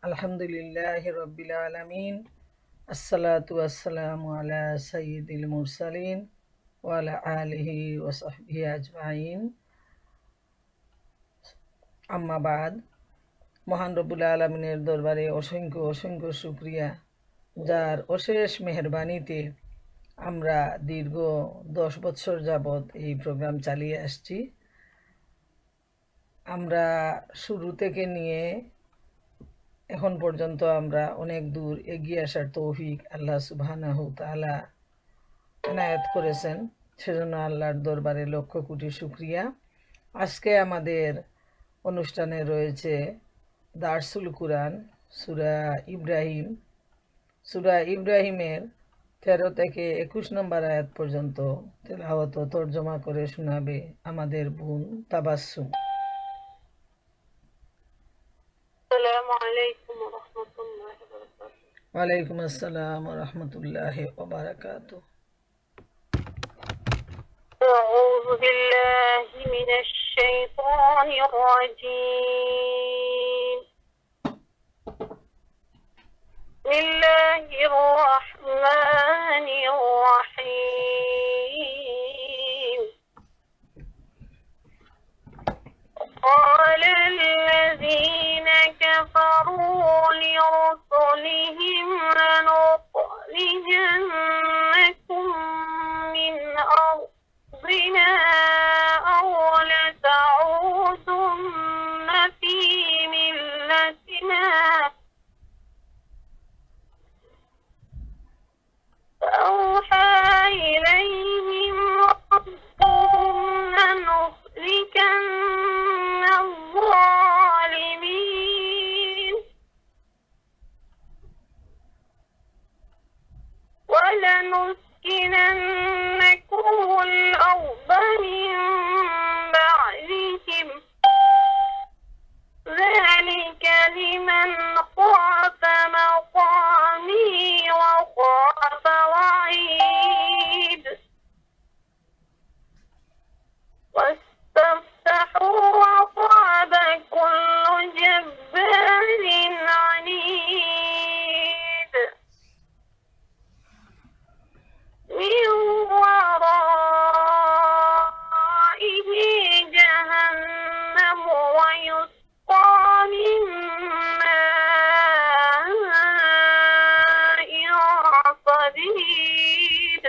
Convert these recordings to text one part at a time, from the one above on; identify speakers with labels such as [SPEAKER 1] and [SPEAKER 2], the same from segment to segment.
[SPEAKER 1] আলহামদুলিল্লাহ রব্বিল আলামিন আসসালাতু ওয়াসসালামু আলা সাইয়্যিদিল মুরসালিন ওয়া আলা আলিহি ওয়া সাহবিহি আজমাইন আম্মা বাদ। মহান রব্বুল আলামিনের দরবারে অসংখ্য অসংখ্য শুকরিয়া, যার অশেষ মেহেরবানিতে আমরা দীর্ঘ 10 বছর যাবৎ এই প্রোগ্রাম চালিয়ে আসছি। আমরা শুরু থেকে নিয়ে এখন পর্যন্ত আমরা অনেক দূর এগিয়ে আসার তৌফিক আল্লাহ সুবহানাহু তাআলা এনায়েত করেছেন, সেজন্য আল্লাহর দরবারে লক্ষ কোটি শুকরিয়া। আজকে আমাদের অনুষ্ঠানে রয়েছে দারসুল কুরআন সূরা ইব্রাহিম। সূরা ইব্রাহিমের 13 থেকে 21 নম্বর আয়াত পর্যন্ত তেলাওয়াত ও তরজমা করে শোনাবে আমাদের বোন তাবাসসুম। ওয়ালাইকুম আসসালাম ওয়া রাহমাতুল্লাহি ওয়া বারাকাতুহু।
[SPEAKER 2] أعوذ بالله من الشيطان الرجيم. بسم الله الرحمن الرحيم. قال الذين كفروا لرسلهم لنخرجنكم من أرضنا أو لتعودن في ملتنا فأوحى إليهم ربهم لنهلكن الظالمين ولنسكننكم الأرض من بعدهم ذلك لمن خاف مقامي وخاف وعيد. واستفتحوا وخاب كل جبار عنيد. من ورائه جهنم ويسقى من ماء صديد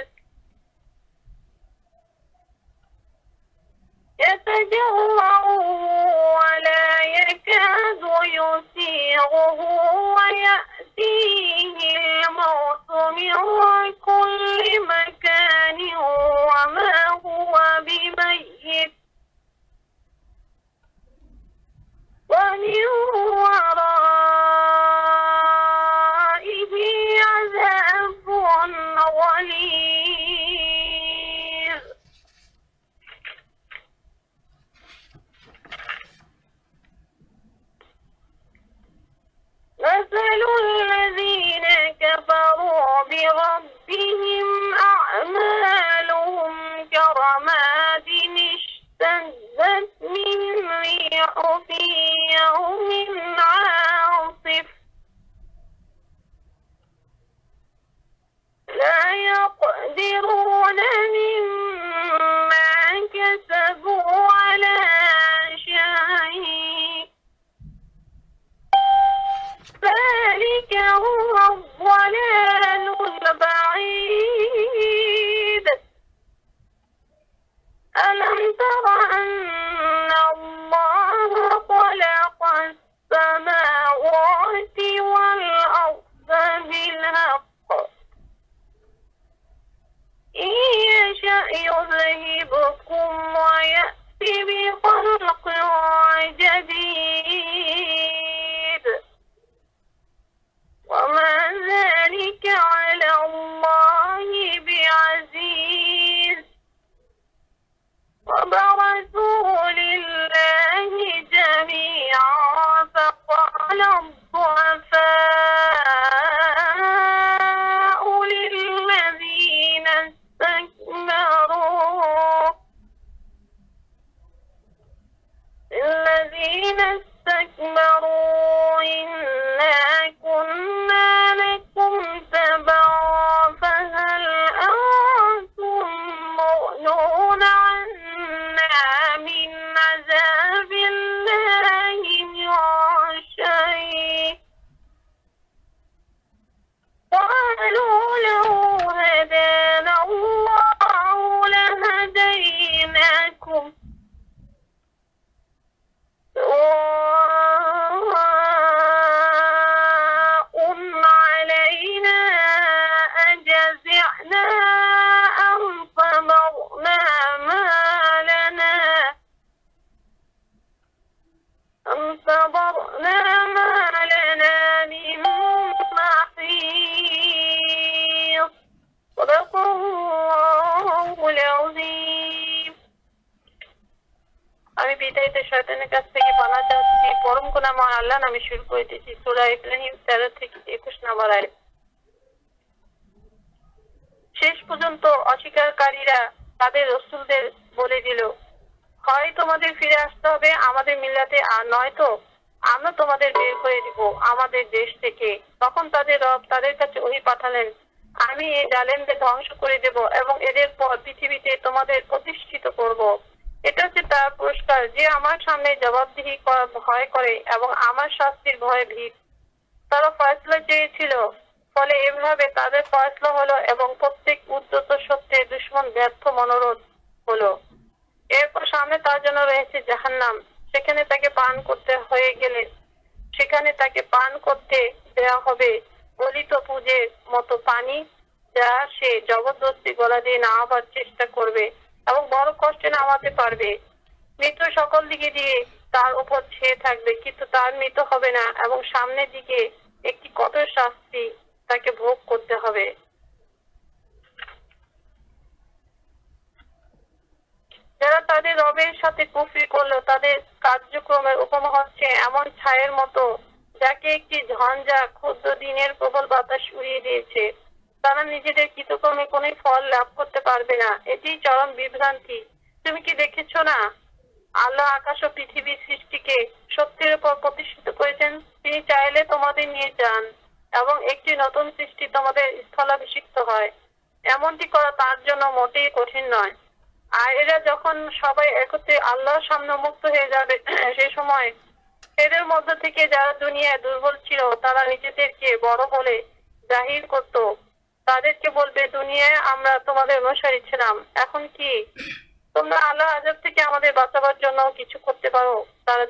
[SPEAKER 2] يتجرعه ولا يكاد يسيغه ويأتيه الموت من كل مكان وما هو بميت ومن ورائه عذاب غليظ. مثل الذين كفروا بربهم আল্লাহ নামে শুরু করিতেছি। সূরা ইব্রাহিম 13 থেকে 21 নম্বর আয়াত। শেষ পর্যন্ত অস্বীকারীরা তাদের রাসূলদের বলে দিল, হয় তোমাদের ফিরে আসতে হবে আমাদের মিল্লাতে, আর নয়তো আমরা তোমাদের বের করে দিব আমাদের দেশ থেকে। তখন তাদের রব তাদের কাছে ওহী পাঠালেন, আমি এই জালেমদের ধ্বংস করে দেব এবং এদের পর পৃথিবীতে তোমাদের প্রতিষ্ঠিত করব। এটা হচ্ছে তার পুরস্কার, যে আমার সামনে জবাবদিহি ভয় করে এবং আমার শাস্তির ভয়ে ভীত। তারা ফয়সালা চেয়েছিল, ফলে এভাবে তাদের ফয়সালা হলো এবং প্রত্যেক উদ্যত সত্যের দুশমন ব্যর্থ মনোরোধ হলো। এরপর সামনে তার জন্য রয়েছে জাহান্নাম, সেখানে তাকে পান করতে হয়ে গেলে সেখানে তাকে পান করতে দেওয়া হবে গলিত পুজের মতো পানি, যা সে জবরদস্তি গলা দিয়ে নামাবার চেষ্টা করবে এবং বড় কষ্টে নামাতে পারবে। মৃত্যু সকল দিকে দিয়ে তার উপর ছেয়ে থাকবে, কিন্তু তার মৃত্যু হবে না এবং সামনের দিকে একটি কঠোর শাস্তি তাকে ভোগ করতে হবে। যারা তাদের রবের সাথে কুফরি করলো, তাদের কার্যক্রমের উপমা হচ্ছে এমন ছায়ের মতো, যাকে একটি ঝঞ্ঝা ক্ষুদ্র দিনের প্রবল বাতাস উড়িয়ে দিয়েছে। তারা নিজেদের কৃতকর্মে কোনো ফল লাভ করতে পারবে না। এটি চরম বিভ্রান্তি। তুমি কি দেখেছো না, আল্লাহ আকাশ ও পৃথিবীর সৃষ্টিকে সত্যের উপর প্রতিষ্ঠিত করেছেন। তিনি চাইলে তোমাদের নিয়ে যান এবং একটি নতুন সৃষ্টি তোমাদের স্থলাভিষিক্ত হয়। এমনটি করা তার জন্য মোটেই কঠিন নয়। আর এরা যখন সবাই একত্রে আল্লাহর সামনে মুক্ত হয়ে যাবে, সে সময় এদের মধ্য থেকে যারা দুনিয়ায় দুর্বল ছিল, তারা নিজেদেরকে বড় বলে জাহির করত। তাদেরকে বলবে, দুনিয়ায় আমরা তোমাদের অনুসারী ছিলাম, এখন কি তোমরা আল্লাহ আযাব থেকে আমাদের বাঁচাবার জন্য কিছু করতে পারো? তারা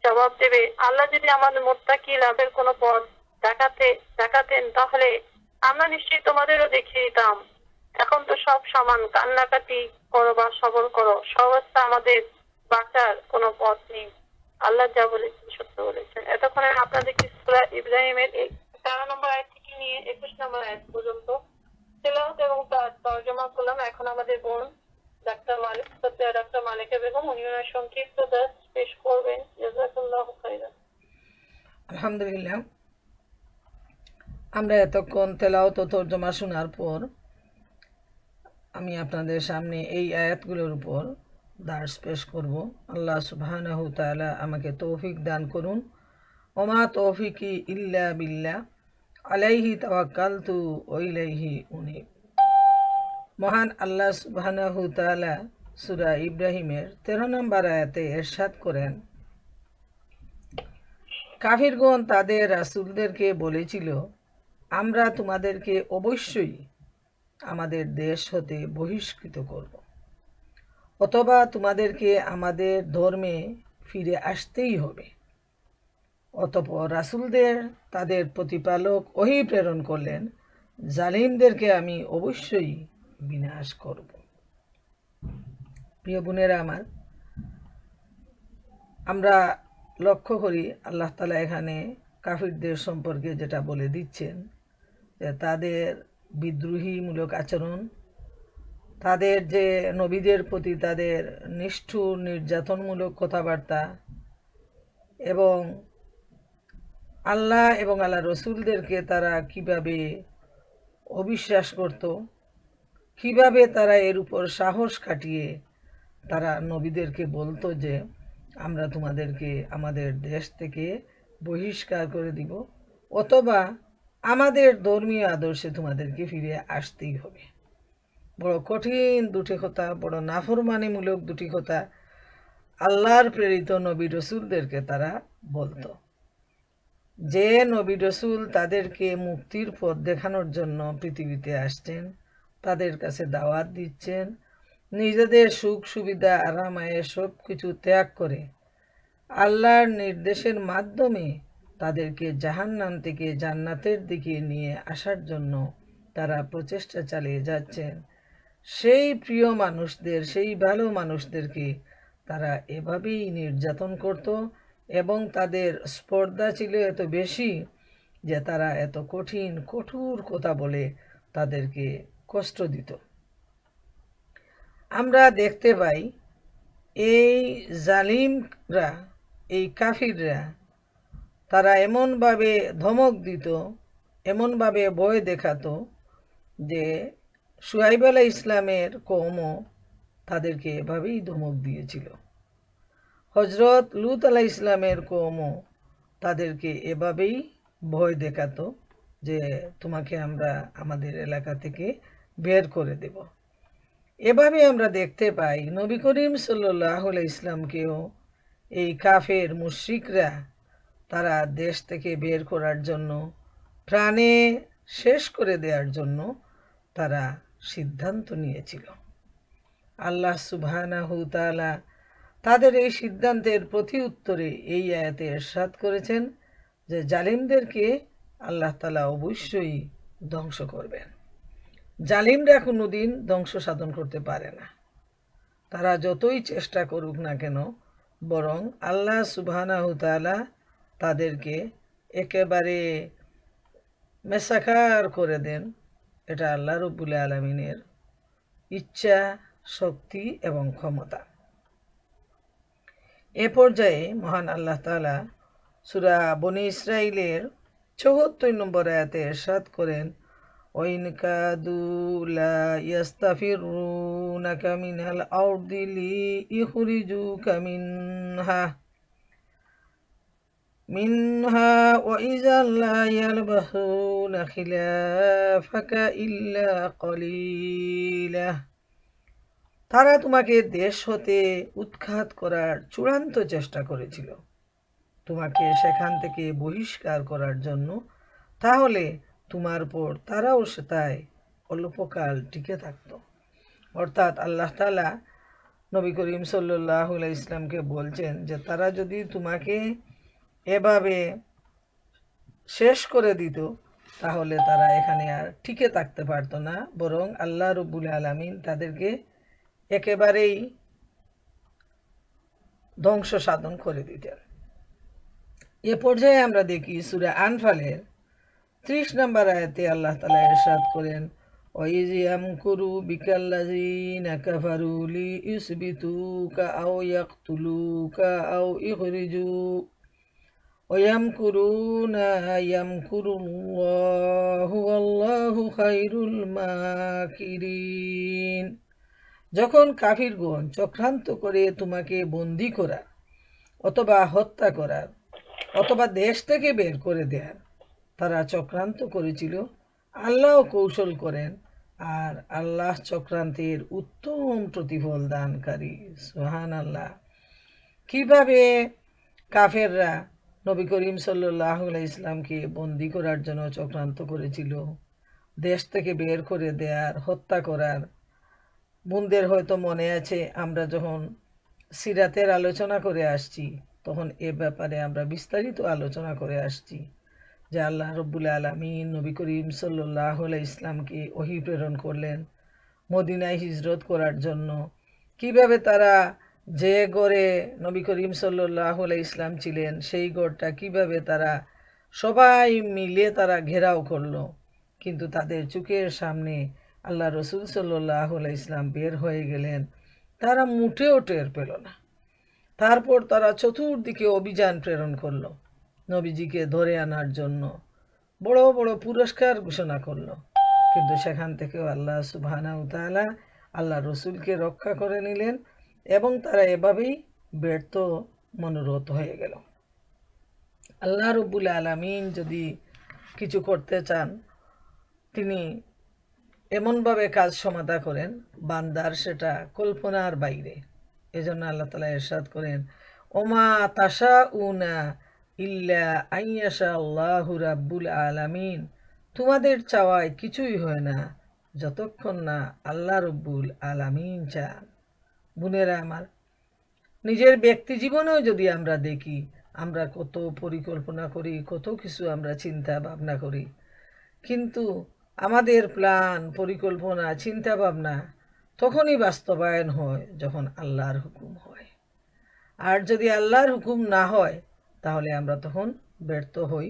[SPEAKER 2] জবাব দেবে, আল্লাহ যদি আমাদের মুত্তাকি লাভের কোনো পথ দেখাতেন, তাহলে আমরা নিশ্চয়ই তোমাদেরও দেখিয়ে দিতাম। এখন তো সব সমান, কান্নাকাটি করো বা সবর করো, সর্বস্ব আমাদের বাঁচার কোনো পথ নেই। আল্লাহ যা বলেছেন সত্য বলেছেন। এতক্ষণে আপনাদেরকে সূরা ইব্রাহিমের 13 নম্বর আয়াত থেকে নিয়ে 21 নম্বর আয়াত পর্যন্ত তেলাওয়াত এবং তার তরজমা করলাম। এখন আমাদের বোন ডাক্তার মালিকা বেগম, উনি ওনার সংক্ষিপ্ত দাস পেশ করবেন। জাযাকাল্লাহু খাইরান।
[SPEAKER 1] আলহামদুলিল্লাহ, আমরা এতক্ষণ তেলাওয়াত ও তরজমা শোনার পর আমি আপনাদের সামনে এই আয়াতগুলোর উপর দার্স পেশ করব। আল্লাহ সুবহানাহু তাআলা আমাকে তৌফিক দান করুন। ওমা তৌফিকি ইল্লা বিল্লাহ, আলাইহি তাওয়াক্কালতু ওয়া ইলাইহি উনীব। মহান আল্লাহ সুবহানাহু তাআলা সূরা ইব্রাহিমের 13 নম্বর আয়াতে ইরশাদ করেন, কাফিরগণ তাদের রাসূলদেরকে বলেছিল, আমরা তোমাদেরকে অবশ্যই আমাদের দেশ হতে বহিষ্কৃত করব, অথবা তোমাদেরকে আমাদের ধর্মে ফিরে আসতেই হবে। অতঃপর রাসূলদের তাদের প্রতিপালক ওহী প্রেরণ করলেন, জালিমদেরকে আমি অবশ্যই বিনাশ করব। প্রিয় বোনেরা আমার, আমরা লক্ষ্য করি আল্লাহ তাআলা এখানে কাফিরদের সম্পর্কে যেটা বলে দিচ্ছেন, যে তাদের বিদ্রোহীমূলক আচরণ, তাদের যে নবীদের প্রতি তাদের নিষ্ঠুর নির্যাতনমূলক কথাবার্তা, এবং আল্লাহ এবং আল্লাহ রসুলদেরকে তারা কিভাবে অবিশ্বাস করত, কিভাবে তারা এর উপর সাহস খাটিয়ে তারা নবীদেরকে বলতো যে আমরা তোমাদেরকে আমাদের দেশ থেকে বহিষ্কার করে দিব, অথবা আমাদের ধর্মীয় আদর্শে তোমাদেরকে ফিরে আসতেই হবে। বড় কঠিন দুটি কথা, বড় নাফরমানিমূলক দুটি কথা আল্লাহর প্রেরিত নবী রসুলদেরকে তারা বলতো। যে নবী রসুল তাদেরকে মুক্তির পথ দেখানোর জন্য পৃথিবীতে আসছেন, তাদের কাছে দাওয়াত দিচ্ছেন, নিজেদের সুখ সুবিধা আরামায়ে সব কিছু ত্যাগ করে আল্লাহর নির্দেশের মাধ্যমে তাদেরকে জাহান্নাম থেকে জান্নাতের দিকে নিয়ে আসার জন্য তারা প্রচেষ্টা চালিয়ে যাচ্ছেন, সেই প্রিয় মানুষদের, সেই ভালো মানুষদেরকে তারা এভাবেই নির্যাতন করত, এবং তাদের স্পর্ধা ছিল এত বেশি যে তারা এত কঠোর কথা বলে তাদেরকে কষ্ট দিত। আমরা দেখতে পাই এই জালিমরা, এই কাফিররা তারা এমনভাবে ধমক দিত, এমনভাবে ভয় দেখাতো যে শুআইব আলাইহিস ইসলামের কওমও তাদেরকে এভাবেই ধমক দিয়েছিল। হজরত লূত আলাইহিস ইসলামের কওমও তাদেরকে এভাবেই ভয় দেখাতো যে তোমাকে আমরা আমাদের এলাকা থেকে বের করে দেব। এভাবে আমরা দেখতে পাই নবী করিম সাল্লাল্লাহু আলাইহি ইসলামকেও এই কাফের মুশরিকরা তারা দেশ থেকে বের করার জন্য, প্রাণে শেষ করে দেওয়ার জন্য তারা সিদ্ধান্ত নিয়েছিল। আল্লাহ সুবহানাহু তাআলা তাদের এই সিদ্ধান্তের প্রতি উত্তরে এই আয়াতে ইরশাদ করেছেন যে জালিমদেরকে আল্লাহ তাআলা অবশ্যই ধ্বংস করবেন। জালিমরা কোনোদিন ধ্বংস সাধন করতে পারে না, তারা যতই চেষ্টা করুক না কেন, বরং আল্লাহ সুবহানাহু তাআলা তাদেরকে একেবারে মেসাকার করে দেন। এটা আল্লাহ রব্বুল আলামিনের ইচ্ছা, শক্তি এবং ক্ষমতা। এ পর্যায়ে মহান আল্লাহ তাআলা সূরা বনী ইসরাঈলের ৭৪ নম্বর আয়াতে ইরশাদ করেন, ওয়াইন কাদু লা ইস্তাফিরুনাকা মিনাল আরদি লিইখরিজুকা মিনহা ওয়া ইযা লা ইয়ালবাসুনা খিলাফাকা ইল্লা কলিলা। তারা তোমাকে দেশ হতে উৎখাত করার চূড়ান্ত চেষ্টা করেছিল, তোমাকে সেখান থেকে বহিষ্কার করার জন্য। তাহলে তোমার পর তারাও সেটায় অল্পকাল টিকে থাকত। অর্থাৎ আল্লাহ তাআলা নবী করিম সাল্লাল্লাহু আলাইহি ইসলামকে বলছেন যে তারা যদি তোমাকে এভাবে শেষ করে দিত তাহলে তারা এখানে আর টিকে থাকতে পারত না, বরং আল্লাহ রব্বুল আলামিন তাদেরকে একেবারেই ধ্বংস সাধন করে দিতেন। এ পর্যায়ে আমরা দেখি সূরা আনফালের ৩০ নম্বর আয়াতে আল্লাহ তাআলা ইরশাদ করেন, ওয়াইয ইয়ামকুরু বিকাল্লাযিনা কাফারু লিইউসবিতুকা আও ইয়াকতুলুকা আও ইখরিজু ওয়া ইয়ামকুরুনা ইয়ামকুরুল্লাহু ওয়াল্লাহু খায়রুল মাকিরিন। যখন কাফিরগণ চক্রান্ত করে তোমাকে বন্দী করার অথবা হত্যা করার অথবা দেশ থেকে বের করে দেয়ার তারা চক্রান্ত করেছিল, আল্লাহ কৌশল করেন, আর আল্লাহ চক্রান্তের উত্তম প্রতিফল দানকারী। সুবহানাল্লাহ। কিভাবে কাফেররা নবী করিম সাল্লাল্লাহু আলাইহি ইসলামকে বন্দী করার জন্য চক্রান্ত করেছিল, দেশ থেকে বের করে দেয়ার, হত্যা করার। বোনদের হয়তো মনে আছে আমরা যখন সিরাতের আলোচনা করে আসছি তখন এ ব্যাপারে আমরা বিস্তারিত আলোচনা করে আসছি যে আল্লাহ রব্বুল আলামিন নবী করিম সাল্লাল্লাহু আলাইহি ইসলামকে ওহী প্রেরণ করলেন মদিনায় হিজরত করার জন্য। কিভাবে তারা যে গড়ে নবী করিম সাল্লাল্লাহু আলাইহি ইসলাম ছিলেন সেই গড়টা কিভাবে তারা সবাই মিলে তারা ঘেরাও করলো, কিন্তু তাদের চোখের সামনে আল্লাহ রসুল সাল্লাল্লাহু আলাইহি ইসলাম বের হয়ে গেলেন, তারা মুটেও টের পেল না। তারপর তারা চতুর্দিকে অভিযান প্রেরণ করলো নবীজিকে ধরে আনার জন্য, বড় বড় পুরস্কার ঘোষণা করলো, কিন্তু সেখান থেকেও আল্লাহ সুবহানাহু তাআলা আল্লাহ রসুলকে রক্ষা করে নিলেন এবং তারা এভাবেই ব্যর্থ মনোরথ হয়ে গেল। আল্লাহ রব্বুল আলামিন যদি কিছু করতে চান তিনি এমনভাবে কাজ সমাধা করেন বান্দার সেটা কল্পনার বাইরে। এজন্য আল্লাহ তাআলা ইরশাদ করেন, ওমা তাশাউনা ইল্লা আইয়াশা আল্লাহু রাব্বুল আলামিন। তোমাদের চাওয়ায় কিছুই হয় না যতক্ষণ না আল্লাহ রব্বুল আলামিন চান। বোনেরা আমার, নিজের ব্যক্তি জীবনেও যদি আমরা দেখি আমরা কত পরিকল্পনা করি, কত কিছু আমরা চিন্তা ভাবনা করি, কিন্তু আমাদের প্ল্যান, পরিকল্পনা, চিন্তা ভাবনা তখনই বাস্তবায়ন হয় যখন আল্লাহর হুকুম হয়। আর যদি আল্লাহর হুকুম না হয় তাহলে আমরা তখন ব্যর্থ হই,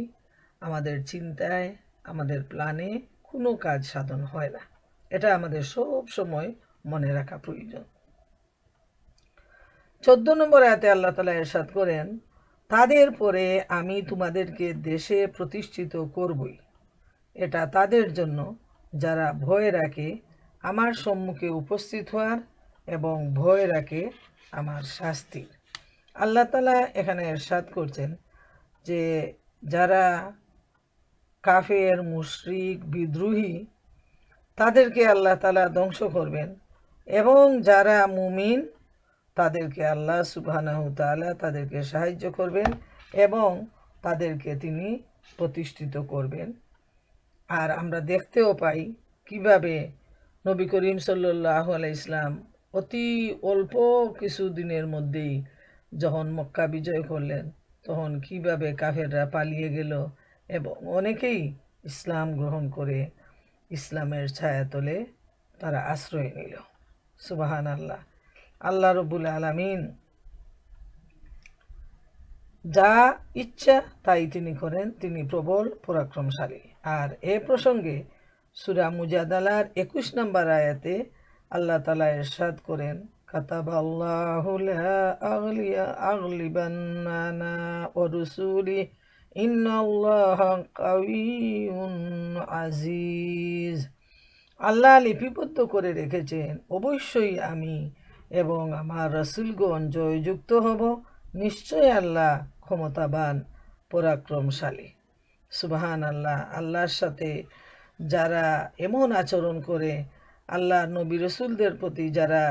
[SPEAKER 1] আমাদের চিন্তায়, আমাদের প্ল্যানে কোনো কাজ সাধন হয় না। এটা আমাদের সব সময় মনে রাখা প্রয়োজন। 14 নম্বর আয়াতে আল্লাহ তাআলা ইরশাদ করেন, তাদের পরে আমি তোমাদেরকে দেশে প্রতিষ্ঠিত করবই। এটা তাদের জন্য যারা ভয় রাখে আমার সম্মুখে উপস্থিত হওয়ার এবং ভয় রাখে আমার শাস্তির। আল্লাহ তাআলা এখানে ইরশাদ করছেন যে যারা কাফের, মুশরিক, বিদ্রোহী, তাদেরকে আল্লাহ তাআলা ধ্বংস করবেন এবং যারা মুমিন তাদেরকে আল্লাহ সুবহানাহু তাআলা তাদেরকে সাহায্য করবেন এবং তাদেরকে তিনি প্রতিষ্ঠিত করবেন। আর আমরা দেখতেও পাই কিভাবে নবী করিম সাল্লাল্লাহু আলাইহি ইসলাম অতি অল্প কিছু দিনের মধ্যেই যখন মক্কা বিজয় করলেন তখন কিভাবে কাফেররা পালিয়ে গেল এবং অনেকেই ইসলাম গ্রহণ করে ইসলামের ছায়াতলে তারা আশ্রয় নিল। সুবহানাল্লাহ। আল্লাহ রব্বুল আলামিন যা ইচ্ছা তাই তিনি করেন, তিনি প্রবল পরাক্রমশালী। আর এ প্রসঙ্গে সূরা মুজাদালার 21 নম্বর আয়াতে আল্লাহ তাআলা ইরশাদ করেন, কাতাবাল্লাহু লা আগলিবান্না আনা ওয়া রুসুলি ইন্নাল্লাহা কাওয়িয়্যুন আজিজ। আল্লাহ লিপিবদ্ধ করে রেখেছেন, অবশ্যই আমি এবং আমার রাসূলগণ জয়যুক্ত হব, নিশ্চয় আল্লাহ ক্ষমতাবান পরাক্রমশালী। সুবহানাল্লাহ। আল্লাহর সাথে যারা এমন আচরণ করে, আল্লাহর নবী রাসূলদের প্রতি যারা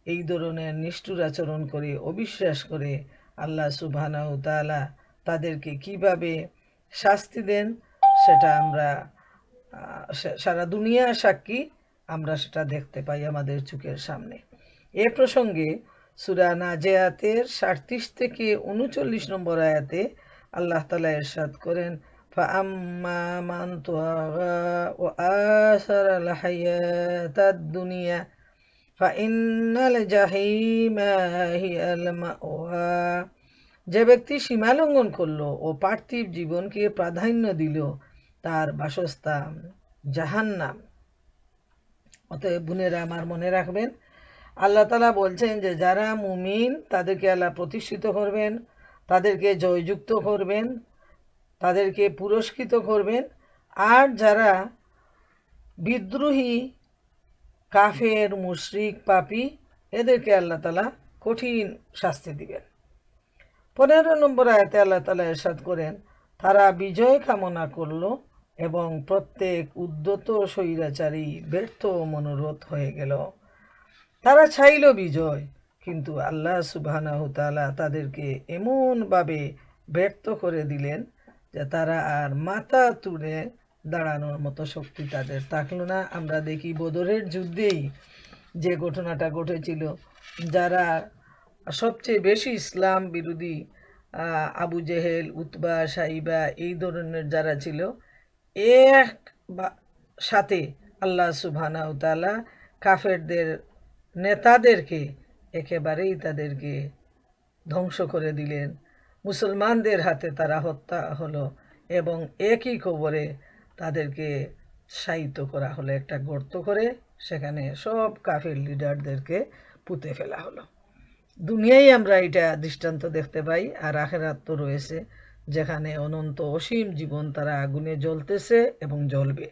[SPEAKER 1] এই ধরনের নিষ্ঠুর আচরণ করে, অবিশ্বাস করে, আল্লাহ সুবহানাহু তাআলা তাদেরকে কিভাবে শাস্তি দেন সেটা আমরা সারা দুনিয়া সাক্ষী, আমরা সেটা দেখতে পাই আমাদের চোখের সামনে। এ প্রসঙ্গে সূরা নাজিয়াতের 37 থেকে 39 নম্বর আয়াতে আল্লাহ তাআলা ইরশাদ করেন, ফাআম্মা মান তুগা ওয়া আসারাল হায়াতাদ দুনিয়া ফাইন্নাল জাহিমা হিয়াল মাওয়া। যে ব্যক্তি সীমা লঙ্ঘন করলো ও পার্থিব জীবনকে প্রাধান্য দিল তার বাসস্থান জাহান্নাম। অতএব বোনেরা আমার মনে রাখবেন, আল্লাহ তাআলা বলছেন যে যারা মুমিন তাদেরকে আল্লাহ প্রতিষ্ঠিত করবেন, তাদেরকে জয়যুক্ত করবেন, তাদেরকে পুরস্কৃত করবেন। আর যারা বিদ্রোহী, কাফের, মুশরিক, পাপী, এদেরকে আল্লাহ তাআলা কঠিন শাস্তি দিবেন। 15 নম্বর আয়াতে আল্লাহ তাআলা ইরশাদ করেন, তারা বিজয় কামনা করল এবং প্রত্যেক উদ্যত স্বৈরাচারী ব্যর্থ মনোরথ হয়ে গেল। তারা চাইল বিজয়, কিন্তু আল্লাহ সুবহানাহু তাআলা তাদেরকে এমনভাবে ব্যর্থ করে দিলেন যে তারা আর মাথা তুলে দাঁড়ানোর মতো শক্তি তাদের থাকলো না। আমরা দেখি বদরের যুদ্ধেই যে ঘটনাটা ঘটেছিল, যারা সবচেয়ে বেশি ইসলাম বিরোধী আবু জেহেল, উতবা, সাইবা, এই ধরনের যারা ছিল, এক সাথে আল্লাহ সুবহানাহু তাআলা কাফেরদের নেতাদেরকে একেবারেই তাদেরকে ধ্বংস করে দিলেন। মুসলমানদের হাতে তারা হত্যা হলো এবং একই কবরে তাদেরকে শায়িত করা হলো, একটা গর্ত করে সেখানে সব কাফের লিডারদেরকে পুঁতে ফেলা হলো। দুনিয়ায় আমরা এটা দৃষ্টান্ত দেখতে পাই, আর আখিরাত তো রয়েছে যেখানে অনন্ত অসীম জীবন তারা আগুনে জ্বলতেছে এবং জ্বলবে।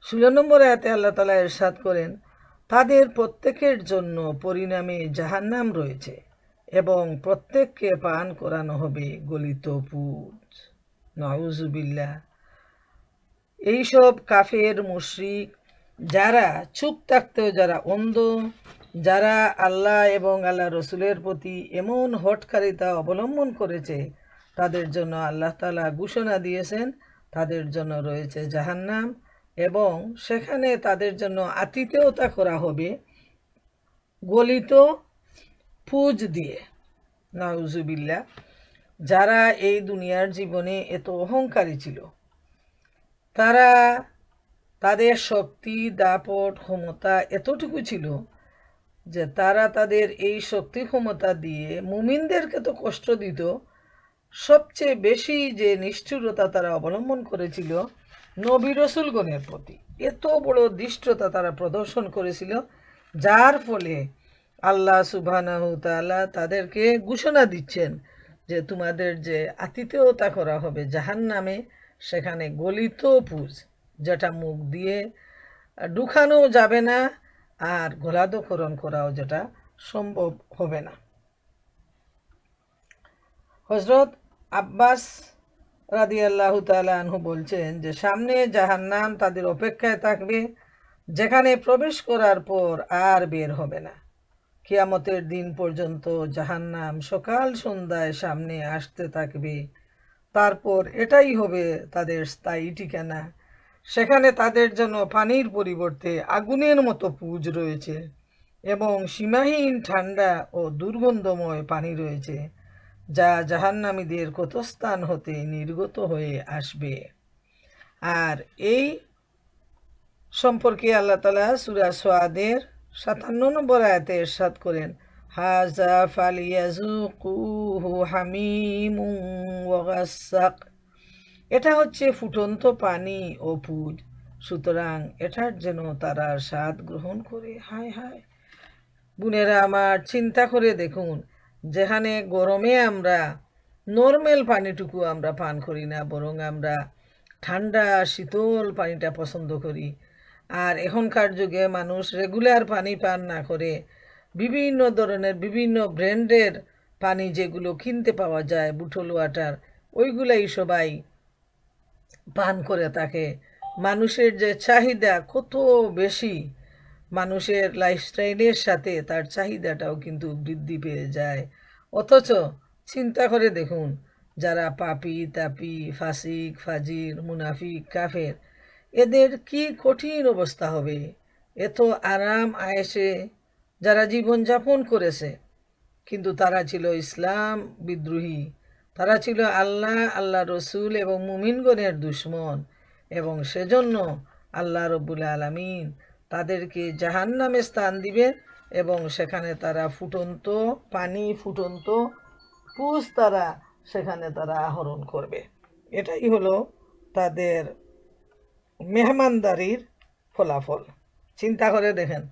[SPEAKER 1] 16 নম্বর আয়াতে আল্লাহ তাআলা ইরশাদ করেন, তাদের প্রত্যেকের জন্য পরিণামে জাহান্নাম রয়েছে এবং প্রত্যেককে পান করানো হবে গলিত পুজ। নাউজুবিল্লাহ। এইসব কাফের, মুশরিক, যারা চুপ থাকতেও যারা অন্ধ, যারা আল্লাহ এবং আল্লাহ রসুলের প্রতি এমন হঠকারিতা অবলম্বন করেছে, তাদের জন্য আল্লাহ তাআলা ঘোষণা দিয়েছেন তাদের জন্য রয়েছে জাহান্নাম এবং সেখানে তাদের জন্য আতিথেয়তা করা হবে গলিত পুজ দিয়ে। নাউজুবিল্লাহ। যারা এই দুনিয়ার জীবনে এত অহংকারী ছিল, তারা তাদের শক্তি, দাপট, ক্ষমতা এতটুকু ছিল যে তারা তাদের এই শক্তি ক্ষমতা দিয়ে মুমিনদেরকে তো কষ্ট দিত, সবচেয়ে বেশি যে নিষ্ঠুরতা তারা অবলম্বন করেছিল নবী রাসূলগণের প্রতি। এত বড় ধৃষ্টতা তারা প্রদর্শন করেছিল, যার ফলে আল্লাহ সুবহানাহু তাআলা তাদেরকে ঘোষণা দিচ্ছেন যে তোমাদের যে আতিথেয়তা করা হবে জাহান্নামে, সেখানে গলিত পুজ, যেটা মুখ দিয়ে ঢুকানো যাবে না, আর গলাধঃকরণ করাও যেটা সম্ভব হবে না। হযরত আব্বাস রাদিয়াল্লাহু তাআলা আনহু বলছেন যে সামনে জাহান্নাম তাদের অপেক্ষায় থাকবে, যেখানে প্রবেশ করার পর আর বের হবে না। কিয়ামতের দিন পর্যন্ত জাহান্নাম সকাল সন্ধ্যায় সামনে আসতে থাকবে। তারপর এটাই হবে তাদের স্থায়ী ঠিকানা। সেখানে তাদের জন্য পানির পরিবর্তে আগুনের মতো পুজ রয়েছে এবং সীমাহীন ঠান্ডা ও দুর্গন্ধময় পানি রয়েছে, যা জাহান্নামীদের ক্ষতস্থান হতে নির্গত হয়ে আসবে। আর এই সম্পর্কে আল্লাহ তাআলা সূরা সাদের 57 নম্বর আয়াতে ইরশাদ করেন, হাযা ফালিয়াযুকুহু হামিমুন ওয়া গাসসাক। এটা হচ্ছে ফুটন্ত পানি ও পুজ, সুতরাং এটার যেন তারা স্বাদ গ্রহণ করে। হায় হায় বোনেরা আমার, চিন্তা করে দেখুন, যেখানে গরমে আমরা নর্মাল পানিটুকু আমরা পান করি না, বরং আমরা ঠান্ডা শীতল পানিটা পছন্দ করি। আর এখনকার যুগে মানুষ রেগুলার পানি পান না করে বিভিন্ন ধরনের বিভিন্ন ব্র্যান্ডের পানি যেগুলো কিনতে পাওয়া যায়, বুটল ওয়াটার, ওইগুলাই সবাই পান করে থাকে। মানুষের যে চাহিদা কত বেশি, মানুষের লাইফস্টাইলের সাথে তার চাহিদাটাও কিন্তু বৃদ্ধি পেয়ে যায়। অথচ চিন্তা করে দেখুন, যারা পাপী তাপি, ফাসিক ফাজির, মুনাফিক, কাফের, এদের কি কঠিন অবস্থা হবে। এত আরাম আয়েশে যারা জীবনযাপন করেছে, কিন্তু তারা ছিল ইসলাম বিদ্রোহী, তারা ছিল আল্লাহ, আল্লাহ রসুল এবং মুমিনগণের দুশ্মন, এবং সেজন্য আল্লাহ রব্বুল আলামিন তাদেরকে জাহান্নামে স্থান দিবেন এবং সেখানে তারা ফুটন্ত পানি, ফুটন্ত পুজ তারা সেখানে তারা আহরণ করবে। এটাই হলো তাদের মেহমানদারির ফলাফল। চিন্তা করে দেখেন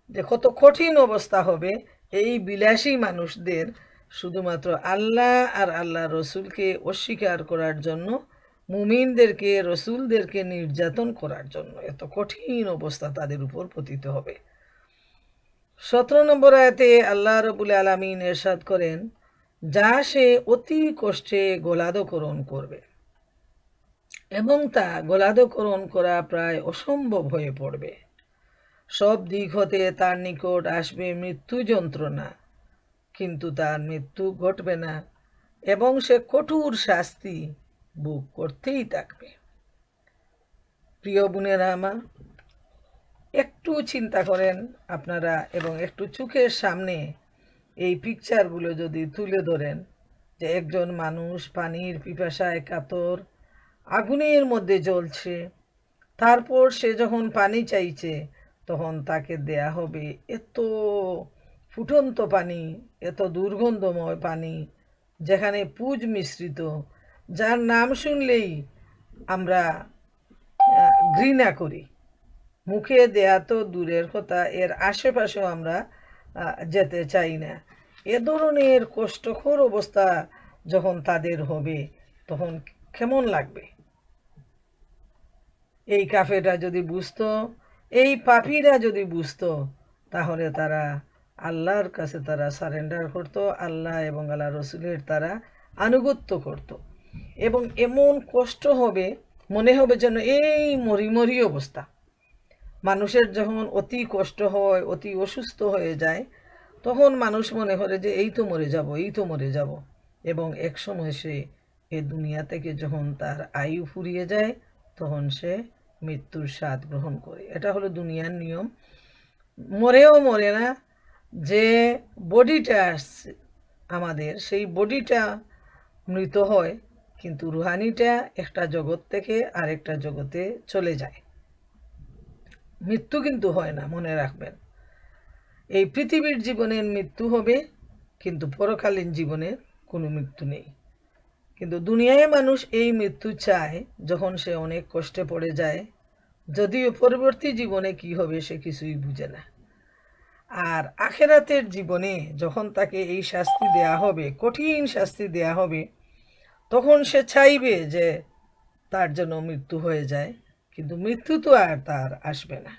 [SPEAKER 1] যে কত কঠিন অবস্থা হবে এই বিলাসী মানুষদের, শুধুমাত্র আল্লাহ আর আল্লাহ রসুলকে অস্বীকার করার জন্য, মুমিনদেরকে, রসুলদেরকে নির্যাতন করার জন্য। এত কঠিন অবস্থা তাদের উপর পতিত হবে। 17 নম্বর আয়াতে আল্লাহ রাব্বুল আলামিন ইরশাদ করেন, যা সে অতি কষ্টে গলাধঃকরণ করবে এবং তা গলাধঃকরণ করা প্রায় অসম্ভব হয়ে পড়বে। সব দিক হতে তার নিকট আসবে মৃত্যু যন্ত্রণা, কিন্তু তার মৃত্যু ঘটবে না এবং সে কঠোর শাস্তি ভোগ করতেই থাকবে। প্রিয় বোনেরা আমার, একটু চিন্তা করেন আপনারা এবং একটু চোখের সামনে এই পিকচারগুলো যদি তুলে ধরেন, যে একজন মানুষ পানির পিপাসায় কাতর, আগুনের মধ্যে জ্বলছে, তারপর সে যখন পানি চাইছে তখন তাকে দেয়া হবে এত ফুটন্ত পানি, এত দুর্গন্ধময় পানি, যেখানে পুজ মিশ্রিত, যার নাম শুনলেই আমরা ঘৃণা করি। মুখে দেয়া তো দূরের কথা, এর আশেপাশেও আমরা যেতে চাই না। এ ধরনের কষ্টকর অবস্থা যখন তাদের হবে তখন কেমন লাগবে। এই কাফেররা যদি বুঝতো, এই পাপীরা যদি বুঝতো, তাহলে তারা আল্লাহর কাছে তারা সারেন্ডার করত, আল্লাহ এবং আল্লাহ রসুলের তারা আনুগত্য করত। এবং এমন কষ্ট হবে, মনে হবে যেন এই মরি অবস্থা। মানুষের যখন অতি কষ্ট হয়, অতি অসুস্থ হয়ে যায়, তখন মানুষ মনে করে যে এই তো মরে যাব, এই তো মরে যাব। এবং এক সময় সে এ দুনিয়া থেকে যখন তার আয়ু ফুরিয়ে যায়, তখন সে মৃত্যুর স্বাদ গ্রহণ করে। এটা হলো দুনিয়ার নিয়ম। মরেও মরে না, যে বডিটা আমাদের, সেই বডিটা মৃত হয়, কিন্তু রুহানিটা একটা জগৎ থেকে আরেকটা জগতে চলে যায়। মৃত্যু কিন্তু হয় না, মনে রাখবেন। এই পৃথিবীর জীবনের মৃত্যু হবে, কিন্তু পরকালীন জীবনের কোনো মৃত্যু নেই। কিন্তু দুনিয়ায় মানুষ এই মৃত্যু চায় যখন সে অনেক কষ্টে পড়ে যায়, যদিও পরবর্তী জীবনে কি হবে সে কিছুই বুঝে না। আর আখেরাতের জীবনে যখন তাকে এই শাস্তি দেয়া হবে, কঠিন শাস্তি দেয়া হবে, তখন সে চাইবে যে তার জন্য মৃত্যু হয়ে যায়, কিন্তু মৃত্যু তো আর তার আসবে না।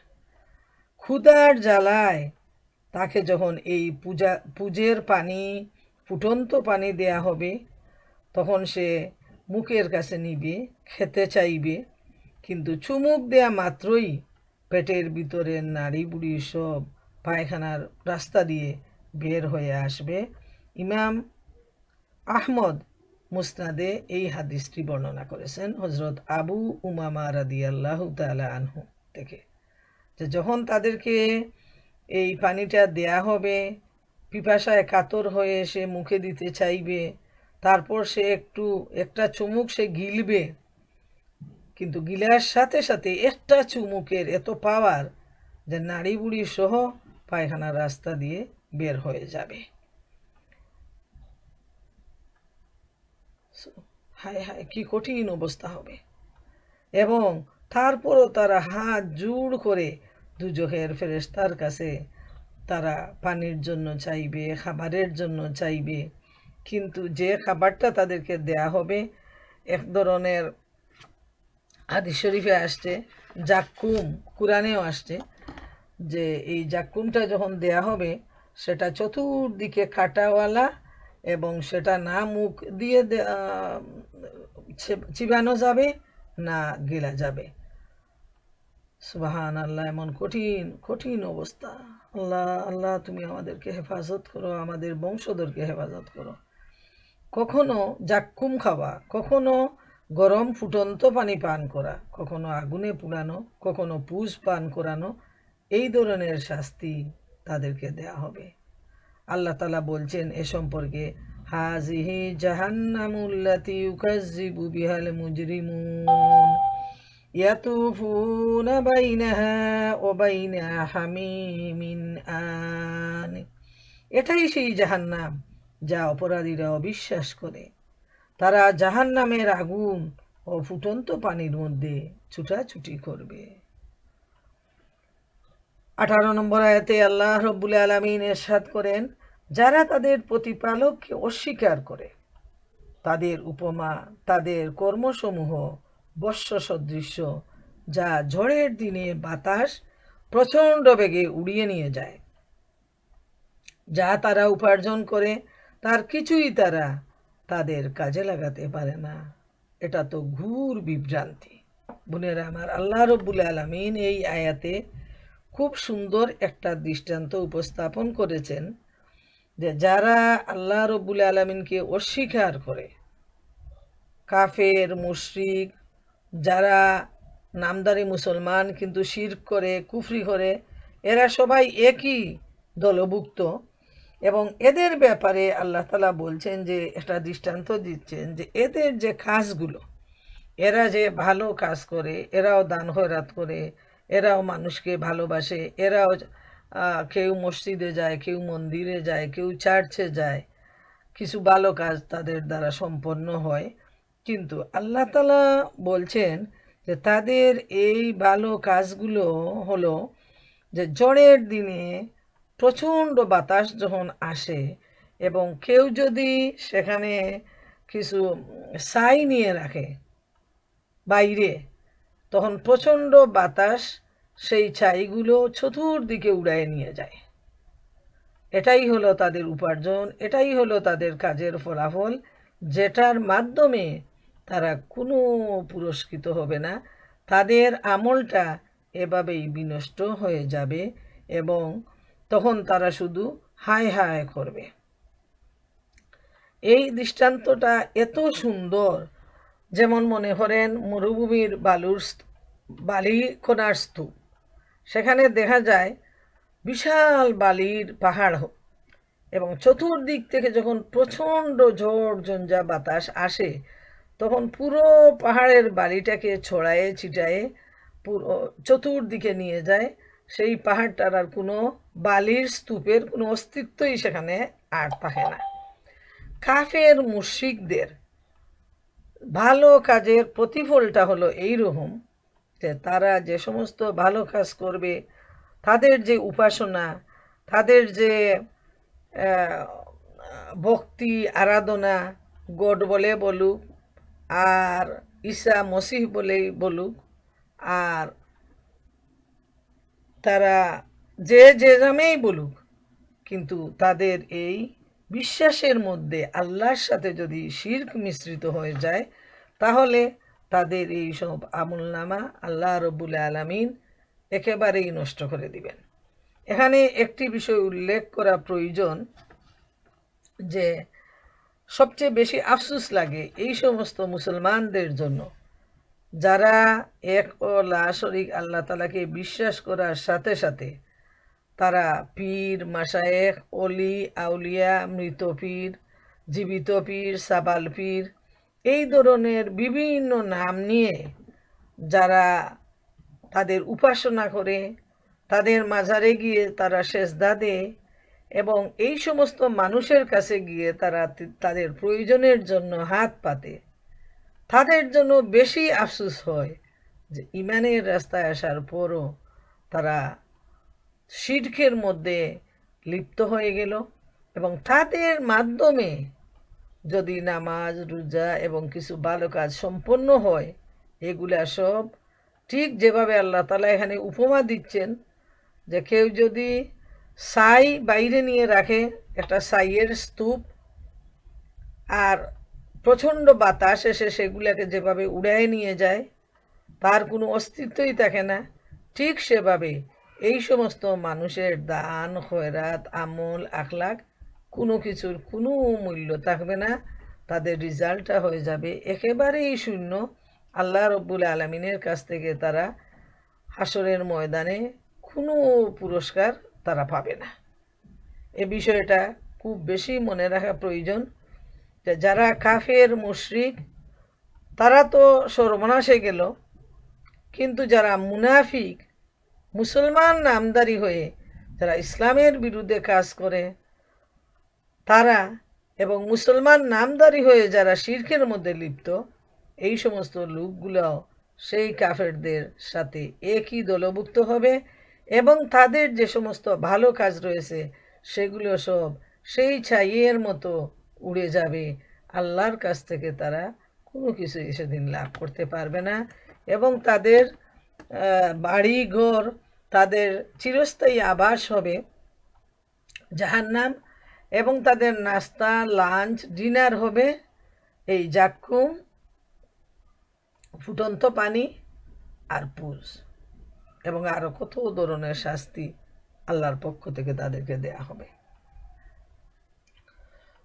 [SPEAKER 1] ক্ষুধার জ্বালায় তাকে যখন এই পূজের পানি, ফুটন্ত পানি দেয়া হবে, তখন সে মুখের কাছে নিবে, খেতে চাইবে, কিন্তু চুমুক দেয়া মাত্রই পেটের ভিতরের নাড়ি বুড়ি সব পায়খানার রাস্তা দিয়ে বের হয়ে আসবে। ইমাম আহমদ মুসনাদে এই হাদিসটি বর্ণনা করেছেন হজরত আবু উমামা রাদিয়াল্লাহু তাআলা আনহু থেকে, যে যখন তাদেরকে এই পানিটা দেয়া হবে, পিপাসায় কাতর হয়ে সে মুখে দিতে চাইবে, তারপর সে একটা চুমুক সে গিলবে, কিন্তু গিলার সাথে সাথে একটা চুমুকের এত পাওয়ার যে নাড়ি বুড়ি সহ পায়খানার রাস্তা দিয়ে বের হয়ে যাবে। হায় হায়, কি কঠিন অবস্থা হবে। এবং তারপরও তারা হাত জোড় করে দুজখের ফেরেশতার কাছে তারা পানির জন্য চাইবে, খাবারের জন্য চাইবে, কিন্তু যে খাবারটা তাদেরকে দেয়া হবে, এক ধরনের হাদিস শরীফে আসছে, জাক্কুম, কোরআনেও আসছে, যে এই জাক্কুমটা যখন দেয়া হবে সেটা চতুর্দিকে কাঁটাওয়ালা, এবং সেটা না মুখ দিয়ে চিবানো যাবে না গিলা যাবে। সুবহান আল্লাহ, এমন কঠিন কঠিন অবস্থা। আল্লাহ আল্লাহ, তুমি আমাদেরকে হেফাজত করো, আমাদের বংশধরকে হেফাজত করো। কখনো জাক্কুম খাওয়া, কখনো গরম ফুটন্ত পানি পান করা, কখনো আগুনে পুড়ানো, কখনো পুষ পান করানো, এই ধরনের শাস্তি তাদেরকে দেয়া হবে। আল্লাহ তাআলা বলছেন এ সম্পর্কে, হাযিহি জাহান্নামুল্লাতী ইউকাযযিবু বিহাল মুজরিমুন ইয়াতুফুনা বাইনাহা ওয়া বাইনা হামিমিন আন। এটাই সেই জাহান্নাম যা অপরাধীরা অবিশ্বাস করে। তারা জাহান্নামের আগুন ও ফুটন্ত পানির মধ্যে ছুটাছুটি করবে। 18 নম্বর আয়াতে আল্লাহ রব্বুল আলামিন ইরশাদ করেন, যারা তাদের প্রতিপালককে অস্বীকার করে তাদের উপমা তাদের কর্মসমূহ বর্ষ সদৃশ্য, যা ঝড়ের দিনে বাতাস প্রচণ্ড বেগে উড়িয়ে নিয়ে যায়। যা তারা উপার্জন করে তার কিছুই তারা তাদের কাজে লাগাতে পারে না। এটা তো ঘোর বিভ্রান্তি। বোনেরা আমার, আল্লাহ রব্বুল আলামিন এই আয়াতে খুব সুন্দর একটা দৃষ্টান্ত উপস্থাপন করেছেন, যে যারা আল্লাহ রব্বুল আলামিনকে অস্বীকার করে, কাফের, মুশরিক, যারা নামদারি মুসলমান কিন্তু শিরক করে, কুফরি করে, এরা সবাই একই দলভুক্ত। এবং এদের ব্যাপারে আল্লাহ তাআলা বলছেন, যে একটা দৃষ্টান্ত দিচ্ছেন, যে এদের যে কাজগুলো, এরা যে ভালো কাজ করে, এরাও দান খয়রাত করে, এরাও মানুষকে ভালোবাসে, এরাও কেউ মসজিদে যায়, কেউ মন্দিরে যায়, কেউ চার্চে যায়, কিছু ভালো কাজ তাদের দ্বারা সম্পন্ন হয়। কিন্তু আল্লাহ তাআলা বলছেন যে তাদের এই ভালো কাজগুলো হলো, যে ঝড়ের দিনে প্রচণ্ড বাতাস যখন আসে এবং কেউ যদি সেখানে কিছু ছাই নিয়ে রাখে বাইরে, তখন প্রচণ্ড বাতাস সেই ছাইগুলো চতুর্দিকে উড়ায় নিয়ে যায়। এটাই হলো তাদের উপার্জন, এটাই হলো তাদের কাজের ফলাফল, যেটার মাধ্যমে তারা কোনো পুরস্কৃত হবে না। তাদের আমলটা এভাবেই বিনষ্ট হয়ে যাবে এবং তখন তারা শুধু হায় হায় করবে। এই দৃষ্টান্তটা এত সুন্দর, যেমন মনে করেন মরুভূমির বালিকণার স্তূপ, সেখানে দেখা যায় বিশাল বালির পাহাড়, এবং চতুর্দিক থেকে যখন প্রচণ্ড ঝড় ঝঞ্ঝা বাতাস আসে, তখন পুরো পাহাড়ের বালিটাকে ছড়ায়ে ছিটায়ে পুরো চতুর্দিকে নিয়ে যায়। সেই পাহাড়টার আর কোনো বালির স্তূপের কোনো অস্তিত্বই সেখানে আর থাকে না। কাফের মুশরিকদের ভালো কাজের প্রতিফলটা হলো এইরকম, যে তারা যে সমস্ত ভালো কাজ করবে, তাদের যে উপাসনা, তাদের যে ভক্তি আরাধনা গড বলে বলুক আর ঈসা মসিহ বলেই বলুক, আর তারা যে যে নামেই বলুক, কিন্তু তাদের এই বিশ্বাসের মধ্যে আল্লাহর সাথে যদি শিরক মিশ্রিত হয়ে যায়, তাহলে তাদের এই সব আমলনামা আল্লাহ রব্বুল আলামিন একেবারেই নষ্ট করে দিবেন। এখানে একটি বিষয় উল্লেখ করা প্রয়োজন, যে সবচেয়ে বেশি আফসোস লাগে এই সমস্ত মুসলমানদের জন্য যারা এক ও লা শরীক আল্লাহ তাআলাকে বিশ্বাস করার সাথে সাথে তারা পীর, মাশায়েখ, অলি, আউলিয়া, মৃত পীর, জীবিত পীর, সাবাল পীর, এই ধরনের বিভিন্ন নাম নিয়ে যারা তাদের উপাসনা করে, তাদের মাজারে গিয়ে তারা সেজদা দেয় এবং এই সমস্ত মানুষের কাছে গিয়ে তারা তাদের প্রয়োজনের জন্য হাত পাতে, তাদের জন্য বেশি আফসোস হয় যে ইমানের রাস্তায় আসার পরও তারা শিরকের মধ্যে লিপ্ত হয়ে গেল এবং তাদের মাধ্যমে যদি নামাজ, রোজা এবং কিছু ভালো কাজ সম্পন্ন হয়, এগুলা সব ঠিক যেভাবে আল্লাহ তাআলা এখানে উপমা দিচ্ছেন, যে কেউ যদি ছাই বাইরে নিয়ে রাখে, একটা ছাইয়ের স্তূপ, আর প্রচণ্ড বাতাস এসে সেগুলাকে যেভাবে উড়ায় নিয়ে যায়, তার কোনো অস্তিত্বই থাকে না, ঠিক সেভাবে এই সমস্ত মানুষের দান, খয়রাত, আমল, আখলাক কোনো কিছুর কোনো মূল্য থাকবে না, তাদের রেজাল্টটা হয়ে যাবে একেবারেই শূন্য। আল্লাহ রব্বুল আলামিনের কাছ থেকে তারা হাসরের ময়দানে কোনো পুরস্কার তারা পাবে না। এ বিষয়টা খুব বেশি মনে রাখা প্রয়োজন, যে যারা কাফের, মুশরিক, তারা তো সর্বনাশে গেল, কিন্তু যারা মুনাফিক, মুসলমান নামদারি হয়ে যারা ইসলামের বিরুদ্ধে কাজ করে তারা, এবং মুসলমান নামদারি হয়ে যারা শিরকের মধ্যে লিপ্ত, এই সমস্ত লোকগুলোও সেই কাফেরদের সাথে একই দলভুক্ত হবে এবং তাদের যে সমস্ত ভালো কাজ রয়েছে সেগুলো সব সেই ছাইয়ের মতো উড়ে যাবে। আল্লাহর কাছ থেকে তারা কোনো কিছু সেদিন লাভ করতে পারবে না এবং তাদের বাড়ি ঘর, তাদের চিরস্থায়ী আবাস হবে জাহান্নাম এবং তাদের নাস্তা, লাঞ্চ, ডিনার হবে এই জাক্কুম, ফুটন্ত পানি আর পুজ, এবং আরও কত ধরনের শাস্তি আল্লাহর পক্ষ থেকে তাদেরকে দেয়া হবে।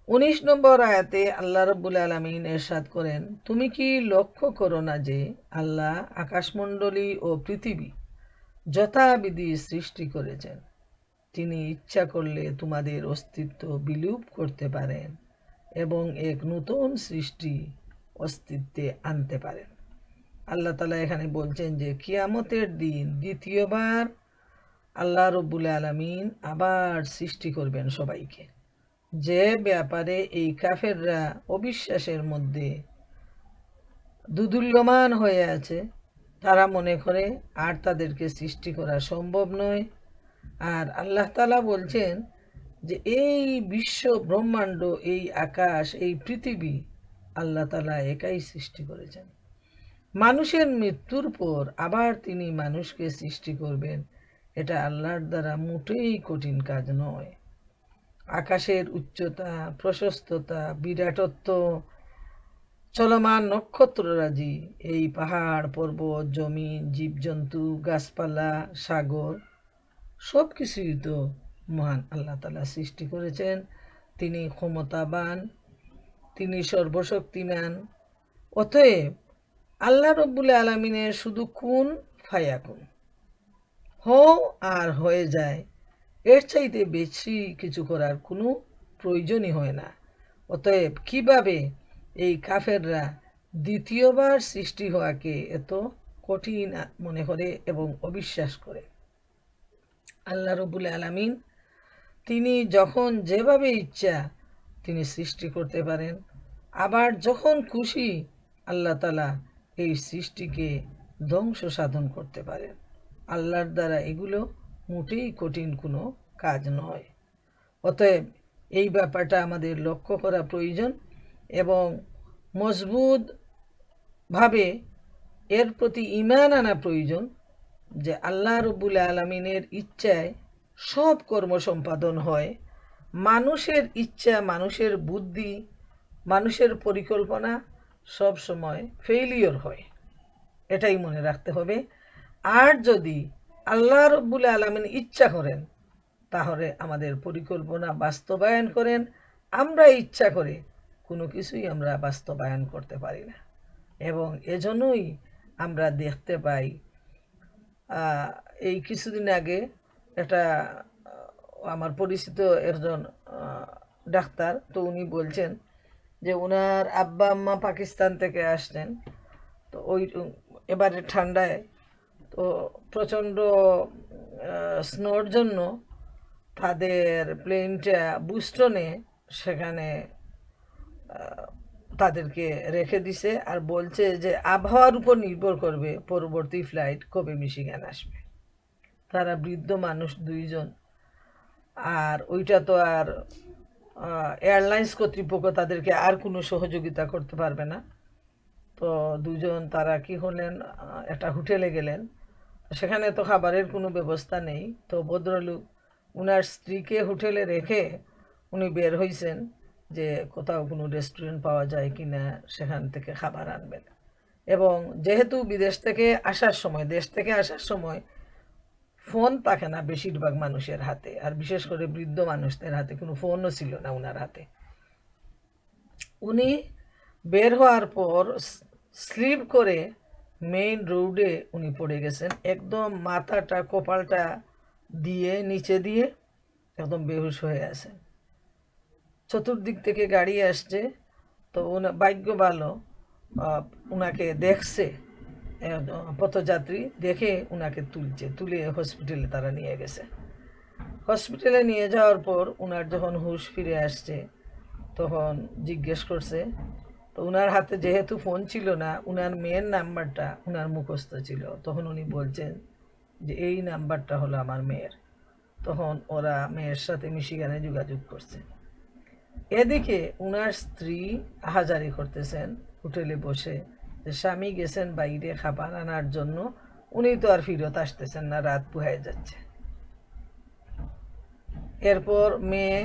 [SPEAKER 1] 19 নম্বর আয়াতে আল্লাহ রাব্বুল আলামিন ইরশাদ করেন, তুমি কি লক্ষ্য করো না যে আল্লাহ আকাশমণ্ডলী ও পৃথিবী যথাবিধি সৃষ্টি করেছেন, তিনি ইচ্ছা করলে তোমাদের অস্তিত্ব বিলুপ করতে পারেন এবং এক নতুন সৃষ্টি অস্তিত্বে আনতে পারেন। আল্লাহ তাআলা এখানে বলছেন যে কিয়ামতের দিন দ্বিতীয়বার আল্লাহ রাব্বুল আলামিন আবার সৃষ্টি করবেন সবাইকে, যে ব্যাপারে এই কাফেররা অবিশ্বাসের মধ্যে দুদুল্যমান হয়ে আছে। তারা মনে করে আর তাদেরকে সৃষ্টি করা সম্ভব নয়। আর আল্লাহ তাআলা বলছেন যে এই বিশ্ব ব্রহ্মাণ্ড, এই আকাশ, এই পৃথিবী আল্লাহ তাআলা একাই সৃষ্টি করেছেন। মানুষের মৃত্যুর পর আবার তিনি মানুষকে সৃষ্টি করবেন, এটা আল্লাহর দ্বারা মোটেই কঠিন কাজ নয়। আকাশের উচ্চতা, প্রশস্ততা, বিরাটত্ব, চলমান নক্ষত্ররাজি, এই পাহাড়, পর্বত, জমিন, জীবজন্তু, গাছপালা, সাগর, সব কিছুই তো মহান আল্লাহ তাআলা সৃষ্টি করেছেন। তিনি ক্ষমতাবান, তিনি সর্বশক্তিমান। অতএব আল্লাহ রব্বুল আলামিনের শুধু কুন ফায়াকুন, হও আর হয়ে যায়, এর চাইতে বেশি কিছু করার কোনো প্রয়োজনই হয় না। অতএব কিভাবে এই কাফেররা দ্বিতীয়বার সৃষ্টি হওয়াকে এত কঠিন মনে করে এবং অবিশ্বাস করে? আল্লাহ রব্বুল আলামিন তিনি যখন যেভাবে ইচ্ছা তিনি সৃষ্টি করতে পারেন, আবার যখন খুশি আল্লাহ তাআলা এই সৃষ্টিকে ধ্বংস সাধন করতে পারেন। আল্লাহর দ্বারা এগুলো মোটেই কঠিন কোনো কাজ নয়। অতএব এই ব্যাপারটা আমাদের লক্ষ্য করা প্রয়োজন এবং মজবুতভাবে এর প্রতি ঈমান আনা প্রয়োজন যে আল্লাহ রব্বুল আলামিনের ইচ্ছায় সব কর্ম সম্পাদন হয়। মানুষের ইচ্ছা, মানুষের বুদ্ধি, মানুষের পরিকল্পনা সব সময় ফেইলিওর হয়, এটাই মনে রাখতে হবে। আর যদি আল্লাহ রব্বুল আলামিন ইচ্ছা করেন তাহলে আমাদের পরিকল্পনা বাস্তবায়ন করেন। আমরা ইচ্ছা করে কোনো কিছুই আমরা বাস্তবায়ন করতে পারি না এবং এজন্যই আমরা দেখতে পাই এই কিছুদিন আগে একটা আমার পরিচিত একজন ডাক্তার, তো উনি বলছেন যে ওনার আব্বা আম্মা পাকিস্তান থেকে আসলেন, তো ওই এবারে ঠান্ডায় তো প্রচণ্ড স্নোর জন্য তাদের প্লেনটা বুস্টনে সেখানে তাদেরকে রেখে দিছে আর বলছে যে আবহাওয়ার উপর নির্ভর করবে পরবর্তী ফ্লাইট কবে মিশিগান আসবে। তারা বৃদ্ধ মানুষ দুইজন, আর ওইটা তো আর এয়ারলাইন্স কর্তৃপক্ষ তাদেরকে আর কোনো সহযোগিতা করতে পারবে না। তো দুজন তারা কি হলেন, একটা হোটেলে গেলেন, সেখানে তো খাবারের কোনো ব্যবস্থা নেই। তো ভদ্রলোক উনার স্ত্রীকে হোটেলে রেখে উনি বের হয়েছেন যে কোথাও কোনো রেস্টুরেন্ট পাওয়া যায় কি না সেখান থেকে খাবার আনবেন। এবং যেহেতু বিদেশ থেকে আসার সময়, দেশ থেকে আসার সময় ফোন থাকে না বেশিরভাগ মানুষের হাতে, আর বিশেষ করে বৃদ্ধ মানুষদের হাতে কোনো ফোনও ছিল না উনার হাতে। উনি বের হওয়ার পর স্লিপ করে মেইন রোডে উনি পড়ে গেছেন, একদম মাথাটা কপালটা দিয়ে নিচে দিয়ে একদম বেহুশ হয়ে আছেন। চতুর্দিক থেকে গাড়ি আসছে, তো ভাগ্য ভালো উনাকে দেখছে পথযাত্রী, দেখে উনাকে তুলে হসপিটালে তারা নিয়ে গেছে। হসপিটালে নিয়ে যাওয়ার পর উনার যখন হুঁশ ফিরে আসছে তখন জিজ্ঞেস করছে, তো উনার হাতে যেহেতু ফোন ছিল না, উনার মেয়ের নাম্বারটা উনার মুখস্থ ছিল। তখন উনি বলছেন যে এই নাম্বারটা হলো আমার মেয়ের। তখন ওরা মেয়ের সাথে মিশিগানে যোগাযোগ করছে। এদিকে উনার স্ত্রী আহাজারি করতেছেন হোটেলে বসে যে স্বামী গেছেন বাইরে খাবার আনার জন্য, উনি তো আর ফিরত আসতেছেন না, রাত পুহায় যাচ্ছে। এরপর মেয়ে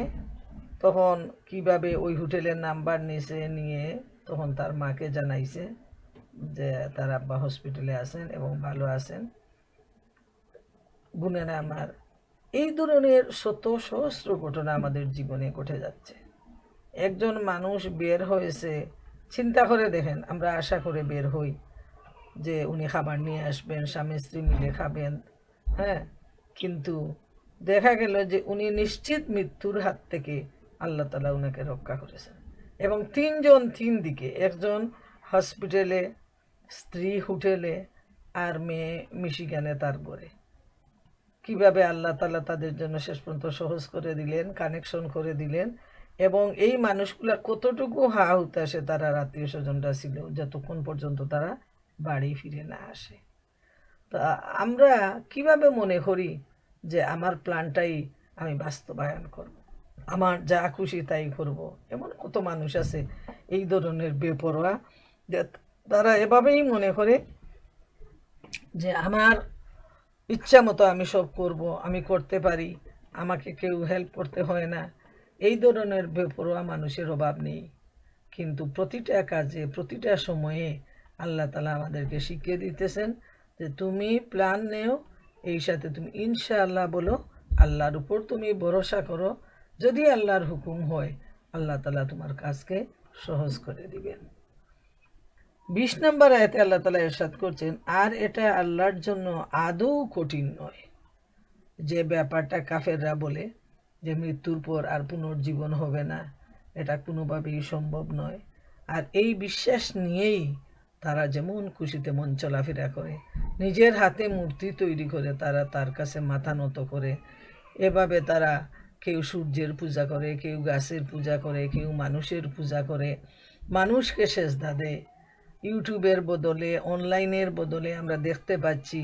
[SPEAKER 1] তখন কিভাবে ওই হোটেলের নাম্বার নিয়ে তখন তার মাকে জানাইছে যে তার আব্বা হসপিটালে আছেন এবং ভালো আছেন। বোনেরা আমার, এই ধরনের শত সহস্র ঘটনা আমাদের জীবনে ঘটে যাচ্ছে। একজন মানুষ বের হয়েছে, চিন্তা করে দেখেন, আমরা আশা করে বের হই যে উনি খাবার নিয়ে আসবেন, স্বামী স্ত্রী মিলে খাবেন, হ্যাঁ, কিন্তু দেখা গেল যে উনি নিশ্চিত মৃত্যুর হাত থেকে আল্লাহ তাআলা উনাকে রক্ষা করেছেন। এবং তিনজন তিন দিকে, একজন হসপিটালে, স্ত্রী হোটেলে, আর মেয়ে মিশিগানে তার ঘরে। কিভাবে আল্লাহ তাআলা তাদের জন্য শেষ পর্যন্ত সহজ করে দিলেন, কানেকশন করে দিলেন। এবং এই মানুষগুলা কতটুকু হা হুতাশে তারা আত্মীয় স্বজনরা ছিল যতক্ষণ পর্যন্ত তারা বাড়ি ফিরে না আসে। তা আমরা কিভাবে মনে করি যে আমার প্ল্যানটাই আমি বাস্তবায়ন করব, আমার যা খুশি তাই করব। এমন কত মানুষ আছে এই ধরনের বেপরোয়া, যে তারা এভাবেই মনে করে যে আমার ইচ্ছা মতো আমি সব করব, আমি করতে পারি, আমাকে কেউ হেল্প করতে হয় না। এই ধরনের বেপরোয়া মানুষের অভাব নেই, কিন্তু প্রতিটা কাজে প্রতিটা সময়ে আল্লাহ তাআলা আমাদেরকে শিখিয়ে দিতেছেন যে তুমি প্ল্যান নেও, এই সাথে তুমি ইনশাআল্লাহ বলো, আল্লাহর উপর তুমি ভরসা করো। যদি আল্লাহর হুকুম হয় আল্লাহ তাআলা তোমার কাজকে সহজ করে দিবেন। 20 নম্বর আয়াতে আল্লাহ তাআলা ইরশাদ করছেন, আর এটা আল্লাহর জন্য আদৌ কঠিন নয়। যে ব্যাপারটা কাফেররা বলে যে মৃত্যুর পর আর পুনর্জীবন হবে না, এটা কোনোভাবেই সম্ভব নয়। আর এই বিশ্বাস নিয়েই তারা যেমন খুশি তেমন চলাফেরা করে, নিজের হাতে মূর্তি তৈরি করে তারা তার কাছে মাথা নত করে। এভাবে তারা কেউ সূর্যের পূজা করে, কেউ গাছের পূজা করে, কেউ মানুষের পূজা করে, মানুষকে সেজদা দেয়। ইউটিউবের বদলে, অনলাইনের বদলে আমরা দেখতে পাচ্ছি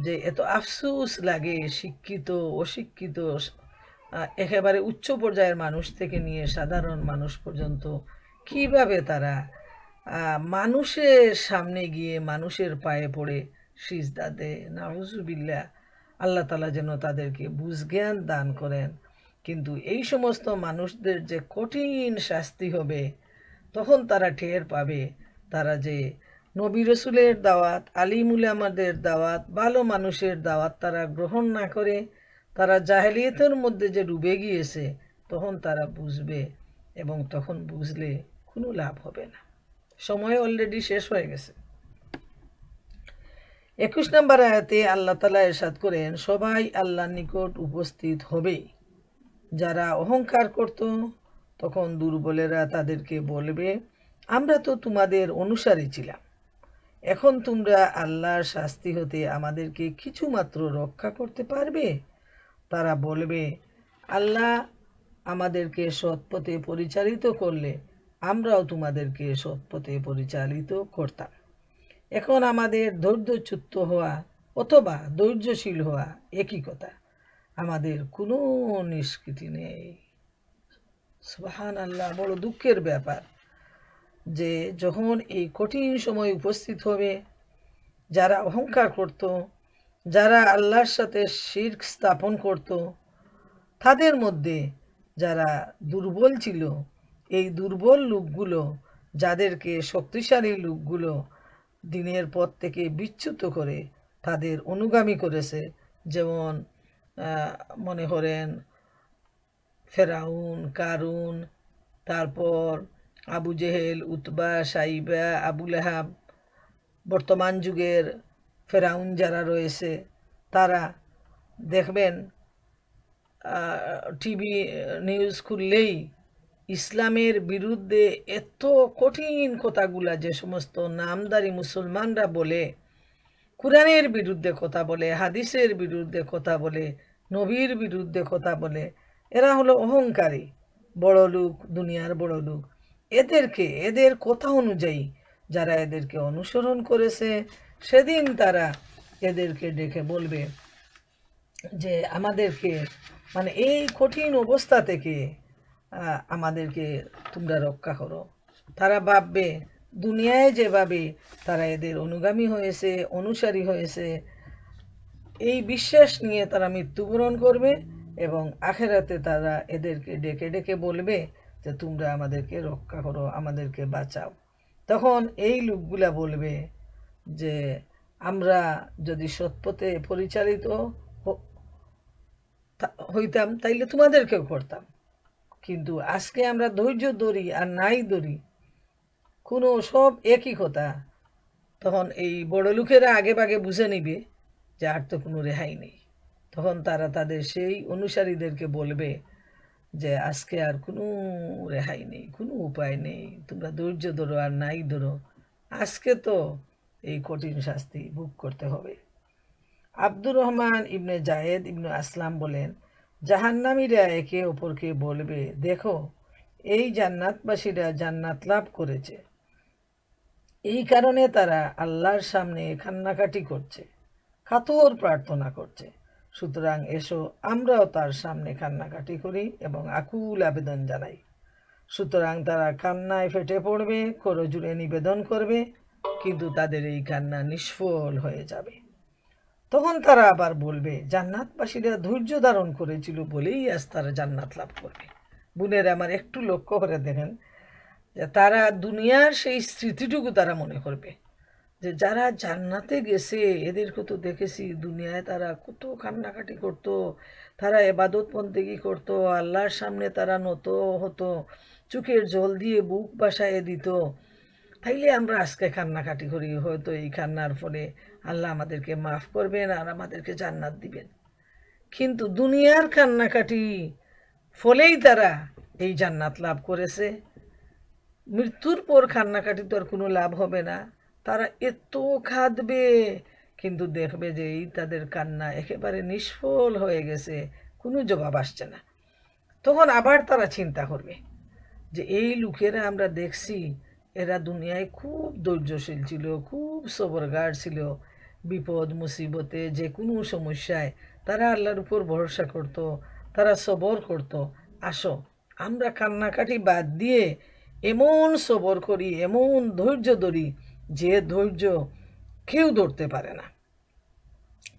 [SPEAKER 1] যে এত আফসোস লাগে, শিক্ষিত অশিক্ষিত একেবারে উচ্চ পর্যায়ের মানুষ থেকে নিয়ে সাধারণ মানুষ পর্যন্ত কিভাবে তারা মানুষের সামনে গিয়ে মানুষের পায়ে পড়ে সিজদা দেয়। নাউজুবিল্লাহ, আল্লাহ তাআলা যেন তাদেরকে বুঝজ্ঞান দান করেন। কিন্তু এই সমস্ত মানুষদের যে কঠিন শাস্তি হবে, তখন তারা টের পাবে তারা যে নবী রসুলের দাওয়াত, আলিম উলামাদের দাওয়াত, ভালো মানুষের দাওয়াত তারা গ্রহণ না করে তারা জাহেলিয়তের মধ্যে যে ডুবে গিয়েছে, তখন তারা বুঝবে, এবং তখন বুঝলে কোনো লাভ হবে না। সময় অলরেডি শেষ হয়ে গেছে। 21 নম্বর আয়াতে আল্লাহ তাআলা ইরশাদ করেন, সবাই আল্লাহর নিকট উপস্থিত হবে। যারা অহংকার করত, তখন দুর্বলেরা তাদেরকে বলবে, আমরা তো তোমাদের অনুসারী ছিলাম, এখন তোমরা আল্লাহর শাস্তি হতে আমাদেরকে কিছুমাত্র রক্ষা করতে পারবে? তারা বলবে, আল্লাহ আমাদেরকে সৎপথে পরিচালিত করলে আমরাও তোমাদেরকে সৎপথে পরিচালিত করতাম। এখন আমাদের ধৈর্যচ্যুত হওয়া অথবা ধৈর্যশীল হওয়া একই কথা, আমাদের কোনো নিষ্কৃতি নেই। সুবহানাল্লাহ, বড় দুঃখের ব্যাপার যে যখন এই কঠিন সময় উপস্থিত হবে, যারা অহংকার করত, যারা আল্লাহর সাথে শিরক স্থাপন করত, তাদের মধ্যে যারা দুর্বল ছিল, এই দুর্বল লোকগুলো যাদেরকে শক্তিশালী লোকগুলো দিনের পথ থেকে বিচ্যুত করে তাদের অনুগামী করেছে, যেমন মনে করেন ফেরাউন, কারুন, তারপর আবু জেহেল, উতবা, সাইবা, আবু লাহাব, বর্তমান যুগের ফেরাউন যারা রয়েছে, তারা দেখবেন টিভি নিউজ খুললেই ইসলামের বিরুদ্ধে এত কঠিন কথাগুলা যে সমস্ত নামদারি মুসলমানরা বলে, কুরআনের বিরুদ্ধে কথা বলে, হাদিসের বিরুদ্ধে কথা বলে, নবীর বিরুদ্ধে কথা বলে, এরা হলো অহংকারী বড় লোক, দুনিয়ার বড় লোক। এদের কথা অনুযায়ী যারা এদেরকে অনুসরণ করেছে, সেদিন তারা এদেরকে ডেকে বলবে যে আমাদেরকে, মানে এই কঠিন অবস্থা থেকে আমাদেরকে তোমরা রক্ষা করো। তারা ভাববে দুনিয়ায় যেভাবে তারা এদের অনুগামী হয়েছে, অনুসারী হয়েছে, এই বিশ্বাস নিয়ে তারা মৃত্যুবরণ করবে, এবং আখেরাতে তারা এদেরকে ডেকে ডেকে বলবে যে তোমরা আমাদেরকে রক্ষা করো, আমাদেরকে বাঁচাও। তখন এই লোকগুলা বলবে যে আমরা যদি সৎপথে পরিচালিত হইতাম তাইলে তোমাদেরকেও করতাম, কিন্তু আজকে আমরা ধৈর্য ধরি আর নাই ধরি, কোনো সব একই কথা। তখন এই বড় লোকেরা আগে ভাগে বুঝে নিবে যে আর তো কোনো রেহাই নেই। তখন তারা তাদের সেই অনুসারীদেরকে বলবে যে আজকে আর কোনো রেহাই নেই, কোনো উপায় নেই, তোমরা ধৈর্য ধরো আর নাই ধরো, আজকে তো এই কঠিন শাস্তি ভোগ করতে হবে। আব্দুর রহমান ইবনে জায়েদ ইবনে আসলাম বলেন, জাহান্নামীরা একে অপরকে বলবে, দেখো এই জান্নাতবাসীরা জান্নাত লাভ করেছে, এই কারণে তারা আল্লাহর সামনে কান্নাকাটি করছে, কাতর প্রার্থনা করছে, সুতরাং এসো আমরাও তার সামনে কান্নাকাটি করি এবং আকুল আবেদন জানাই। সুতরাং তারা কান্নায় ফেটে পড়বে, করজোড়ে নিবেদন করবে, কিন্তু তাদের এই কান্না নিষ্ফল হয়ে যাবে। তখন তারা আবার বলবে, জান্নাতবাসীরা ধৈর্য ধারণ করেছিল বলেই আজ তারা জান্নাত লাভ করবে। বোনের আমার একটু লক্ষ্য করে দেখেন যে তারা দুনিয়ার সেই স্মৃতিটুকু তারা মনে করবে, যে যারা জান্নাতে গেছে এদেরকে তো দেখেছি দুনিয়ায় তারা কত কান্নাকাটি করতো, তারা এবাদত বন্দেগী করতো, আল্লাহর সামনে তারা নত হতো, চোখের জল দিয়ে বুক বাসায় দিত, তাইলে আমরা আজকে কান্নাকাটি করি, হয়তো এই কান্নার ফলে আল্লাহ আমাদেরকে মাফ করবেন আর আমাদেরকে জান্নাত দিবেন। কিন্তু দুনিয়ার কান্নাকাটি ফলেই তারা এই জান্নাত লাভ করেছে। মৃত্যুর পর কান্নাকাটি তো আর কোনো লাভ হবে না। তারা এত কাঁদবে, কিন্তু দেখবে যে এই তাদের কান্না একেবারে নিষ্ফল হয়ে গেছে, কোনো জবাব আসছে না। তখন আবার তারা চিন্তা করবে যে এই লোকেরা আমরা দেখছি এরা দুনিয়ায় খুব ধৈর্যশীল ছিল, খুব সবরগার ছিল, বিপদ মুসিবতে যে কোনো সমস্যায় তারা আল্লাহর উপর ভরসা করত, তারা সবর করত। আসো আমরা কান্নাকাটি বাদ দিয়ে এমন সবর করি, এমন ধৈর্য ধরি যে ধৈর্য কেউ ধরতে পারে না।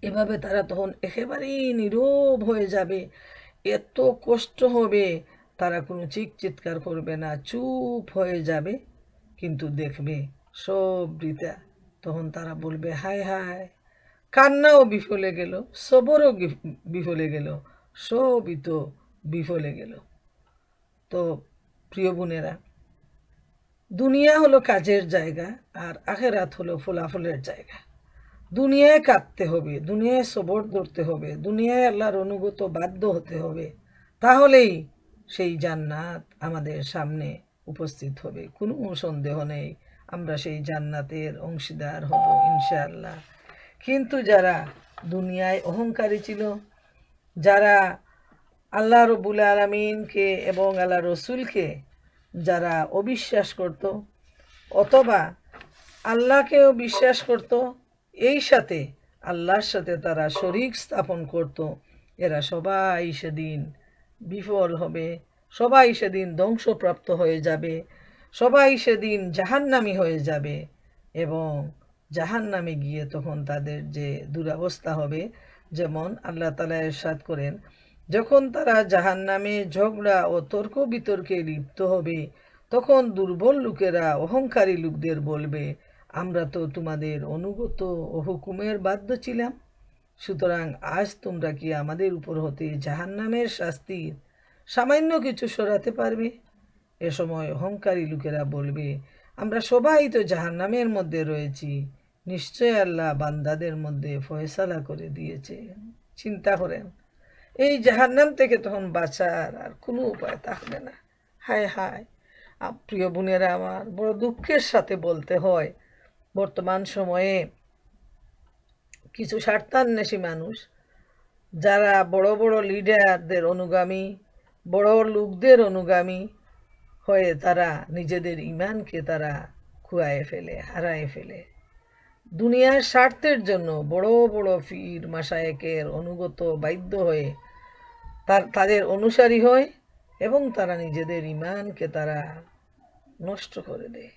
[SPEAKER 1] এভাবে তারা তখন একেবারেই নীরব হয়ে যাবে, এত কষ্ট হবে, তারা কোনো চিৎকার করবে না, চুপ হয়ে যাবে। কিন্তু দেখবে সব বৃথা। তখন তারা বলবে হায় হায়, কান্নাও বিফলে গেল, সবরও বিফলে গেল, সবই তো বিফলে গেল। তো প্রিয় বোনেরা, দুনিয়া হলো কাজের জায়গা আর আখেরাত হলো ফলাফলের জায়গা। দুনিয়ায় কাঁদতে হবে, দুনিয়ায় সবর ধরতে হবে, দুনিয়ায় আল্লাহর অনুগত বাধ্য হতে হবে, তাহলেই সেই জান্নাত আমাদের সামনে উপস্থিত হবে। কোনো সন্দেহ নেই আমরা সেই জান্নাতের অংশীদার হব ইনশাআল্লাহ। কিন্তু যারা দুনিয়ায় অহংকারী ছিল, যারা আল্লাহ রব্বুল আলামিনকে এবং আল্লাহ রসুলকে যারা অবিশ্বাস করত অথবা আল্লাহকেও বিশ্বাস করত, এই সাথে আল্লাহর সাথে তারা শরীক স্থাপন করত, এরা সবাই সেদিন বিফল হবে, সবাই সেদিন ধ্বংসপ্রাপ্ত হয়ে যাবে, সবাই সেদিন জাহান্নামী হয়ে যাবে। এবং জাহান্নামে গিয়ে তখন তাদের যে দুরবস্থা হবে, যেমন আল্লাহ তাআলা ইরশাদ করেন, যখন তারা জাহান্নামে ঝগড়া ও তর্ক বিতর্কে লিপ্ত হবে, তখন দুর্বল লোকেরা অহংকারী লোকদের বলবে, আমরা তো তোমাদের অনুগত ও হুকুমের বাধ্য ছিলাম, সুতরাং আজ তোমরা কি আমাদের উপর হতে জাহান্নামের শাস্তির সামান্য কিছু সরাতে পারবে? এ সময় অহংকারী লোকেরা বলবে, আমরা সবাই তো জাহান্নামের মধ্যে রয়েছি, নিশ্চয় আল্লাহ বান্দাদের মধ্যে ফয়সালা করে দিয়েছে। চিন্তা করেন, এই জাহান্নাম থেকে তখন বাঁচার আর কোনো উপায় থাকবে না। হায় হায়, প্রিয় বোনেরা আমার, বড় দুঃখের সাথে বলতে হয়, বর্তমান সময়ে কিছু স্বার্থান্বেষী মানুষ যারা বড় বড় লিডারদের অনুগামী, বড় লোকদের অনুগামী হয়ে তারা নিজেদের ইমানকে তারা খুয়ায়ে ফেলে, হারায় ফেলে। দুনিয়ার স্বার্থের জন্য বড় বড় পীর মাশায়েখের অনুগত বাধ্য হয়ে তাদের অনুসারী হয় এবং তারা নিজেদের ইমানকে তারা নষ্ট করে দেয়।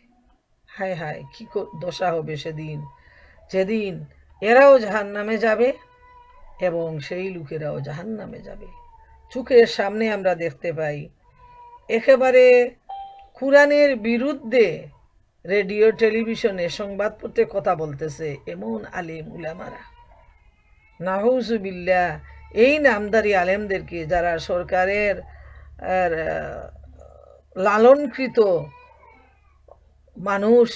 [SPEAKER 1] হায় হায়, কি দশা হবে সেদিন, যেদিন এরাও জাহান্নামে যাবে এবং সেই লোকেরাও জাহান্নামে যাবে। চোখের সামনে আমরা দেখতে পাই একেবারে কুরআনের বিরুদ্ধে রেডিও টেলিভিশনে সংবাদপত্রে কথা বলতেছে এমন আলেম উলামারা, নাউজুবিল্লাহ। এই নামদারি আলেমদেরকে যারা সরকারের লালনকৃত মানুষ,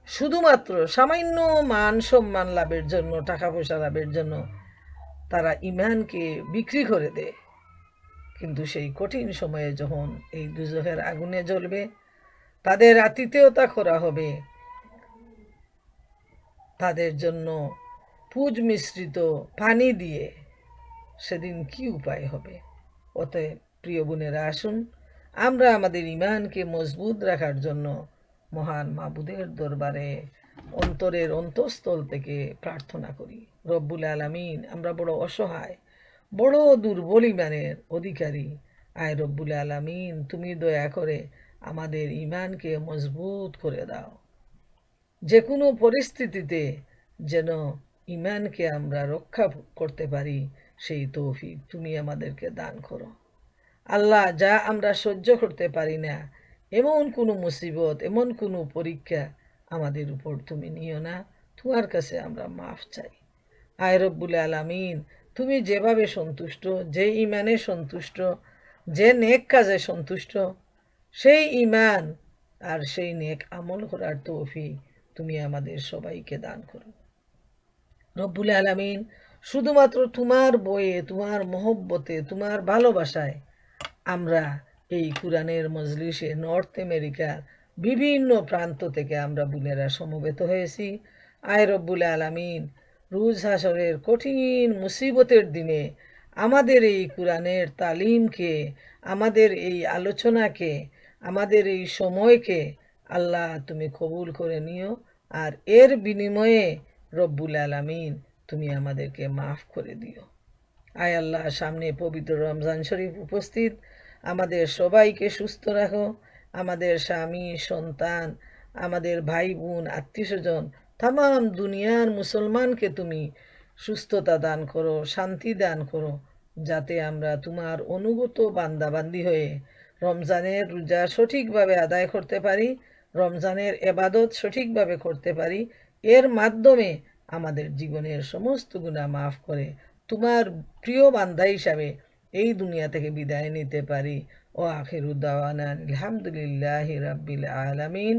[SPEAKER 1] শুধুমাত্র সামান্য মান সম্মান লাভের জন্য, টাকা পয়সা লাভের জন্য তারা ইমানকে বিক্রি করে দেয়। কিন্তু সেই কঠিন সময়ে যখন এই দুজখের আগুনে জ্বলবে, তাদের আতিথেয়তা করা হবে, তাদের জন্য পুজ মিশ্রিত পানি দিয়ে, সেদিন কি উপায় হবে? অতএব প্রিয় বোনেরা, আসুন আমরা আমাদের ইমানকে মজবুত রাখার জন্য মহান মাবুদের দরবারে অন্তরের অন্তঃস্থল থেকে প্রার্থনা করি। রব্বুল আলামিন, আমরা বড় অসহায়, বড় দুর্বল ইমানের অধিকারী। আয় রব্বুল আলামিন, তুমি দয়া করে আমাদের ইমানকে মজবুত করে দাও। যে কোনো পরিস্থিতিতে যেন ইমানকে আমরা রক্ষা করতে পারি, সেই তৌফিক তুমি আমাদেরকে দান করো। আল্লাহ, যা আমরা সহ্য করতে পারি না, এমন কোনো মুসিবত, এমন কোনো পরীক্ষা আমাদের উপর তুমি নিও না। তোমার কাছে আমরা মাফ চাই। আয় রব্বুল আলামিন, তুমি যেভাবে সন্তুষ্ট, যে ইমানে সন্তুষ্ট, যে নেক কাজে সন্তুষ্ট, সেই ইমান আর সেই নেক আমল করার তৌফিক তুমি আমাদের সবাইকে দান করো। রব্বুল আলামিন, শুধুমাত্র তোমার বয়ে, তোমার মহব্বতে, তোমার ভালোবাসায় আমরা এই কুরআনের মজলিসে নর্থ আমেরিকার বিভিন্ন প্রান্ত থেকে আমরা বোনেরা সমবেত হয়েছি। আয় রব্বুল আলামিন, রোজ হাসরের কঠিন মুসিবতের দিনে আমাদের এই কুরআনের তালিমকে, আমাদের এই আলোচনাকে, আমাদের এই সময়কে আল্লাহ তুমি কবুল করে নিও। আর এর বিনিময়ে রব্বুল আলামিন, তুমি আমাদেরকে মাফ করে দিও। আয় আল্লাহ, সামনে পবিত্র রমজান শরীফ উপস্থিত, আমাদের সবাইকে সুস্থ রাখো। আমাদের স্বামী, সন্তান, আমাদের ভাই বোন, আত্মীয় স্বজন, তাম দুনিয়ার মুসলমানকে তুমি সুস্থতা দান করো, শান্তি দান করো, যাতে আমরা তোমার অনুগত বান্দাবান্দি হয়ে রমজানের রোজা সঠিকভাবে আদায় করতে পারি, রমজানের এবাদত সঠিকভাবে করতে পারি। এর মাধ্যমে আমাদের জীবনের সমস্ত গুনাহ মাফ করে তোমার প্রিয় বান্দা হিসাবে এই দুনিয়া থেকে বিদায় নিতে পারি। ও আখিরু দাওয়ানা আলহামদুলিল্লাহি রাব্বিল আলামিন।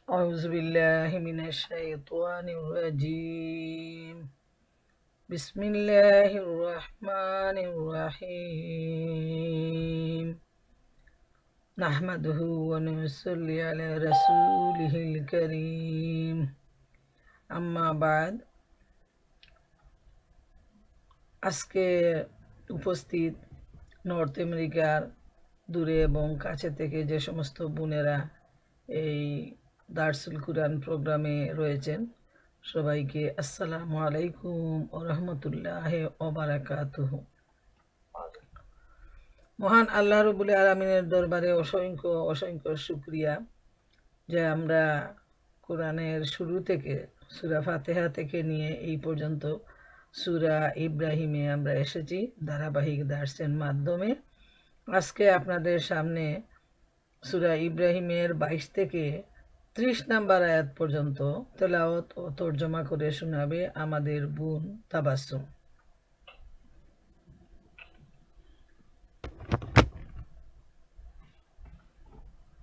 [SPEAKER 1] আউযু বিল্লাহি মিনাশ শাইতানির রাজীম। বিসমিল্লাহির রহমানির রহিম। নাহমাদুহু ওয়া নুসাল্লি আলা রাসূলিহিল কারীম। আম্মা বাদ। আজকে উপস্থিত নর্থ আমেরিকার দূরে এবং কাছে থেকে যে সমস্ত বোনেরা এই দারসুল কুরআন প্রোগ্রামে রয়েছেন, সবাইকে আসসালামু আলাইকুম ওয়া রাহমাতুল্লাহি ওয়া বারাকাতুহু। মহান আল্লাহ রাব্বুল আলামিনের দরবারে অসংখ্য অসংখ্য শুকরিয়া যে আমরা কোরআনের শুরু থেকে সূরা ফাতিহা থেকে নিয়ে এই পর্যন্ত সূরা ইব্রাহিমে আমরা এসেছি ধারাবাহিক দার্সের মাধ্যমে। আজকে আপনাদের সামনে সূরা ইব্রাহিমের 22 থেকে 30 নম্বর আয়াত পর্যন্ত তেলাওয়াত ও তরজমা করে শোনাবে আমাদের বোন তাবাসসুম।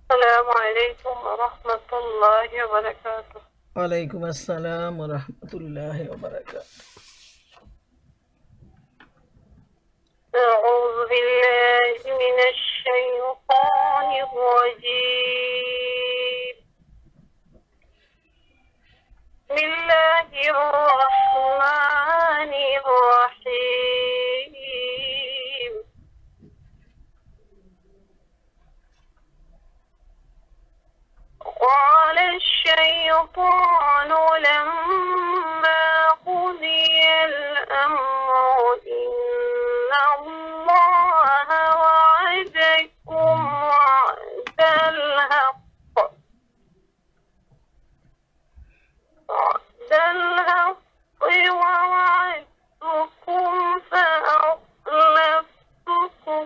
[SPEAKER 2] আসসালামু আলাইকুম ওয়া রাহমাতুল্লাহি ওয়া বারাকাতুহু।
[SPEAKER 1] ওয়ালাইকুম আসসালাম ওয়া রাহমাতুল্লাহি ওয়া বারাকাতুহু।
[SPEAKER 2] أعوذ بالله من الشيطان الرجيم. بسم الله الرحمن الرحيم. قال الشيطان لما قضي الأمر إن الله وعدكم وعد الحق ووعدتكم فأخلفتكم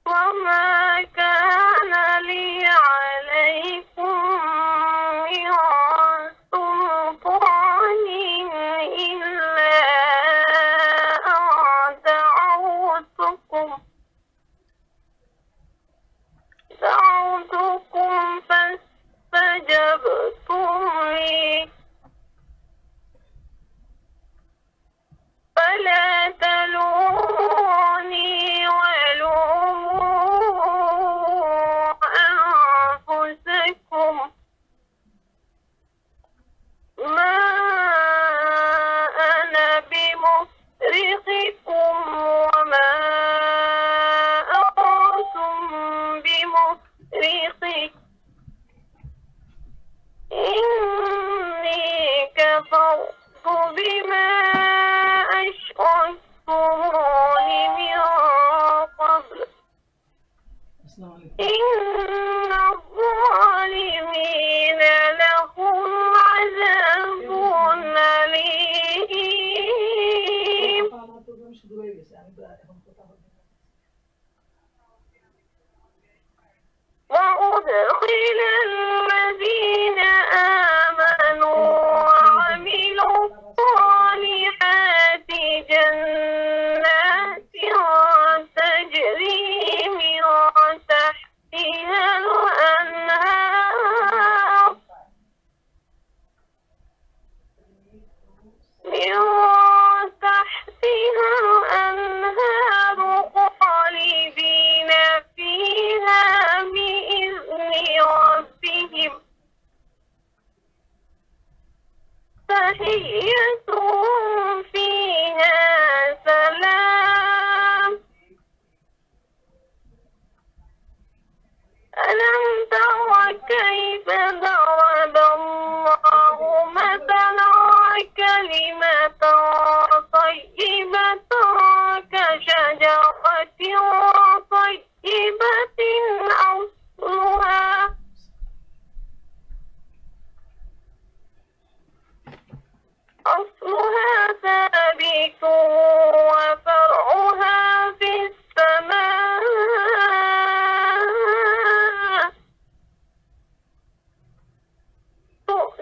[SPEAKER 2] وما كان لي عليكم من سلطان إلا أن دعوتكم فاستجبتم لي فلا تلوموني ولوموا أنفسكم ما أنا بمصرخكم وما أنتم بمصرخي إني كفرت بما أشركتمون من قبل إن الظالمين لهم عذاب أليم. وأدخل الذين آمنوا وعملوا الصالحات جنات تجري من تحتها الأنهار خالدين فيها بإذن ربهم تحيتهم فيها سلام. ألم تر كيف ضرب الله مثلا كلمة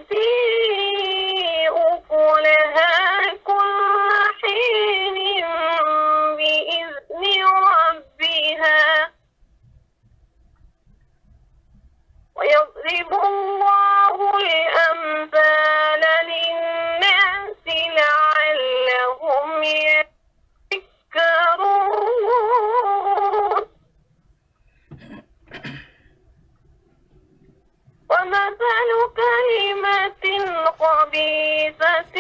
[SPEAKER 2] تؤتي أكلها كل حين بإذن ربها ويضرب الله الأمثال للناس لعلهم يذكرون ومثل كلمة خبيثة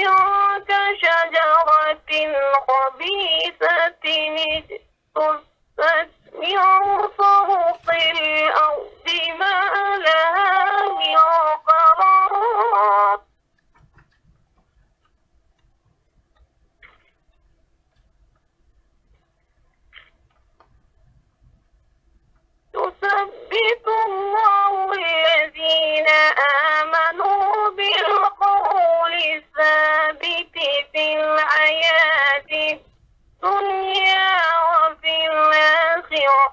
[SPEAKER 2] كشجرة خبيثة اجتثت من فوق الأرض ما لها من قرار يثبت الله الذين آمنوا بالقول الثابت في الحياة الدنيا وفي الآخرة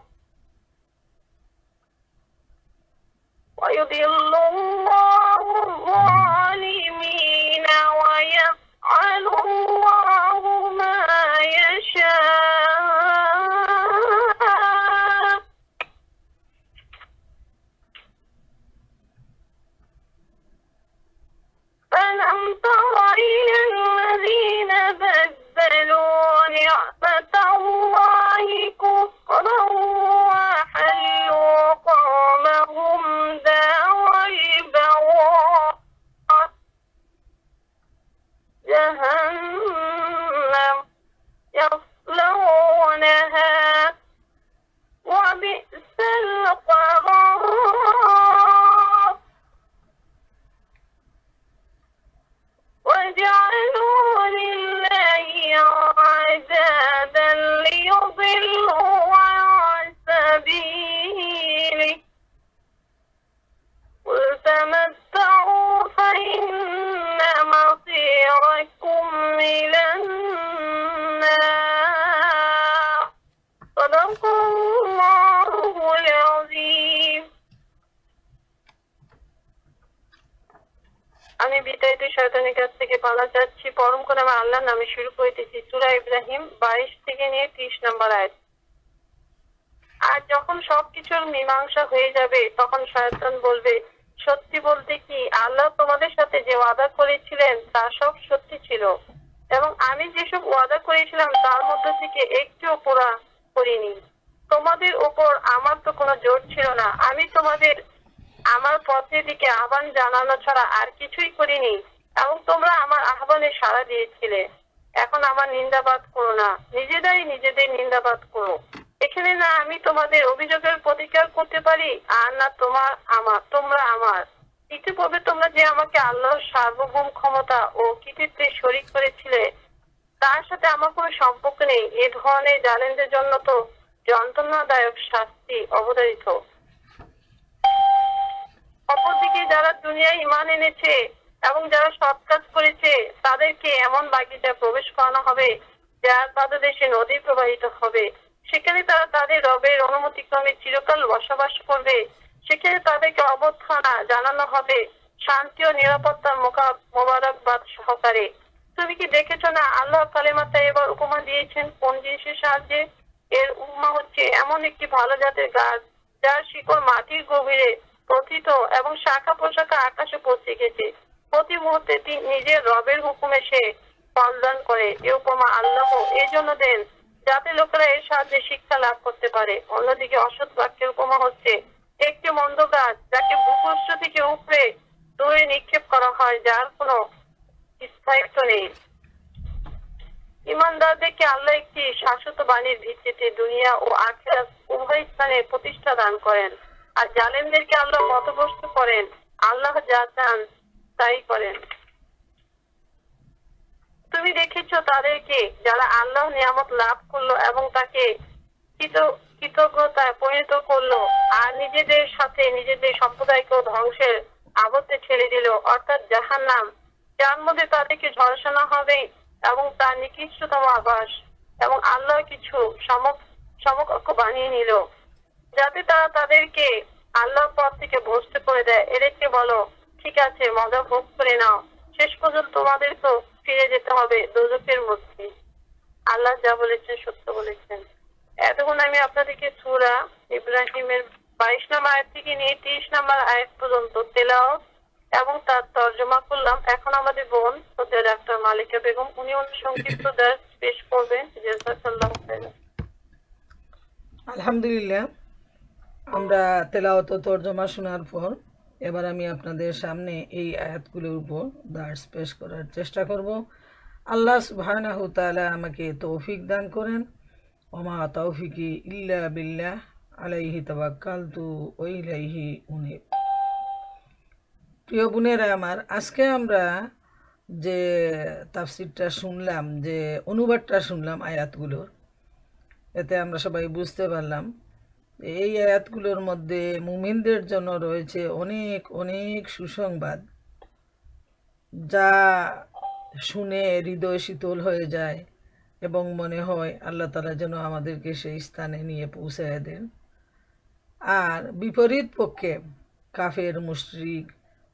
[SPEAKER 2] ويضل الله الظالمين ويفعل الله ما يشاء فلم تر إلى الذين بدلوا نعمة الله كفرا وحلوا قومهم دار البوار جهنم يصلونها وبئس القرار وجعلوا لله عدادا ليضلوا عن سبيله قل تمتعوا فإن مصيركم إلى النار صدق الله العظيم আমি বিতাড়িত শয়তানের কাছ থেকে পালা যাচ্ছি পরম করে আমার আল্লাহর নামে শুরু করিতেছি সূরা ইব্রাহিম 22 থেকে নিয়ে 30 নম্বর আয়াত। আর যখন সবকিছুর মীমাংসা হয়ে যাবে তখন শয়তান বলবে, সত্যি বলতে কি আল্লাহ তোমাদের সাথে যে ওয়াদা করেছিলেন তা সব সত্যি ছিল এবং আমি যেসব ওয়াদা করেছিলাম তার মধ্যে থেকে একটিও পুরা করিনি। তোমাদের উপর আমার তো কোনো জোর ছিল না, আমি তোমাদের আমার পথের দিকে আহ্বান জানানো ছাড়া আর কিছুই করিনি এবং তোমরা আমার আহ্বানে সাড়া দিয়েছিলে। এখন আমার নিন্দাবাদ করো না, নিজেরাই নিজেদের নিন্দাবাদ করো। এখানে না আমি তোমাদের অভিযোগের প্রতিকার করতে পারি আর না তোমরা আমার। ইতিপূর্বে তোমরা যে আমাকে আল্লাহর সার্বভৌম ক্ষমতা ও কৃতিত্বে শরীক করেছিলে তার সাথে আমার কোনো সম্পর্ক নেই। এ ধরনের জালেমদের জন্য তো যন্ত্রণাদায়ক শাস্তি অবধারিত। অপরদিকে যারা দুনিয়ায় ঈমান এনেছে এবং যারা সৎ কাজ করেছে তাদেরকে এমন বাগিচায় প্রবেশ করানো হবে যার পাদদেশে নদী প্রবাহিত হবে। সেখানে তারা তাদের রবের অনুমতিক্রমে চিরকাল বসবাস করবে। সেখানে তাদেরকে অবস্থানা জানানো হবে শান্তি ও নিরাপত্তার মোবারকবাদ সহকারে। তুমি কি দেখেছো না আল্লাহ কালেমাতে এবার উপমা দিয়েছেন কোন জিনিসের সাহায্যে? এর উপমা হচ্ছে এমন একটি ভালো জাতের গাছ যার শিকড় মাটির গভীরে প্রথিত এবং শাখা প্রশাখা আকাশে পৌঁছে গেছে। প্রতি মুহূর্তে তিনি নিজের রবের হুকুমে সে ফলদান করে। এ উপমা আল্লাহ এই জন্য দেন যাতে লোকেরা এর সাহায্যে শিক্ষা লাভ করতে পারে। অন্যদিকে অসৎ বাক্যের উপমা হচ্ছে একটি মন্দ গাছ যাকে ভূপৃষ্ঠ থেকে উপরে দূরে নিক্ষেপ করা হয়, যার কোনো স্থায়িত্ব নেই। ইমানদারদেরকে আল্লাহ একটি শাশ্বত বাণীর ভিত্তিতে দুনিয়া ও আখিরাত উভয় স্থানে প্রতিষ্ঠা দান করেন, আর জালেমদেরকে আল্লাহ পথভ্রষ্ট করেন। আল্লাহ যা চান তাই করেন। তুমি দেখেছো তাদেরকে যারা আল্লাহ নিয়ামত লাভ করলো এবং তাকে কৃতজ্ঞতায় পরিণত করলো আর নিজেদের সাথে নিজেদের সম্প্রদায়কেও ধ্বংসের আবদ্ধে ঠেলে দিল, অর্থাৎ জাহান্নাম, যার মধ্যে তাদেরকে ঝলসানো হবে এবং তার নিকৃষ্টতম আবাস। এবং আল্লাহ কিছু সমকক্ষ বানিয়ে নিল যাতে তারা তাদেরকে আল্লাহর পথ থেকে ভ্রষ্ট করে দেয়। এদেরকে বলো ঠিক আছে, মজা ভোগ করে নাও, শেষ পর্যন্ত তোমাদের তো ফিরে যেতে হবে দোজখের মধ্যে। আল্লাহ যা বলেছেন সত্য বলেছেন। এতক্ষণ আমি আপনাদেরকে সূরা ইব্রাহিমের 22 নম্বর আয়াত থেকে নিয়ে 30 নম্বর আয়াত পর্যন্ত তেলাওয়াত এবং তার তর্জমা করলাম। এখন আমাদের বোন সৌদি ডাক্তার মালিকা বেগম, উনি সংক্ষিপ্ত দর্শ পেশ করবেন। জাযাকাল্লাহু খাইরান।
[SPEAKER 1] আলহামদুলিল্লাহ, আমরা তেলাওয়াত ও তর্জমা শোনার পর এবার আমি আপনাদের সামনে এই আয়াতগুলোর উপর দার্স পেশ করার চেষ্টা করব। আল্লাহ সুবহানাহু তাআলা আমাকে তৌফিক দান করেন। ওমা তৌফিকি ইল্লা বিল্লাহ, আলাইহি তাওয়াক্কালতু ওয়া ইলাইহি উনীব। প্রিয় বোনেরা আমার, আজকে আমরা যে তাফসিরটা শুনলাম, যে অনুবাদটা শুনলাম আয়াতগুলোর, এতে আমরা সবাই বুঝতে পারলাম এই আয়াতগুলোর মধ্যে মুমিনদের জন্য রয়েছে অনেক অনেক সুসংবাদ, যা শুনে হৃদয় শীতল হয়ে যায় এবং মনে হয় আল্লাহ তাআলা যেন আমাদেরকে সেই স্থানে নিয়ে পৌঁছায় দেন। আর বিপরীত পক্ষে কাফের, মুশরিক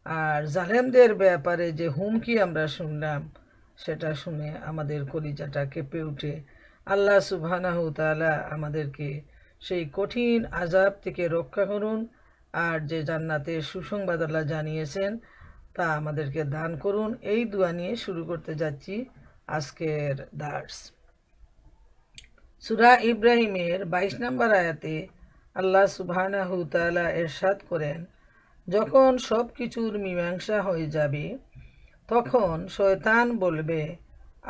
[SPEAKER 1] আর জালেমদের ব্যাপারে যে হুমকি আমরা শুনলাম, সেটা শুনে আমাদের কলিজাটা কেঁপে উঠে। আল্লাহ সুবহানাহু তাআলা আমাদেরকে সেই কঠিন আযাব থেকে রক্ষা করুন, আর যে জান্নাতের সুসংবাদ আল্লাহ জানিয়েছেন তা আমাদেরকে দান করুন। এই দোয়া নিয়ে শুরু করতে যাচ্ছি আজকের দার্স। সূরা ইব্রাহিমের 22 নম্বর আয়াতে আল্লাহ সুবহানাহু তাআলা ইরশাদ করেন, যখন সব কিছুর মীমাংসা হয়ে যাবে তখন শয়তান বলবে,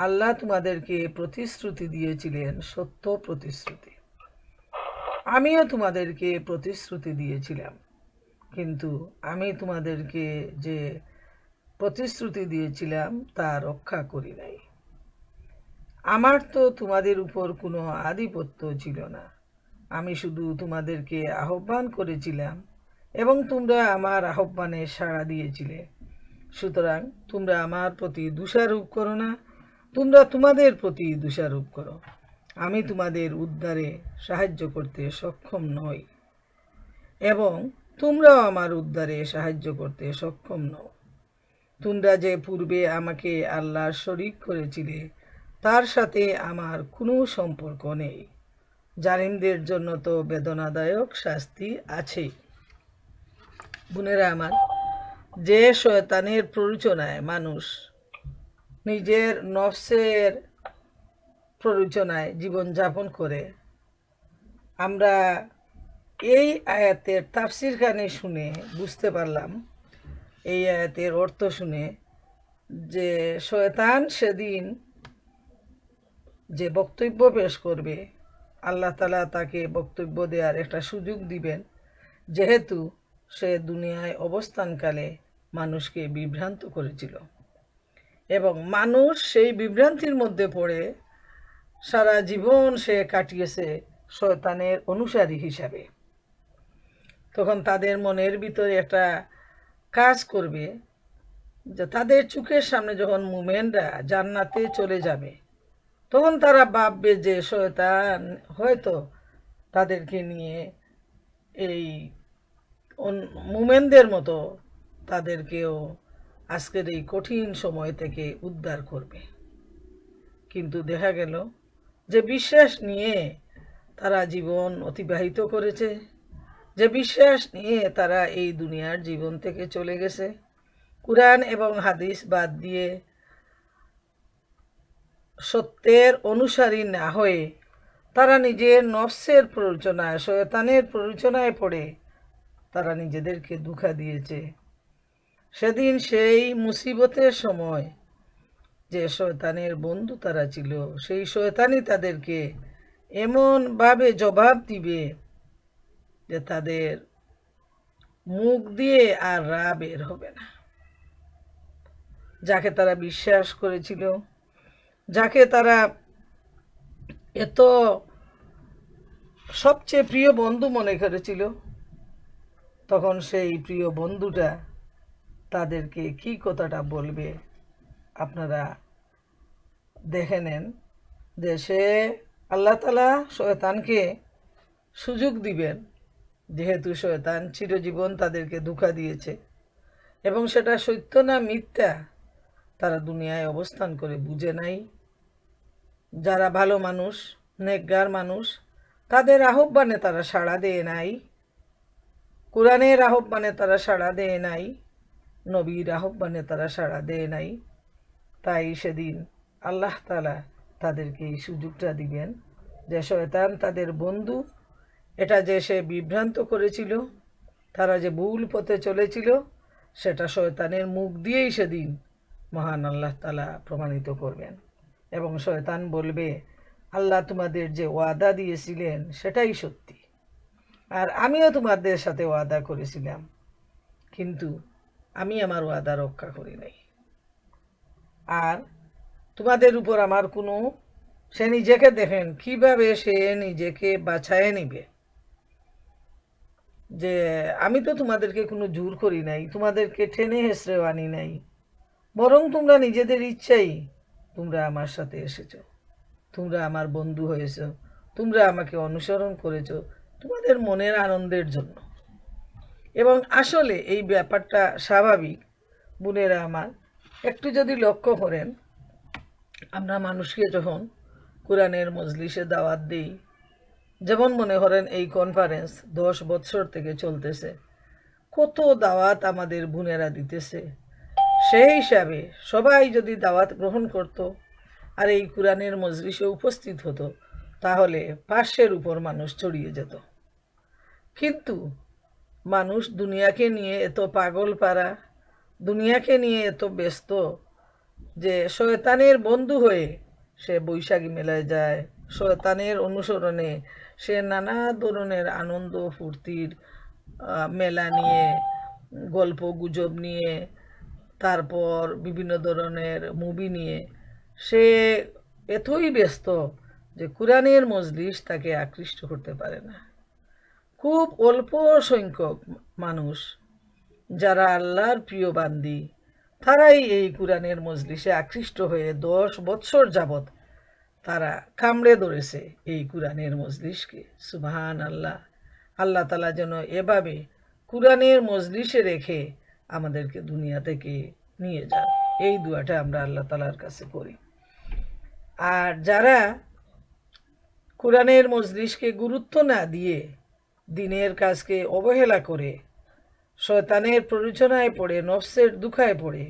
[SPEAKER 1] আল্লাহ তোমাদেরকে প্রতিশ্রুতি দিয়েছিলেন সত্য প্রতিশ্রুতি, আমিও তোমাদেরকে প্রতিশ্রুতি দিয়েছিলাম, কিন্তু আমি তোমাদেরকে যে প্রতিশ্রুতি দিয়েছিলাম তা রক্ষা করি নাই। আমার তো তোমাদের উপর কোনো আধিপত্য ছিল না, আমি শুধু তোমাদেরকে আহ্বান করেছিলাম এবং তোমরা আমার আহ্বানে সাড়া দিয়েছিলে। সুতরাং তোমরা আমার প্রতি দোষারোপ করো না, তোমরা তোমাদের প্রতি দোষারোপ করো। আমি তোমাদের উদ্ধারে সাহায্য করতে সক্ষম নই এবং তোমরাও আমার উদ্ধারে সাহায্য করতে সক্ষম নও। তোমরা যে পূর্বে আমাকে আল্লাহর শরীক করেছিলে তার সাথে আমার কোনো সম্পর্ক নেই। জালিমদের জন্য তো বেদনাদায়ক শাস্তি আছে। বোনেরা আমার, যে শয়তানের প্ররোচনায় মানুষ নিজের নফসের প্ররোচনায় জীবনযাপন করে, আমরা এই আয়াতের তাফসির কানে শুনে বুঝতে পারলাম, এই আয়াতের অর্থ শুনে, যে শয়তান সেদিন যে বক্তব্য পেশ করবে, আল্লাহ তাআলা তাকে বক্তব্য দেওয়ার একটা সুযোগ দিবেন, যেহেতু সে দুনিয়ায় অবস্থানকালে মানুষকে বিভ্রান্ত করেছিল এবং মানুষ সেই বিভ্রান্তির মধ্যে পড়ে সারা জীবন সে কাটিয়েছে শয়তানের অনুসারী হিসাবে। তখন তাদের মনের ভিতরে একটা কাজ করবে যে তাদের চোখের সামনে যখন মুমিনরা জান্নাতে চলে যাবে, তখন তারা ভাববে যে শয়তান হয়তো তাদেরকে নিয়ে এই মুমিনদের মতো তাদেরকেও আজকের এই কঠিন সময় থেকে উদ্ধার করবে। কিন্তু দেখা গেল যে বিশ্বাস নিয়ে তারা জীবন অতিবাহিত করেছে, যে বিশ্বাস নিয়ে তারা এই দুনিয়ার জীবন থেকে চলে গেছে, কুরআন এবং হাদিস বাদ দিয়ে সত্যের অনুসারী না হয়ে তারা নিজের নফসের প্ররোচনায়, শয়তানের প্ররোচনায় পড়ে তারা নিজেদেরকে ধোঁকা দিয়েছে। সেদিন সেই মুসিবতের সময় যে শয়তানের বন্ধু তারা ছিল, সেই শয়তানই তাদেরকে এমনভাবে জবাব দিবে যে তাদের মুখ দিয়ে আর রা বের হবে না। যাকে তারা বিশ্বাস করেছিল, যাকে তারা এত সবচেয়ে প্রিয় বন্ধু মনে করেছিল, তখন সেই প্রিয় বন্ধুটা তাদেরকে কি কথাটা বলবে আপনারা দেখে নেন। যে সে আল্লাহ তাআলা শয়তানকে সুযোগ দিবেন, যেহেতু শয়তান চিরজীবন তাদেরকে ধোঁকা দিয়েছে, এবং সেটা সত্য না মিথ্যা তারা দুনিয়ায় অবস্থান করে বুঝে নাই। যারা ভালো মানুষ, নেককার মানুষ, তাদের আহ্বানে তারা সাড়া দেয় নাই, কোরআনের আহ্বানে তারা সাড়া দেয় নাই, নবীর আহ্বানে তারা সাড়া দেয় নাই। তাই সেদিন আল্লাহ তাআলা তাদেরকে এই সুযোগটা দিবেন যে শয়তান তাদের বন্ধু, এটা যে সে বিভ্রান্ত করেছিল, তারা যে ভুল পথে চলেছিল, সেটা শয়তানের মুখ দিয়েই সেদিন মহান আল্লাহ তাআলা প্রমাণিত করবেন। এবং শয়তান বলবে, আল্লাহ তোমাদের যে ওয়াদা দিয়েছিলেন সেটাই সত্যি, আর আমিও তোমাদের সাথে ওয়াদা করেছিলাম, কিন্তু আমি আমার ওয়াদা রক্ষা করি নাই। আর তোমাদের উপর আমার কোনো, সে নিজেকে দেখেন কিভাবে সে নিজেকে বাঁচায় নিবে, যে আমি তো তোমাদেরকে কোনো জোর করি নাই, তোমাদেরকে টেনে হেসড়েও আনি নাই, বরং তোমরা নিজেদের ইচ্ছাই তোমরা আমার সাথে এসেছো, তোমরা আমার বন্ধু হয়েছো, তোমরা আমাকে অনুসরণ করেছো তোমাদের মনের আনন্দের জন্য। এবং আসলে এই ব্যাপারটা স্বাভাবিক। বোনেরা আমার, একটু যদি লক্ষ্য করেন, আমরা মানুষকে যখন কোরআনের মজলিসে দাওয়াত দিই, যেমন মনে করেন এই কনফারেন্স 10 বছর থেকে চলতেছে, কত দাওয়াত আমাদের বোনেরা দিতেছে। সেই হিসাবে সবাই যদি দাওয়াত গ্রহণ করত আর এই কোরআনের মজলিসে উপস্থিত হতো, তাহলে 500-এর উপর মানুষ ছড়িয়ে যেত। কিন্তু মানুষ দুনিয়াকে নিয়ে এত পাগল পারা, দুনিয়াকে নিয়ে এত ব্যস্ত যে শয়তানের বন্ধু হয়ে সে বৈশাখী মেলায় যায়, শয়তানের অনুসরণে সে নানা ধরনের আনন্দ ফুর্তির মেলা নিয়ে, গল্প গুজব নিয়ে, তারপর বিভিন্ন ধরনের মুভি নিয়ে সে এতই ব্যস্ত যে কোরআনের মজলিস তাকে আকৃষ্ট করতে পারে না। খুব অল্প সংখ্যক মানুষ যারা আল্লাহর প্রিয় বান্দি, তারাই এই কোরআনের মজলিসে আকৃষ্ট হয়ে 10 বছর যাবৎ তারা কামড়ে ধরেছে এই কোরআনের মজলিসকে। সুবহান আল্লাহ। আল্লাহ তাআলা যেন এভাবে কোরআনের মজলিসে রেখে আমাদেরকে দুনিয়া থেকে নিয়ে যান, এই দোয়াটা আমরা আল্লাহ তাআলার কাছে করি। আর যারা কোরআনের মজলিসকে গুরুত্ব না দিয়ে দিনের কাজকে অবহেলা করে, শয়তানের প্ররোচনায় পড়ে, নফসের দুখায় পড়ে,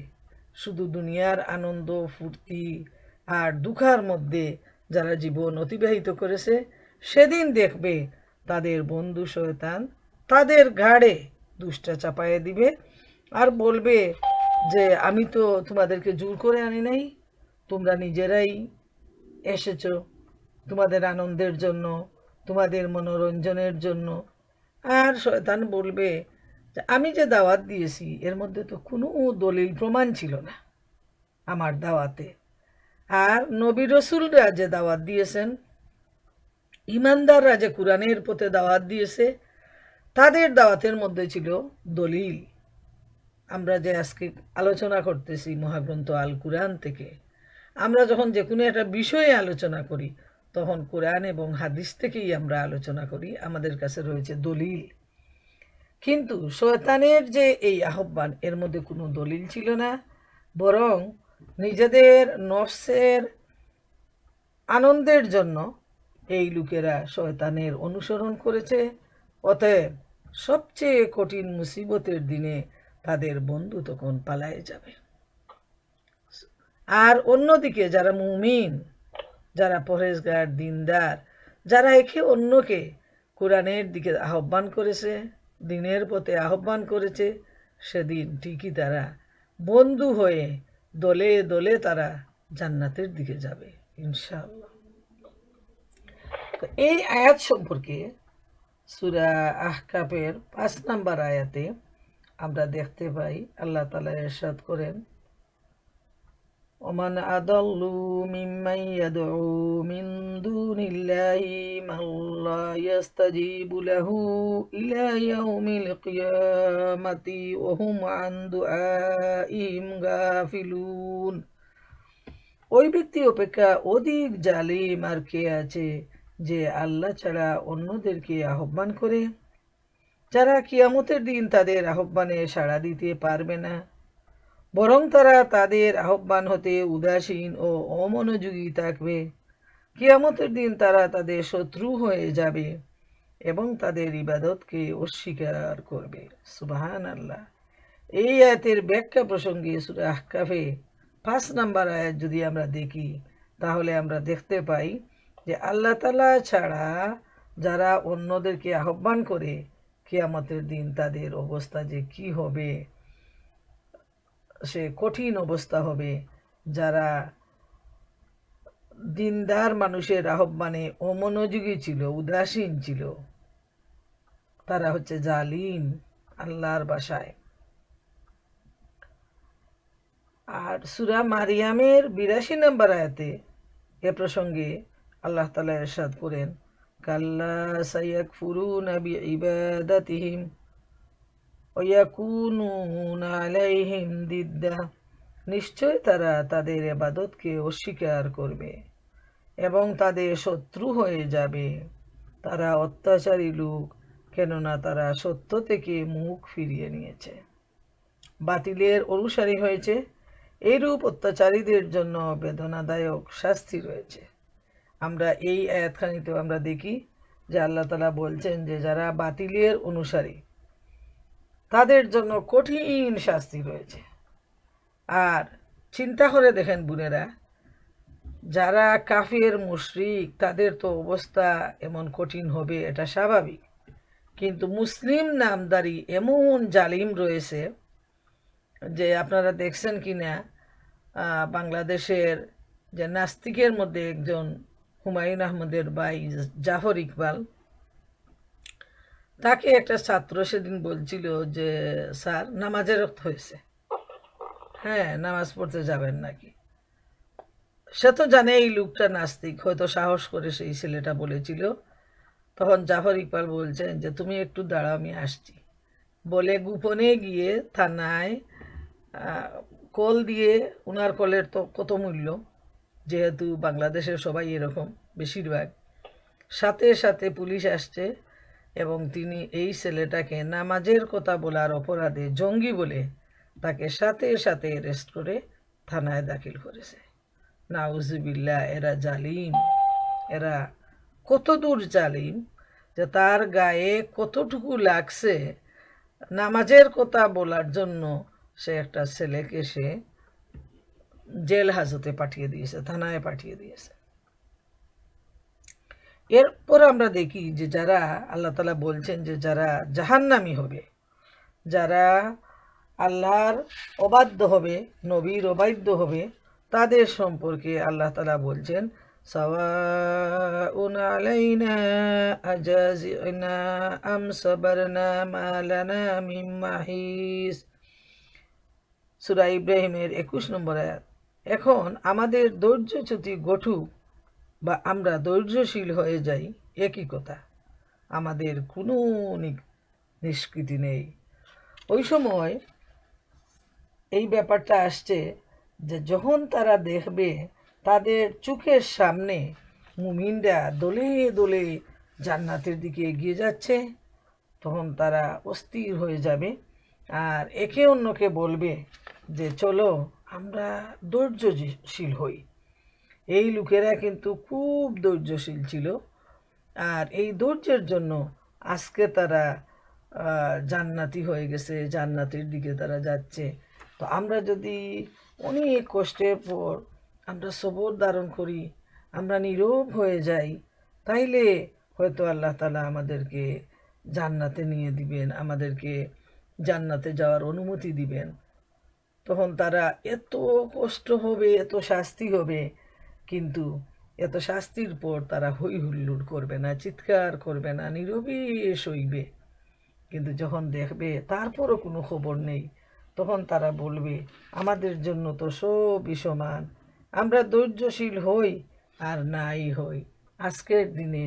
[SPEAKER 1] শুধু দুনিয়ার আনন্দ ফুর্তি আর দুঃখার মধ্যে যারা জীবন অতিবাহিত করেছে, সেদিন দেখবে তাদের বন্ধু শয়তান তাদের ঘাড়ে দুষ্টা চাপায়ে দিবে আর বলবে যে আমি তো তোমাদেরকে জোর করে আনি নাই, তোমরা নিজেরাই এসেছো তোমাদের আনন্দের জন্য, তোমাদের মনোরঞ্জনের জন্য। আর শয়তান বলবে যে আমি যে দাওয়াত দিয়েছি এর মধ্যে তো কোনো দলিল প্রমাণ ছিল না আমার দাওয়াতে। আর নবী রসুলরা যে দাওয়াত দিয়েছেন, ইমানদাররা যে কোরআনের পথে দাওয়াত দিয়েছে, তাদের দাওয়াতের মধ্যে ছিল দলিল। আমরা যে আজকে আলোচনা করতেছি মহাগ্রন্থ আল কুরআন থেকে, আমরা যখন যে কোনো একটা বিষয়ে আলোচনা করি তখন কোরআন এবং হাদিস থেকেই আমরা আলোচনা করি, আমাদের কাছে রয়েছে দলিল। কিন্তু শয়তানের যে এই আহ্বান, এর মধ্যে কোনো দলিল ছিল না, বরং নিজেদের নফসের আনন্দের জন্য এই লোকেরা শয়তানের অনুসরণ করেছে। অতএব সবচেয়ে কঠিন মুসিবতের দিনে তাদের বন্ধু তখন পালায়ে যাবে। আর অন্যদিকে যারা মুমিন, যারা পরহেজগার দিনদার, যারা একে অন্যকে কোরআনের দিকে আহ্বান করেছে, দিনের পথে আহ্বান করেছে, সেদিন ঠিকই তারা বন্ধু হয়ে দলে দলে তারা জান্নাতের দিকে যাবে ইনশাআল্লাহ। তো এই আয়াত সম্পর্কে সূরা আহকাফের 5 নম্বর আয়াতে আমরা দেখতে পাই আল্লাহ তাআলা ইরশাদ করেন, ওমান আদাল্লু মিম্মান ইয়াদউ মিন দুনিল্লাহি মান লা ইস্তাজিবু লাহু ইলা ইয়াউমিল কিয়ামাতি ওয়া হুম আন দুআইহিম গাফিলুন। ওই ব্যক্তি অপেক্ষা অধিক জালিম আর কে আছে যে আল্লাহ ছাড়া অন্যদেরকে আহ্বান করে, যারা কিয়ামতের দিন তাদের আহ্বানে সাড়া দিতে পারবে না বরং তারা তাদের আহ্বান হতে উদাসীন ও অমনোযোগী থাকবে। কিয়ামতের দিন তারা তাদের শত্রু হয়ে যাবে এবং তাদের ইবাদতকে অস্বীকার করবে। সুবহানাল্লাহ। এই আয়াতের ব্যাখ্যা প্রসঙ্গে সূরা আহকাফে 5 নম্বর আয়াত যদি আমরা দেখি, তাহলে আমরা দেখতে পাই যে আল্লাহ তাআলা ছাড়া যারা অন্যদেরকে আহ্বান করে, কিয়ামতের দিন তাদের অবস্থা যে কি হবে, সে কঠিন অবস্থা হবে। যারা দিনদার মানুষের আহ্বানে অমনোযোগী ছিল, উদাসীন ছিল, তারা হচ্ছে জালিম আল্লাহর ভাষায়। আর সূরা মারিয়ামের 82 নম্বর আয়াতে এ প্রসঙ্গে আল্লাহ তাআলা ইরশাদ করেন, কাল্লা সায়াকফুরুনা বিইবাদাতিহিম ওয়া ইয়াকুনুনা আলাইহিম দিদ্দা, নিশ্চয় তারা তাদের ইবাদতকে অস্বীকার করবে এবং তাদের শত্রু হয়ে যাবে। তারা অত্যাচারী লোক, কেননা তারা সত্য থেকে মুখ ফিরিয়ে নিয়েছে, বাতিলের অনুসারী হয়েছে। এইরূপ অত্যাচারীদের জন্য বেদনাদায়ক শাস্তি রয়েছে। আমরা এই আয়াতখানিতেও আমরা দেখি যে আল্লাহ তাআলা বলছেন যে যারা বাতিলের অনুসারী তাদের জন্য কঠিন শাস্তি রয়েছে। আর চিন্তা করে দেখেন বোনেরা, যারা কাফির মুশরিক তাদের তো অবস্থা এমন কঠিন হবে, এটা স্বাভাবিক। কিন্তু মুসলিম নামদারি এমন জালিম রয়েছে যে আপনারা দেখছেন কিনা, বাংলাদেশের যে নাস্তিকের মধ্যে একজন হুমায়ুন আহমদের ভাই জাফর ইকবাল, তাকে একটা ছাত্র সেদিন বলছিল যে স্যার নামাজের ওয়াক্ত হয়েছে, হ্যাঁ নামাজ পড়তে যাবেন নাকি। সে তো জানে এই লোকটা নাস্তিক, হয়তো সাহস করে সেই ছেলেটা বলেছিল। তখন জাফর ইকবাল বলছেন যে তুমি একটু দাঁড়াও, আমি আসছি, বলে গোপনে গিয়ে থানায় কল দিয়ে, উনার কলের তো কত মূল্য, যেহেতু বাংলাদেশের সবাই এরকম বেশিরভাগ, সাথে সাথে পুলিশ আসছে এবং তিনি এই ছেলেটাকে নামাজের কথা বলার অপরাধে জঙ্গি বলে তাকে সাথে সাথে অ্যারেস্ট করে থানায় দাখিল করেছে। নাউজুবিল্লাহ, এরা জালিম। এরা কত দূর জালিম যে তার গায়ে কতটুকু লাগছে নামাজের কথা বলার জন্য সে একটা ছেলেকে সে জেল হাজতে পাঠিয়ে দিয়েছে, থানায় পাঠিয়ে দিয়েছে। এরপর আমরা দেখি যে যারা আল্লাহ তাআলা বলছেন যে যারা জাহান্নামী হবে, যারা আল্লাহর অবাধ্য হবে, নবীর অবাধ্য হবে, তাদের সম্পর্কে আল্লাহ তাআলা বলছেন সাওয়াউন আলাইনা আজাজিনা আম সাবারনা মা লানা মিন মাহিস। সূরা ইব্রাহিমের 21 নম্বর আয়াত। এখন আমাদের ধৈর্যচ্যুতি ঘটুক বা আমরা ধৈর্যশীল হয়ে যাই, একই কথা, আমাদের কোনো নিষ্কৃতি নেই। ওই সময় এই ব্যাপারটা আসছে যে যখন তারা দেখবে তাদের চোখের সামনে মুমিনরা দলে দলে জান্নাতের দিকে এগিয়ে যাচ্ছে, তখন তারা অস্থির হয়ে যাবে আর একে অন্যকে বলবে যে চলো আমরা ধৈর্যশীল হই। এই লোকেরা কিন্তু খুব ধৈর্যশীল ছিল, আর এই ধৈর্যের জন্য আজকে তারা জান্নাতি হয়ে গেছে, জান্নাতের দিকে তারা যাচ্ছে। তো আমরা যদি অনেক কষ্টের পর আমরা সবর ধারণ করি, আমরা নীরব হয়ে যাই, তাইলে হয়তো আল্লাহ তাআলা আমাদেরকে জান্নাতে নিয়ে দিবেন, আমাদেরকে জান্নাতে যাওয়ার অনুমতি দিবেন। তখন তারা এত কষ্ট হবে, এত শাস্তি হবে, কিন্তু এত শাস্তির পর তারা হই হুল্লোড় করবে না, চিৎকার করবে না, নীরবে সইবে। কিন্তু যখন দেখবে তারপরও কোনো খবর নেই, তখন তারা বলবে আমাদের জন্য তো সবই সমান, আমরা ধৈর্যশীল হই আর নাই হই, আজকের দিনে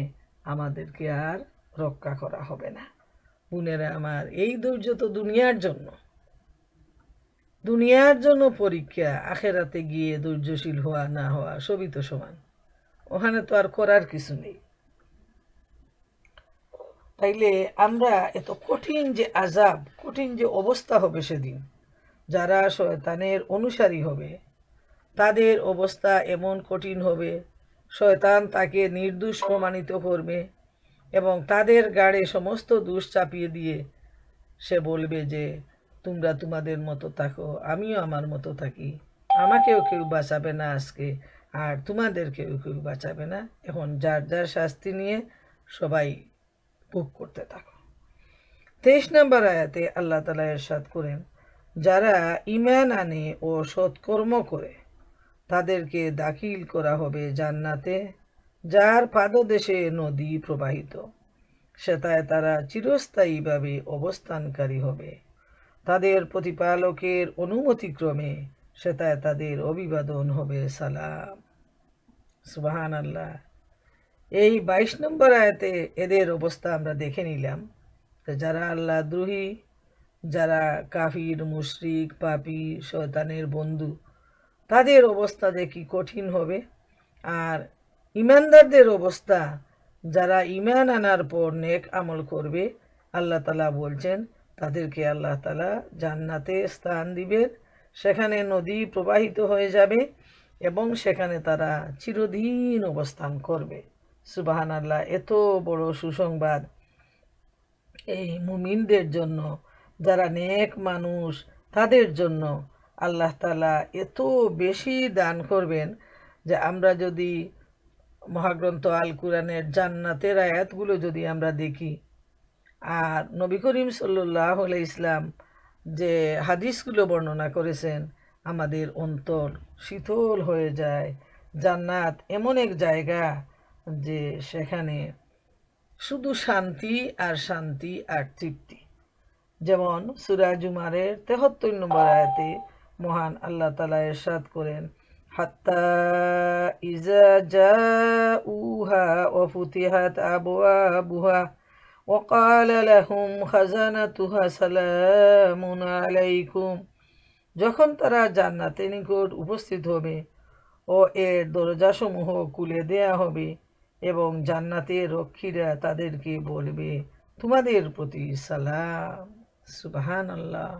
[SPEAKER 1] আমাদেরকে আর রক্ষা করা হবে না। বোনেরা আমার, এই ধৈর্য তো দুনিয়ার জন্য, দুনিয়ার জন্য পরীক্ষা। আখেরাতে গিয়ে ধৈর্যশীল হওয়া না হওয়া সবই তো সমান, ওখানে তো আর করার কিছু নেই। তাইলে আমরা এত কঠিন যে আযাব, কঠিন যে অবস্থা হবে সেদিন, যারা শয়তানের অনুসারী হবে তাদের অবস্থা এমন কঠিন হবে, শয়তান তাকে নির্দোষ প্রমাণিত করবে এবং তাদের ঘাড়ে সমস্ত দোষ চাপিয়ে দিয়ে সে বলবে যে তোমরা তোমাদের মতো থাকো, আমিও আমার মতো থাকি, আমাকেও কেউ বাঁচাবে না আজকে, আর তোমাদের কেউ কেউ বাঁচাবে না। এখন যার যার শাস্তি নিয়ে সবাই ভোগ করতে থাকো। 23 নম্বর আয়াতে আল্লাহ তাআলা ইরশাদ করেন, যারা ঈমান আনে ও সৎকর্ম করে তাদেরকে দাখিল করা হবে জান্নাতে, যার পাদদেশে নদী প্রবাহিত, সেটায় তারা চিরস্থায়ীভাবে অবস্থানকারী হবে। তাদের প্রতিপালকের অনুমতিক্রমে সেটায় তাদের অভিবাদন হবে সালাম। সুবহানাল্লাহ। এই 22 নম্বর আয়াতে এদের অবস্থা আমরা দেখে নিলাম, যারা আল্লাহ দ্রোহী, যারা কাফির, মুশরিক, পাপী, শয়তানের বন্ধু, তাদের অবস্থা যে কি কঠিন হবে। আর ইমানদারদের অবস্থা, যারা ঈমান আনার পর নেক আমল করবে, আল্লাহ তাআলা বলছেন তাদেরকে আল্লাহ তাআলা জান্নাতে স্থান দিবেন, সেখানে নদী প্রবাহিত হয়ে যাবে এবং সেখানে তারা চিরদিন অবস্থান করবে। সুবহানাল্লাহ। এত বড় সুসংবাদ এই মুমিনদের জন্য, যারা নেক মানুষ, তাদের জন্য আল্লাহ তাআলা এত বেশি দান করবেন যে আমরা যদি মহাগ্রন্থ আল কুরআনের জান্নাতের আয়াতগুলো যদি আমরা দেখি, আর নবী করিম সাল্লাল্লাহু আলাইহি ইসলাম যে হাদিসগুলো বর্ণনা করেছেন, আমাদের অন্তর শীতল হয়ে যায়। জান্নাত এমন এক জায়গা যে সেখানে শুধু শান্তি আর শান্তি আর তৃপ্তি। যেমন সূরা জুমারের 73 নম্বর আয়াতে মহান আল্লাহ তাআলা ইরশাদ করেন, হাত্তা ইজা জাউহা ওয়া ফুতিহাত আবওয়াবুহা ওয়া ক্বালা লাহুম খাজানাতুহা সালামুন আলাইকুম। যখন তারা জান্নাতের নিকট উপস্থিত হবে ও এর দরজাসমূহ খুলে দেয়া হবে এবং জান্নাতের রক্ষীরা তাদেরকে বলবে তোমাদের প্রতি সালাম। সুবহানাল্লাহ।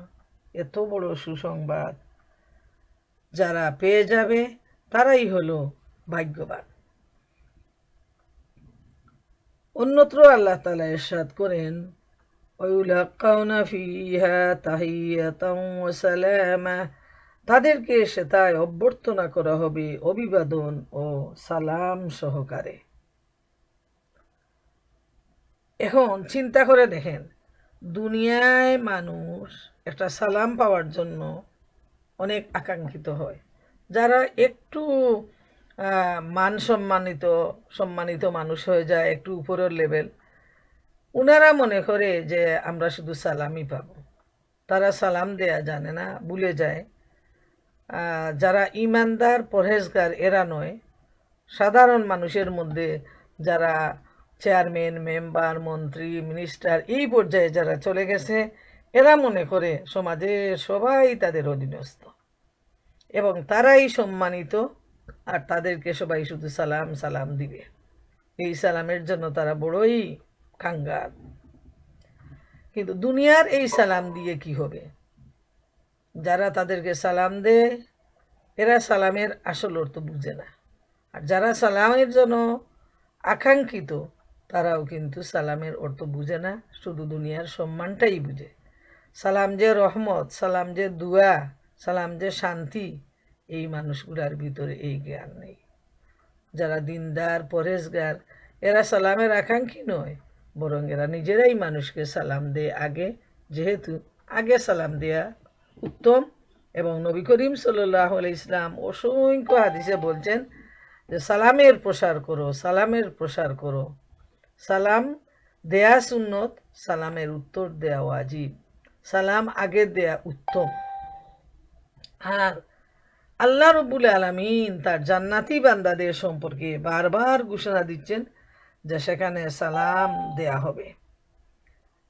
[SPEAKER 1] এত বড় সুসংবাদ যারা পেয়ে যাবে তারাই হলো ভাগ্যবান। অন্যত্র আল্লাহ তাআলা ইরশাদ করেন, ওয়ায়ুলাক্কাউনা ফিহা তাহিয়াতাও ওয়া সালামা, তাদেরকে সেটায় অভ্যর্থনা করা হবে অভিবাদন ও সালাম সহকারে। এখন চিন্তা করে দেখেন, দুনিয়ায় মানুষ একটা সালাম পাওয়ার জন্য অনেক আকাঙ্ক্ষিত হয়। যারা একটু সম্মানিত মানুষ হয়ে যায়, একটু উপরের লেভেল, ওনারা মনে করে যে আমরা শুধু সালামই পাবো। তারা সালাম দেয়া জানে না, ভুলে যায়। যারা ইমানদার, পরহেজগার এরা নয়। সাধারণ মানুষের মধ্যে যারা চেয়ারম্যান, মেম্বার, মন্ত্রী, মিনিস্টার এই পর্যায়ে যারা চলে গেছে, এরা মনে করে সমাজের সবাই তাদের অধীনস্থ এবং তারাই সম্মানিত, আর তাদেরকে সবাই শুধু সালাম সালাম দিবে। এই সালামের জন্য তারা বড়ই কাঙ্গাল। কিন্তু দুনিয়ার এই সালাম দিয়ে কি হবে? যারা তাদেরকে সালাম দেয় এরা সালামের আসল অর্থ বুঝে না, আর যারা সালামের জন্য আকাঙ্ক্ষিত তারাও কিন্তু সালামের অর্থ বুঝে না, শুধু দুনিয়ার সম্মানটাই বুঝে। সালাম যে রহমত, সালাম যে দুয়া, সালাম যে শান্তি, এই মানুষগুলার ভিতরে এই জ্ঞান নেই। যারা দিনদার, পরহেজগার, এরা সালামের আকাঙ্ক্ষী নয়, বরং এরা নিজেরাই মানুষকে সালাম দেয় আগে, যেহেতু আগে সালাম দেয়া উত্তম। এবং নবী করিম সাল্লাল্লাহু আলাইহি ইসলাম অসংখ্য হাদিসে বলছেন যে সালামের প্রসার করো, সালামের প্রসার করো। সালাম দেয়া সুন্নত, সালামের উত্তর দেয়া ওয়াজিব। সালাম আগে দেয়া উত্তম। আর আল্লাহ রব্বুল আলামিন তার জান্নাতি বান্দাদের সম্পর্কে বারবার ঘোষণা দিচ্ছেন যে সেখানে সালাম দেয়া হবে।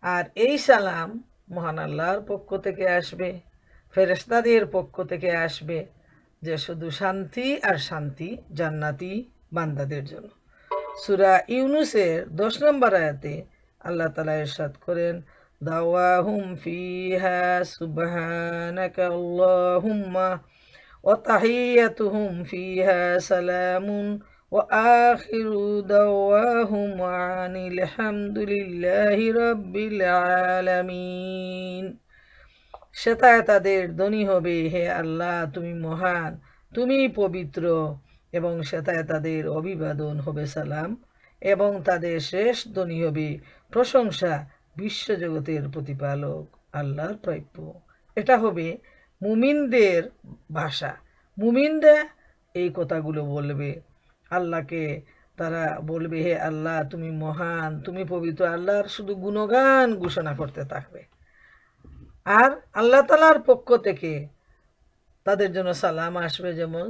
[SPEAKER 1] আর এই সালাম মহান আল্লাহর পক্ষ থেকে আসবে, ফেরেশতাদের পক্ষ থেকে আসবে, যে শুধু শান্তি আর শান্তি জান্নাতি বান্দাদের জন্য। সূরা ইউনূসের 10 নম্বর আয়াতে আল্লাহ তাআলা ইরশাদ করেন, দাওয়াহুম ফিহা সুবহানাকা আল্লাহুম্মা ওয়া তাহিয়াতুহুম ফিহা সালামুন ওয়া আখিরু দাওয়াহুম আনিল হামদুলিল্লাহি রাব্বিল আলামিন। সেটায় তাদের ধ্বনি হবে, হে আল্লাহ তুমি মহান, তুমি পবিত্র, এবং সেটায় তাদের অভিবাদন হবে সালাম, এবং তাদের শেষ ধ্বনি হবে প্রশংসা বিশ্বজগতের প্রতিপালক আল্লাহর প্রাপ্য। এটা হবে মুমিনদের ভাষা। মুমিনরা এই কথাগুলো বলবে আল্লাহকে। তারা বলবে, হে আল্লাহ তুমি মহান, তুমি পবিত্র, আল্লাহর শুধু গুণগান ঘোষণা করতে থাকবে। আর আল্লাহ তালার পক্ষ থেকে তাদের জন্য সালাম আসবে, যেমন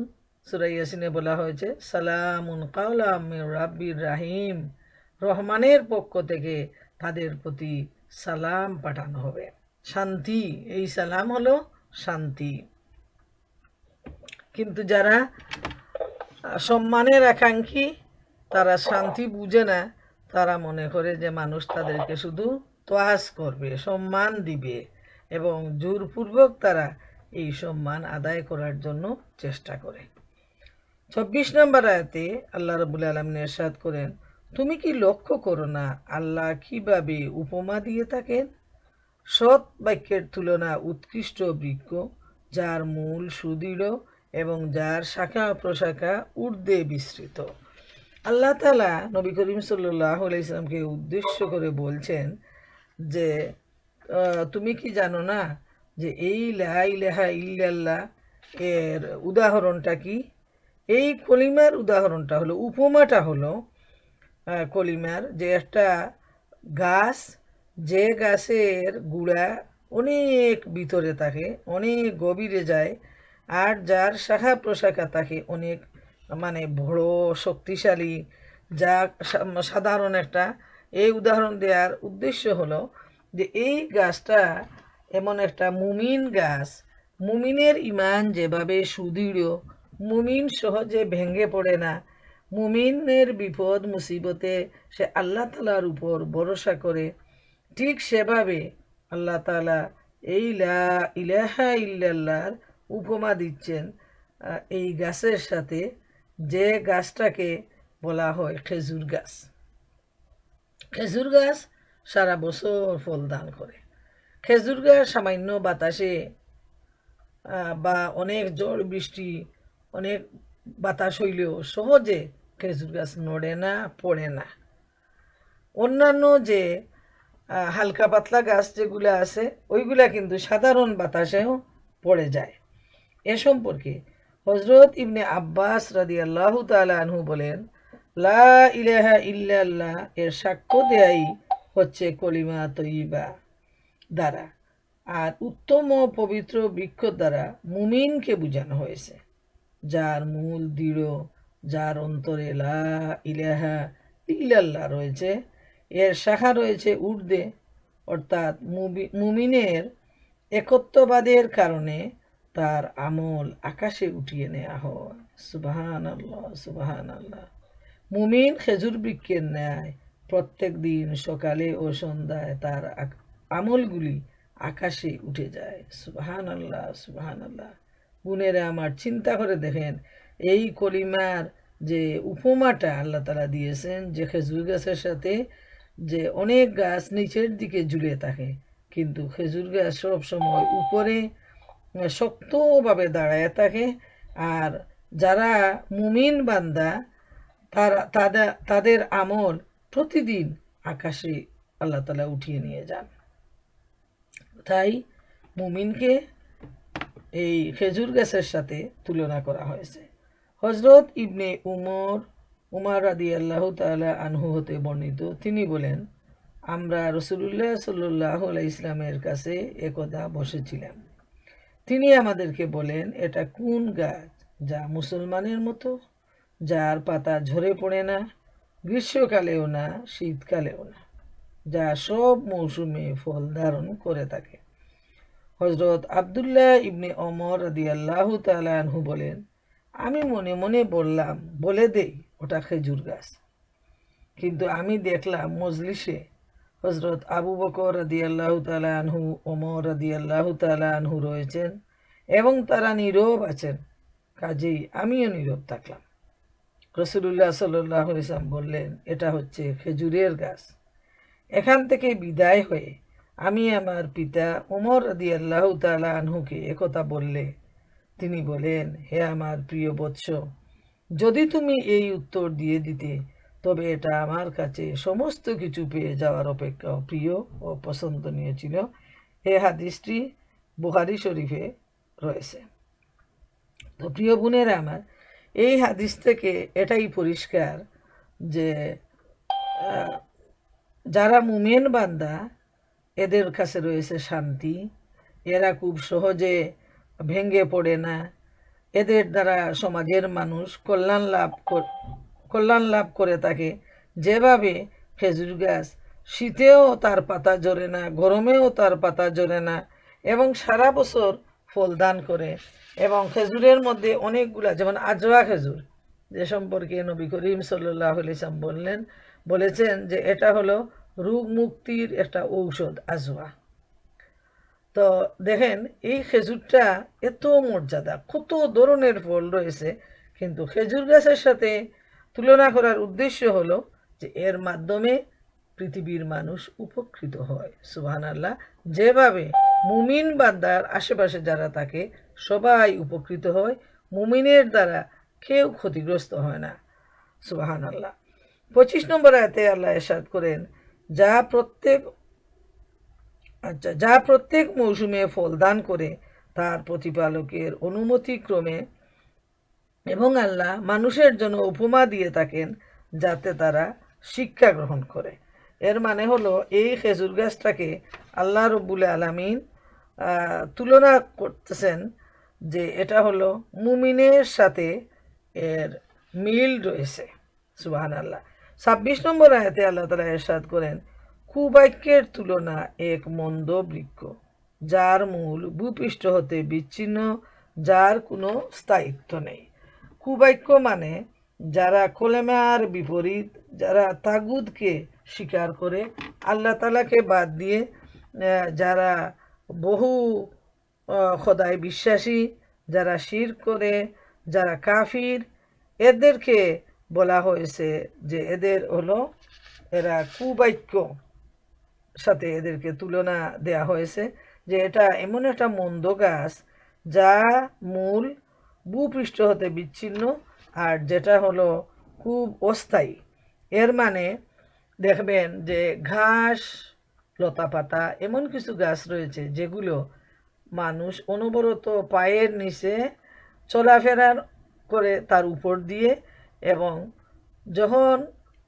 [SPEAKER 1] সূরা ইয়াসিনে বলা হয়েছে, সালামুন কাওলাম মির রাব্বির রাহিম। রহমানের পক্ষ থেকে তাদের প্রতি সালাম পাঠানো হবে, শান্তি। এই সালাম হলো শান্তি। কিন্তু যারা সম্মানের আকাঙ্ক্ষী, তারা শান্তি বুঝে না। তারা মনে করে যে মানুষ তাদেরকে শুধু তোয়াজ করবে, সম্মান দিবে, এবং জোরপূর্বক তারা এই সম্মান আদায় করার জন্য চেষ্টা করে। ২৪ নম্বর আয়াতে আল্লাহ রাব্বুল আলামিন ইরশাদ করেন, তুমি কি লক্ষ্য করো না আল্লাহ কিভাবে উপমা দিয়ে থাকেন? সৎ বাক্যের তুলনা উৎকৃষ্ট বৃক্ষ, যার মূল সুদৃঢ় এবং যার শাখা প্রশাখা ঊর্ধ্বে বিস্তৃত। আল্লাহ তাআলা নবী করিম সাল্লাল্লাহু আলাইহি ওয়াসাল্লামকে উদ্দেশ্য করে বলছেন যে তুমি কি জানো না যে এই লা ইলাহা ইল্লাল্লাহ এর উদাহরণটা কি? এই কলিমার উদাহরণটা হলো, উপমাটা হলো কলিমার যে একটা গাছ, যে গাছের গুড়া অনেক ভিতরে থাকে, অনেক গভীরে যায়, আর যার শাখা প্রশাখা থাকে অনেক বড় শক্তিশালী। যা সাধারণ একটা, এই উদাহরণ দেওয়ার উদ্দেশ্য হলো যে এই গাছটা এমন একটা মুমিন গাছ। মুমিনের ইমান যেভাবে সুদৃঢ়, মুমিন সহজে ভেঙে পড়ে না, মুমিনের বিপদ মুসিবতে সে আল্লাহ তাআলার উপর ভরসা করে, ঠিক সেভাবে আল্লাহ তাআলা এই লা ইলাহা ইল্লাল্লাহর উপমা দিচ্ছেন এই গাছের সাথে, যে গাছটাকে বলা হয় খেজুর গাছ। খেজুর গাছ সারা বছর ফল দান করে। খেজুর গাছ সামান্য বাতাসে বা অনেক ঝড় বৃষ্টি, অনেক বাতাস হইলেও সহজে খেজুর গাছ নড়ে না, পড়ে না। অন্যান্য যে হালকা পাতলা গাছ যেগুলো আছে, ওইগুলা কিন্তু সাধারণ বাতাসেও পড়ে যায়। এ সম্পর্কে হযরত ইবনে আব্বাস রাদিয়াল্লাহু তাআলা আনহু বলেন, লা ইলাহা ইল্লাল্লাহ এর সাক্ষ্য দেয়াই হচ্ছে কলিমা তয়্যিবা দ্বারা, আর উত্তম ও পবিত্র বৃক্ষ দ্বারা মুমিনকে বোঝানো হয়েছে, যার মূল দৃঢ়, যার অন্তরে লা ইলাহা ইল্লাল্লাহ রয়েছে, এর শাখা রয়েছে ঊর্ধ্বে, অর্থাৎ মুমিনের একত্ববাদের কারণে তার আমল আকাশে উঠিয়ে নেওয়া হয়। সুবহানাল্লাহ, সুবহানাল্লাহ। মুমিন খেজুর বৃক্ষের ন্যায় প্রত্যেক দিন সকালে ও সন্ধ্যায় তার আমলগুলি আকাশে উঠে যায়। সুবহানাল্লাহ, সুবহানাল্লাহ। গুণেরা আমার, চিন্তা করে দেখেন এই কলিমার যে উপমাটা আল্লাহ তাআলা দিয়েছেন, যে খেজুর গাছের সাথে যে অনেক গাছ নিচের দিকে ঝুলে থাকে, কিন্তু খেজুর গাছ সব সময় উপরে শক্তভাবে দাঁড়ায় থাকে। আর যারা মুমিন বান্দা, তাদের আমল প্রতিদিন আকাশে আল্লাহ তাআলা উঠিয়ে নিয়ে যান। তাই মুমিনকে এই খেজুর গাছের সাথে তুলনা করা হয়েছে। হযরত ইবনে উমর রাদিয়াল্লাহু তাআলা আনহু হতে বর্ণিত, তিনি বলেন, আমরা রাসূলুল্লাহ সাল্লাল্লাহু আলাইহি ইসলামের কাছে একদা বসেছিলাম। তিনি আমাদেরকে বলেন, এটা কোন গাছ যা মুসলমানের মতো, যার পাতা ঝরে পড়ে না, গ্রীষ্মকালেও না, শীতকালেও না, যা সব মৌসুমে ফল ধারণ করে থাকে। হযরত আব্দুল্লাহ ইবনে ওমর রাদিয়াল্লাহু তাআলা আনহু বলেন, আমি মনে মনে বলে দেই ওটা খেজুর গাছ, কিন্তু আমি দেখলাম মজলিসে হজরত আবু বকর রাদিয়াল্লাহু তাআলা আনহু, ওমর রাদিয়াল্লাহু তাআলা আনহু রয়েছেন এবং তারা নীরব আছেন, কাজেই আমিও নীরব থাকলাম। রাসূলুল্লাহ সাল্লাল্লাহু আলাইহি ওয়াসাল্লাম বললেন, এটা হচ্ছে খেজুরের গাছ। এখান থেকে বিদায় হয়ে আমি আমার পিতা ওমর রাদিয়াল্লাহু তাআলা আনহুকে একথা বললে তিনি বলেন, হে আমার প্রিয় বৎস, যদি তুমি এই উত্তর দিয়ে দিতে তবে এটা আমার কাছে সমস্ত কিছু পেয়ে যাওয়ার অপেক্ষা প্রিয় ও পছন্দনীয় ছিল। এই হাদিসটি বুখারী শরীফে রয়েছে। তো প্রিয় বোনেরা আমার, এই হাদিস থেকে এটাই পরিষ্কার যে যারা মুমিন বান্দা এদের কাছে রয়েছে শান্তি, এরা খুব সহজে ভেঙে পড়ে না, এদের দ্বারা সমাজের মানুষ কল্যাণ লাভ করে থাকে। যেভাবে খেজুর গাছ শীতেও তার পাতা ঝরে না, গরমেও তার পাতা ঝরে না এবং সারা বছর ফল দান করে। এবং খেজুরের মধ্যে অনেকগুলা, যেমন আজওয়া খেজুর, যে সম্পর্কে নবী করিম সাল্লাল্লাহু আলাইহি ওয়াসাল্লাম বলেছেন যে এটা হলো রোগ মুক্তির একটা ঔষধ, আজওয়া। তো দেখেন এই খেজুরটা এত মর্যাদা, কত ধরনের ফল রয়েছে, কিন্তু খেজুর গাছের সাথে তুলনা করার উদ্দেশ্য হলো যে এর মাধ্যমে পৃথিবীর মানুষ উপকৃত হয়। সুবহানাল্লাহ। যেভাবে মুমিন বান্দার আশেপাশে যারা থাকে সবাই উপকৃত হয়, মুমিনের দ্বারা কেউ ক্ষতিগ্রস্ত হয় না। সুবহানাল্লাহ। 25 নম্বর আয়াতে আল্লাহ ইরশাদ করেন, যা প্রত্যেক মৌসুমে ফল দান করে তার প্রতিপালকের অনুমতিক্রমে, এবং আল্লাহ মানুষের জন্য উপমা দিয়ে থাকেন যাতে তারা শিক্ষা গ্রহণ করে। এর মানে হলো এই খেজুর গাছটাকে আল্লাহ রব্বুল আলামিন তুলনা করতেছেন যে এটা হলো মুমিনের সাথে এর মিল রয়েছে। সুবহানাল্লাহ। 26 নম্বর আয়াতে আল্লাহ তাআলা ইরশাদ করেন, কুবাক্যের তুলনা এক মন্দ বৃক্ষ, যার মূল ভূপৃষ্ঠ হতে বিচ্ছিন্ন, যার কোনো স্থায়িত্ব নেই। কুবাক্য মানে যারা কলেমার বিপরীত, যারা তাগুদকে স্বীকার করে, আল্লাহ তাআলাকে বাদ দিয়ে যারা বহু খোদায় বিশ্বাসী, যারা শিরক করে, যারা কাফির, এদেরকে বলা হয়েছে যে এরা কুবাক্য সাথে এদেরকে তুলনা দেয়া হয়েছে যে এটা এমন একটা মন্দ গাছ যা মূল ভূপৃষ্ঠ হতে বিচ্ছিন্ন আর যেটা হলো খুব অস্থায়ী। এর মানে দেখবেন যে ঘাস, লতা পাতা, এমন কিছু গাছ রয়েছে যেগুলো মানুষ অনবরত পায়ের নিচে চলাফেরা করে তার উপর দিয়ে, এবং যখন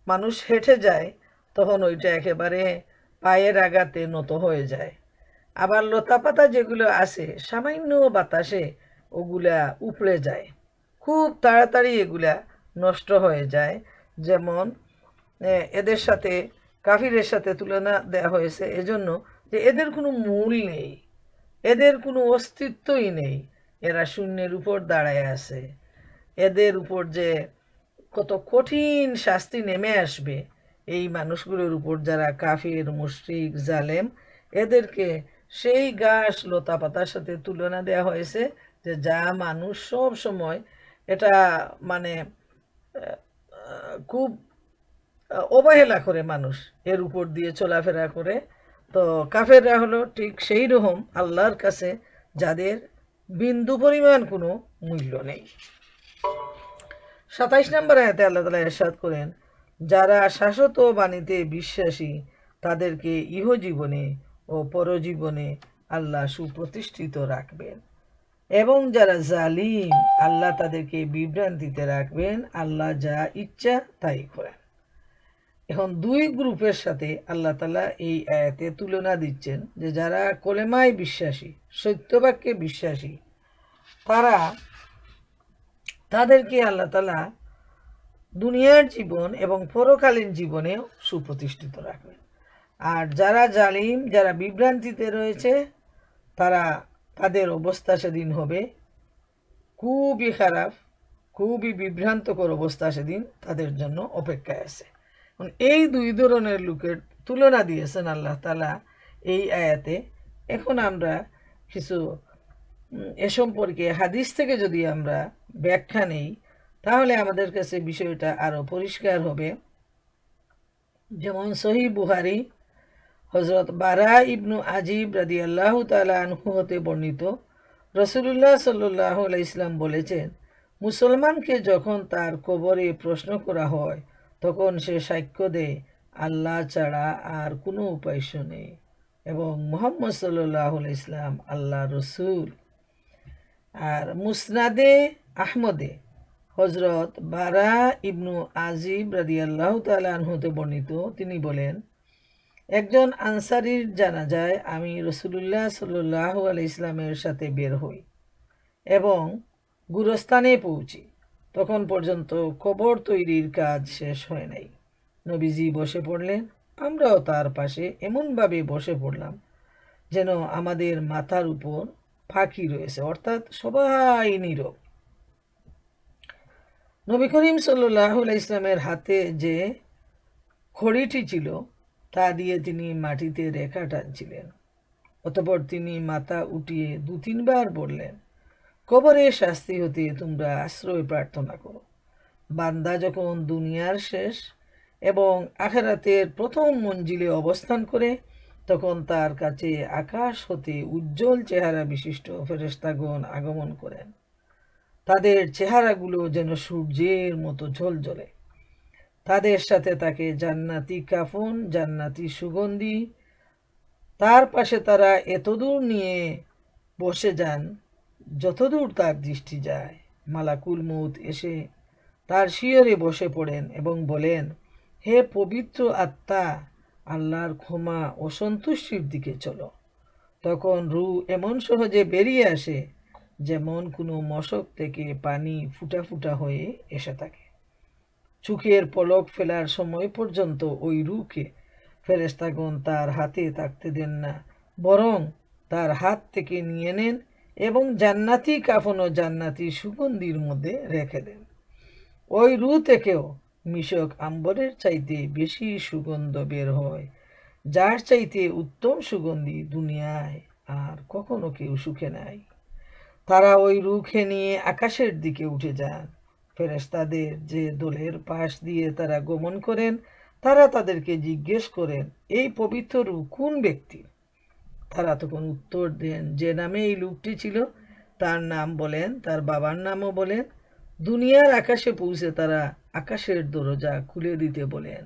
[SPEAKER 1] মানুষ হেঁটে যায় তখন ওইটা একেবারে পায়ের আঘাতে নত হয়ে যায়। আবার লতা পাতা যেগুলো আছে সামান্য বাতাসে ওগুলা উপড়ে যায়, খুব তাড়াতাড়ি এগুলা নষ্ট হয়ে যায়। যেমন এদের সাথে কাফিরের সাথে তুলনা দেওয়া হয়েছে এজন্য যে এদের কোনো মূল নেই, এদের কোনো অস্তিত্বই নেই, এরা শূন্যের উপর দাঁড়ায় আছে। এদের উপর যে কত কঠিন শাস্তি নেমে আসবে এই মানুষগুলোর উপর, যারা কাফির, মুশরিক, জালেম, এদেরকে সেই ঘাস লতা পাতার সাথে তুলনা দেওয়া হয়েছে যে যা মানুষ সব সময় এটা মানে খুব অবহেলা করে, মানুষ এর উপর দিয়ে চলাফেরা করে। তো কাফেররা হলো ঠিক সেই রকম আল্লাহর কাছে যাদের বিন্দু পরিমাণ কোনো মূল্য নেই। 27 নম্বর আয়াতে আল্লাহ তাআলা ইরশাদ করেন, যারা শাশ্বত বাণীতে বিশ্বাসী তাদেরকে ইহজীবনে ও পরজীবনে আল্লাহ সুপ্রতিষ্ঠিত রাখবেন, এবং যারা জালিম আল্লাহ তাদেরকে বিভ্রান্তিতে রাখবেন, আল্লাহ যা ইচ্ছা তাই করেন। এখন দুই গ্রুপের সাথে আল্লাহ তাআলা এই আয়াতে তুলনা দিচ্ছেন যে যারা কলেমায় বিশ্বাসী, সত্যবাক্যে বিশ্বাসী, তাদেরকে আল্লাহ তাআলা দুনিয়ার জীবন এবং পরকালীন জীবনেও সুপ্রতিষ্ঠিত রাখবেন। আর যারা জালিম, যারা বিভ্রান্তিতে রয়েছে, তাদের অবস্থা সেদিন হবে খুবই খারাপ, খুবই বিভ্রান্তকর অবস্থা সেদিন তাদের জন্য অপেক্ষায় আছে। এই দুই ধরনের লোকের তুলনা দিয়েছেন আল্লাহ তাআলা এই আয়াতে। এখন আমরা কিছু এ সম্পর্কে হাদিস থেকে যদি আমরা ব্যাখ্যা নেই, তাহলে আমাদের কাছে বিষয়টা আরো পরিষ্কার হবে। যেমন সহিহ বুখারী হযরত বারা ইবনু আজিব রাদিয়াল্লাহু তাআলা আনহু হতে বর্ণিত, রাসূলুল্লাহ সাল্লাল্লাহু আলাইহি ওয়াসাল্লাম বলেছেন, মুসলমানকে যখন তার কবরে প্রশ্ন করা হয় তখন সে সাক্ষ্য দেয় আল্লাহ ছাড়া আর কোনো উপাস্য নেই এবং মুহাম্মদ সাল্লাল্লাহু আলাইহি ওয়াসাল্লাম আল্লাহর রাসূল। আর মুসনাদে আহমদে হযরত বারা ইবনু আজিব রাদিয়াল্লাহু তাআলা আনহু হতে বর্ণিত, তিনি বলেন, একজন আনসারীর জানাজায় আমি রাসূলুল্লাহ সাল্লাল্লাহু আলাইহি ওয়াসাল্লামের সাথে বের হই এবং গুরস্থানে পৌঁছি। তখন পর্যন্ত কবর তৈরির কাজ শেষ হয় নাই। নবীজি বসে পড়লেন, আমরাও তার পাশে এমনভাবে বসে পড়লাম যেন আমাদের মাথার উপর ফাঁকি রয়েছে, অর্থাৎ সবাই নীরব। নবী করিম সাল্লাল্লাহু আলাইহি ওয়াসাল্লামের হাতে যে খড়িটি ছিল তা দিয়ে তিনি মাটিতে রেখা টানছিলেন। অতঃপর তিনি মাথা উঠিয়ে 2-3 বার বললেন, কবরের শাস্তি হতে তোমরা আশ্রয় প্রার্থনা করো। বান্দা যখন দুনিয়ার শেষ এবং আখিরাতের প্রথম মঞ্জিলে অবস্থান করে তখন তার কাছে আকাশ হতে উজ্জ্বল চেহারা বিশিষ্ট ফেরেশতাগণ আগমন করেন। তাদের চেহারাগুলো যেন সূর্যের মতো ঝলঝলে। তাদের সাথে তাকে জান্নাতি কাফন, জান্নাতি সুগন্ধি, তার পাশে তারা এতদূর নিয়ে বসে যান যতদূর তার দৃষ্টি যায়। মালাকুল মউত এসে তার শিয়রে বসে পড়েন এবং বলেন, হে পবিত্র আত্মা, আল্লাহর ক্ষমা ও সন্তুষ্টির দিকে চলো। তখন রূহ এমন সহজে বেরিয়ে আসে যেমন কোনো মশক থেকে পানি ফুটা ফুটা হয়ে এসে থাকে। চোখের পলক ফেলার সময় পর্যন্ত ওই রূহকে ফেরেশতাগণ তার হাতে থাকতে দেন না, বরং তার হাত থেকে নিয়ে নেন এবং জান্নাতি কাফন ও জান্নাতি সুগন্ধির মধ্যে রেখে দেন। ওই রূহ থেকেও মিশক আম্বরের চাইতে বেশি সুগন্ধ বের হয়, যার চাইতে উত্তম সুগন্ধি দুনিয়ায় আর কখনো কেউ সুখে নাই। তারা ওই রূহকে নিয়ে আকাশের দিকে উঠে যান। ফেরেশতাদের যে দলের পাশ দিয়ে তারা গমন করেন তারা তাদেরকে জিজ্ঞেস করেন, এই পবিত্র রূহ কোন ব্যক্তির? তারা তখন উত্তর দেন, যে নামে এই লোকটি ছিল তার নাম বলেন, তার বাবার নামও বলেন। দুনিয়ার আকাশে পৌঁছে তারা আকাশের দরজা খুলে দিতে বলেন।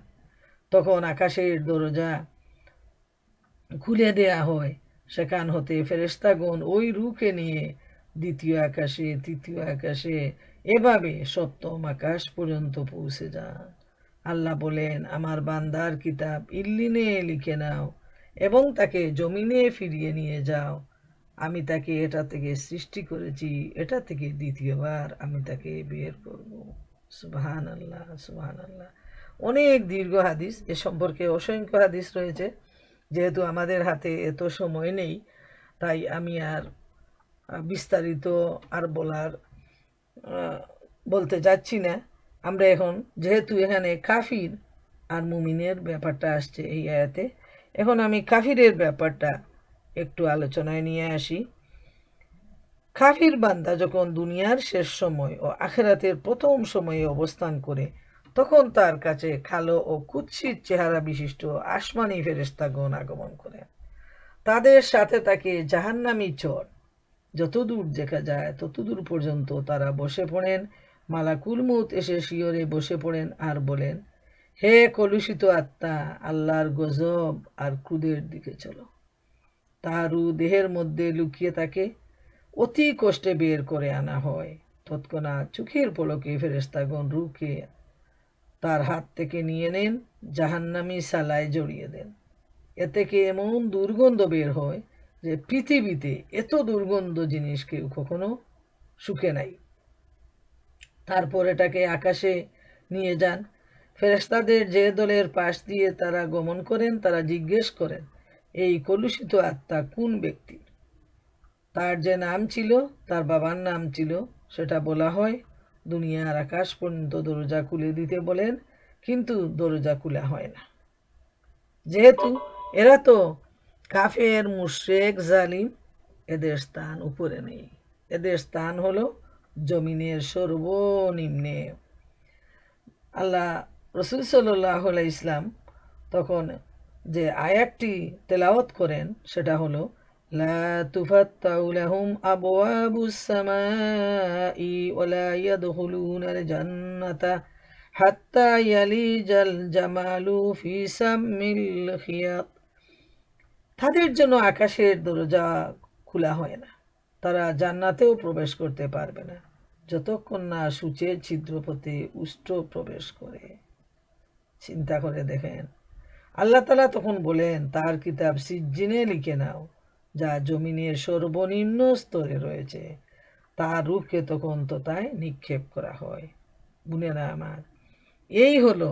[SPEAKER 1] তখন আকাশের দরজা খুলে দেয়া হয়। সেখান হতে ফেরেশতাগণ ওই রূহকে নিয়ে দ্বিতীয় আকাশে, তৃতীয় আকাশে, এভাবে সপ্তম আকাশ পর্যন্ত পৌঁছে যান। আল্লাহ বলেন, আমার বান্দার কিতাব ইল্লিনে লিখে নাও এবং তাকে জমিনে ফিরিয়ে নিয়ে যাও। আমি তাকে এটা থেকে সৃষ্টি করেছি, এটা থেকে দ্বিতীয়বার আমি তাকে বের করব। সুবহানাল্লাহ, সুবহানাল্লাহ। অনেক দীর্ঘ হাদিস, এ সম্পর্কে অসংখ্য হাদিস রয়েছে। যেহেতু আমাদের হাতে এত সময় নেই, তাই আমি আর বিস্তারিত আর বলতে যাচ্ছি না। আমরা এখন, যেহেতু এখানে কাফির আর মুমিনের ব্যাপারটা আসছে এই আয়াতে, এখন আমি কাফিরের ব্যাপারটা একটু আলোচনায় নিয়ে আসি। কাফির বান্দা যখন দুনিয়ার শেষ সময় ও আখিরাতের প্রথম সময়ে অবস্থান করে তখন তার কাছে কালো ও কুৎসিত চেহারা বিশিষ্ট আসমানি ফেরেশতাগণ আগমন করেন। তাদের সাথে তাকে জাহান্নামী চর যতদূর দেখা যায় ততদূর পর্যন্ত তারা বসে পড়েন। মালাকুল মউত এসে শিয়রে বসে পড়েন আর বলেন, হে কলুষিত আত্মা, আল্লাহর গজব আর ক্রোধের দিকে চলো। তার রূহ দেহের মধ্যে লুকিয়ে থাকে, অতি কষ্টে বের করে আনা হয়। তৎক্ষণাৎ চোখের পলকে ফেরেশতাগণ রূহকে তার হাত থেকে নিয়ে নেন, জাহান্নামী সালায় জড়িয়ে দেন। এ থেকে এমন দুর্গন্ধ বের হয় যে পৃথিবীতে এত দুর্গন্ধ জিনিস কেউ কখনো শুকে নাই। তারপর এটাকে আকাশে নিয়ে যান। ফেরেশতাদের যে দলের পাশ দিয়ে তারা গমন করেন তারা জিজ্ঞেস করেন, এই কলুষিত আত্মা কোন ব্যক্তির? তার যে নাম ছিল, তার বাবার নাম ছিল, সেটা বলা হয়। দুনিয়ার আকাশ পর্যন্ত দরজা খুলে দিতে বলেন। কিন্তু দরজা খোলা হয় না, যেহেতু এরা তো কাফের, মুশরিক, জালিম। এদের স্থান উপরে নেই, এদের স্থান হলো জমিনের সর্বনিম্নে। আল্লাহ রসুল সাল্লাল্লাহু আলাইহি ইসলাম তখন যে আয়াতটি তেলাওয়াত করেন সেটা হলো লা তুফাত্তাউ লাহুম আবওয়াবুস সামাই ওয়ালা ইয়াদখুলুনাল জান্নাতা হাত্তা ইয়ালিজাল জামালু ফি সাম্মিল খিয়াত। তাদের জন্য আকাশের দরজা খোলা হয় না, তারা জান্নাতেও প্রবেশ করতে পারবে না যতক্ষণ না সূচের ছিদ্রপথে উষ্ট্র প্রবেশ করে। চিন্তা করে দেখেন, আল্লাহ তাআলা তখন বলেন তার কিতাব সিজ্জিনে লিখে নাও, যা জমিনের সর্বনিম্ন স্তরে রয়েছে। তার রূপকে তখন তোতায় নিক্ষেপ করা হয়। বোনেরা আমার, এই হলো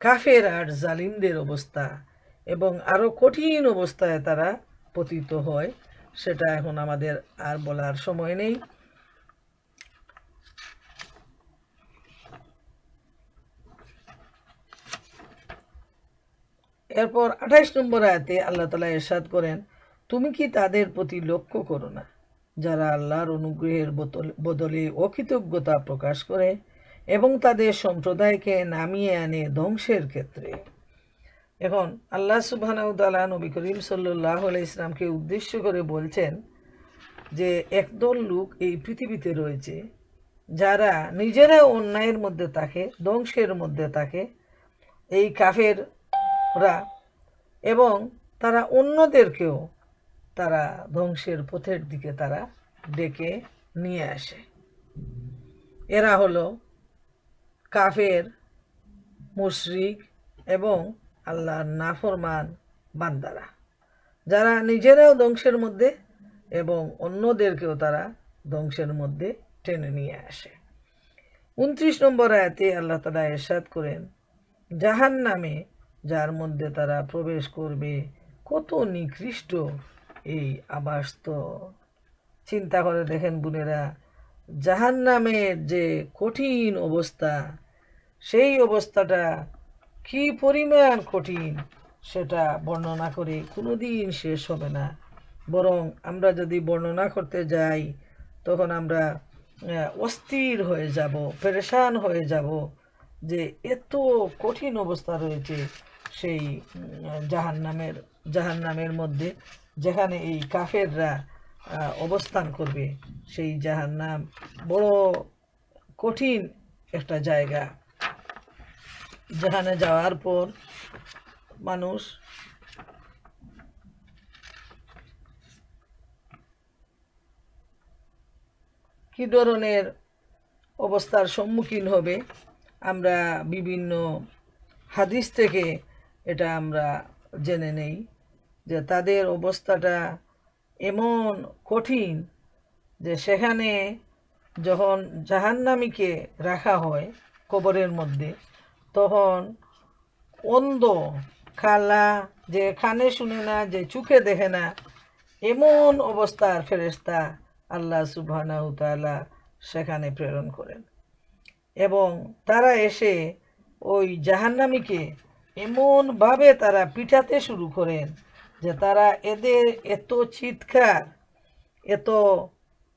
[SPEAKER 1] কাফের আর জালিমদের অবস্থা, এবং আরো কঠিন অবস্থায় তারা পতিত হয়। সেটা এখন আমাদের আর বলার সময় নেই। এরপর 28 নম্বর আয়াতে আল্লাহ তাআলা ইরশাদ করেন, তুমি কি তাদের প্রতি লক্ষ্য করো না যারা আল্লাহর অনুগ্রহের বদলে অকৃতজ্ঞতা প্রকাশ করে এবং তাদের সম্প্রদায়কে নামিয়ে আনে ধ্বংসের ক্ষেত্রে। এখন আল্লাহ সুবহানাহু ওয়া তাআলা নবী করিম সাল্লাল্লাহু আলাইহি ইসলামকে উদ্দেশ্য করে বলছেন যে একদল লোক এই পৃথিবীতে রয়েছে যারা নিজেরা অন্যায়ের মধ্যে থাকে, ধ্বংসের মধ্যে থাকে, এই কাফেররা, এবং তারা অন্যদেরকেও তারা ধ্বংসের পথের দিকে তারা ডেকে নিয়ে আসে। এরা হলো কাফের, মুশরিক এবং আল্লাহর নাফরমান বান্দারা, যারা নিজেরাও ধ্বংসের মধ্যে এবং অন্যদেরকেও তারা ধ্বংসের মধ্যে টেনে নিয়ে আসে। 29 নম্বর আয়াতে আল্লাহ তাআলা ইরশাদ করেন, জাহান্নামে যার মধ্যে তারা প্রবেশ করবে, কত নিকৃষ্ট এই আবাসস্থল। চিন্তা করে দেখেন বোনেরা, জাহান্নামের যে কঠিন অবস্থা, সেই অবস্থাটা কি পরিমাণ কঠিন সেটা বর্ণনা করে কোনোদিন শেষ হবে না। বরং আমরা যদি বর্ণনা করতে যাই তখন আমরা অস্থির হয়ে যাব, পেরেশান হয়ে যাব যে এত কঠিন অবস্থা রয়েছে সেই জাহান্নামের মধ্যে, যেখানে এই কাফেররা অবস্থান করবে। সেই জাহান্নাম বড় কঠিন একটা জায়গা, যেখানে যাওয়ার পর মানুষ কি ধরনের অবস্থার সম্মুখীন হবে আমরা বিভিন্ন হাদিস থেকে এটা আমরা জেনে নেই যে তাদের অবস্থাটা এমন কঠিন যে সেখানে যখন জাহান্নামীকে রাখা হয় কবরের মধ্যে, তখন অন্ধ, কালা, যে কানে শুনে না, যে চোখে দেখে না, এমন অবস্থার ফেরেশতা আল্লাহ সুবহানাহু ওয়া তাআলা সেখানে প্রেরণ করেন, এবং তারা এসে ওই জাহান্নামীকে এমনভাবে তারা পিটাতে শুরু করেন যে তারা এদের এত চিৎকার, এত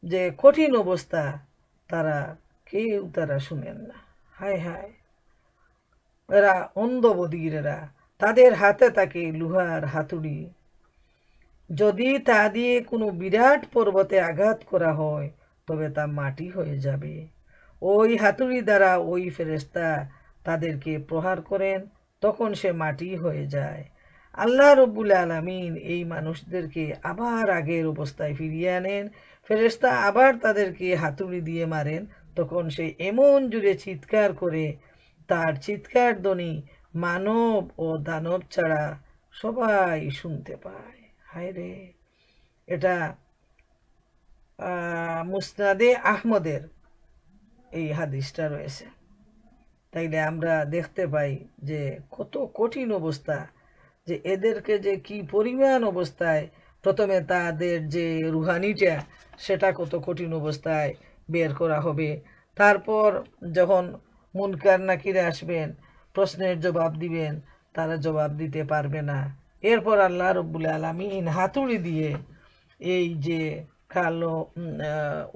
[SPEAKER 1] যে কঠিন অবস্থা, তারা শুনেন না। হায় হায়, এরা অন্ধ বধির, এরা, তাদের হাতে থাকে লোহার হাতুড়ি, যদি তা দিয়ে কোনো বিরাট পর্বতে আঘাত করা হয় তবে তা মাটি হয়ে যাবে। ওই হাতুড়ি দ্বারা ওই ফেরেশতা তাদেরকে প্রহার করেন, তখন সে মাটি হয়ে যায়। আল্লাহ রব্বুল আলামিন এই মানুষদেরকে আবার আগের অবস্থায় ফিরিয়ে আনেন, ফেরেশতা আবার তাদেরকে হাতুড়ি দিয়ে মারেন, তখন সে এমন জোরে চিৎকার করে, তার চিৎকার ধ্বনি মানব ও দানব ছাড়া সবাই শুনতে পায়। হায় রে, এটা মুসনাদে আহমদের এই হাদিসটা রয়েছে। তাইলে আমরা দেখতে পাই যে কত কঠিন অবস্থা, যে এদেরকে যে কি পরিমাণ অবস্থায়, প্রথমে তাদের যে রুহানিটা সেটা কত কঠিন অবস্থায় বের করা হবে, তারপর যখন মুনকার নাকির আসবেন, প্রশ্নের জবাব দিবেন, তারা জবাব দিতে পারবে না। এরপর আল্লাহ রব্বুল আলামিন হাতুড়ি দিয়ে এই যে কালো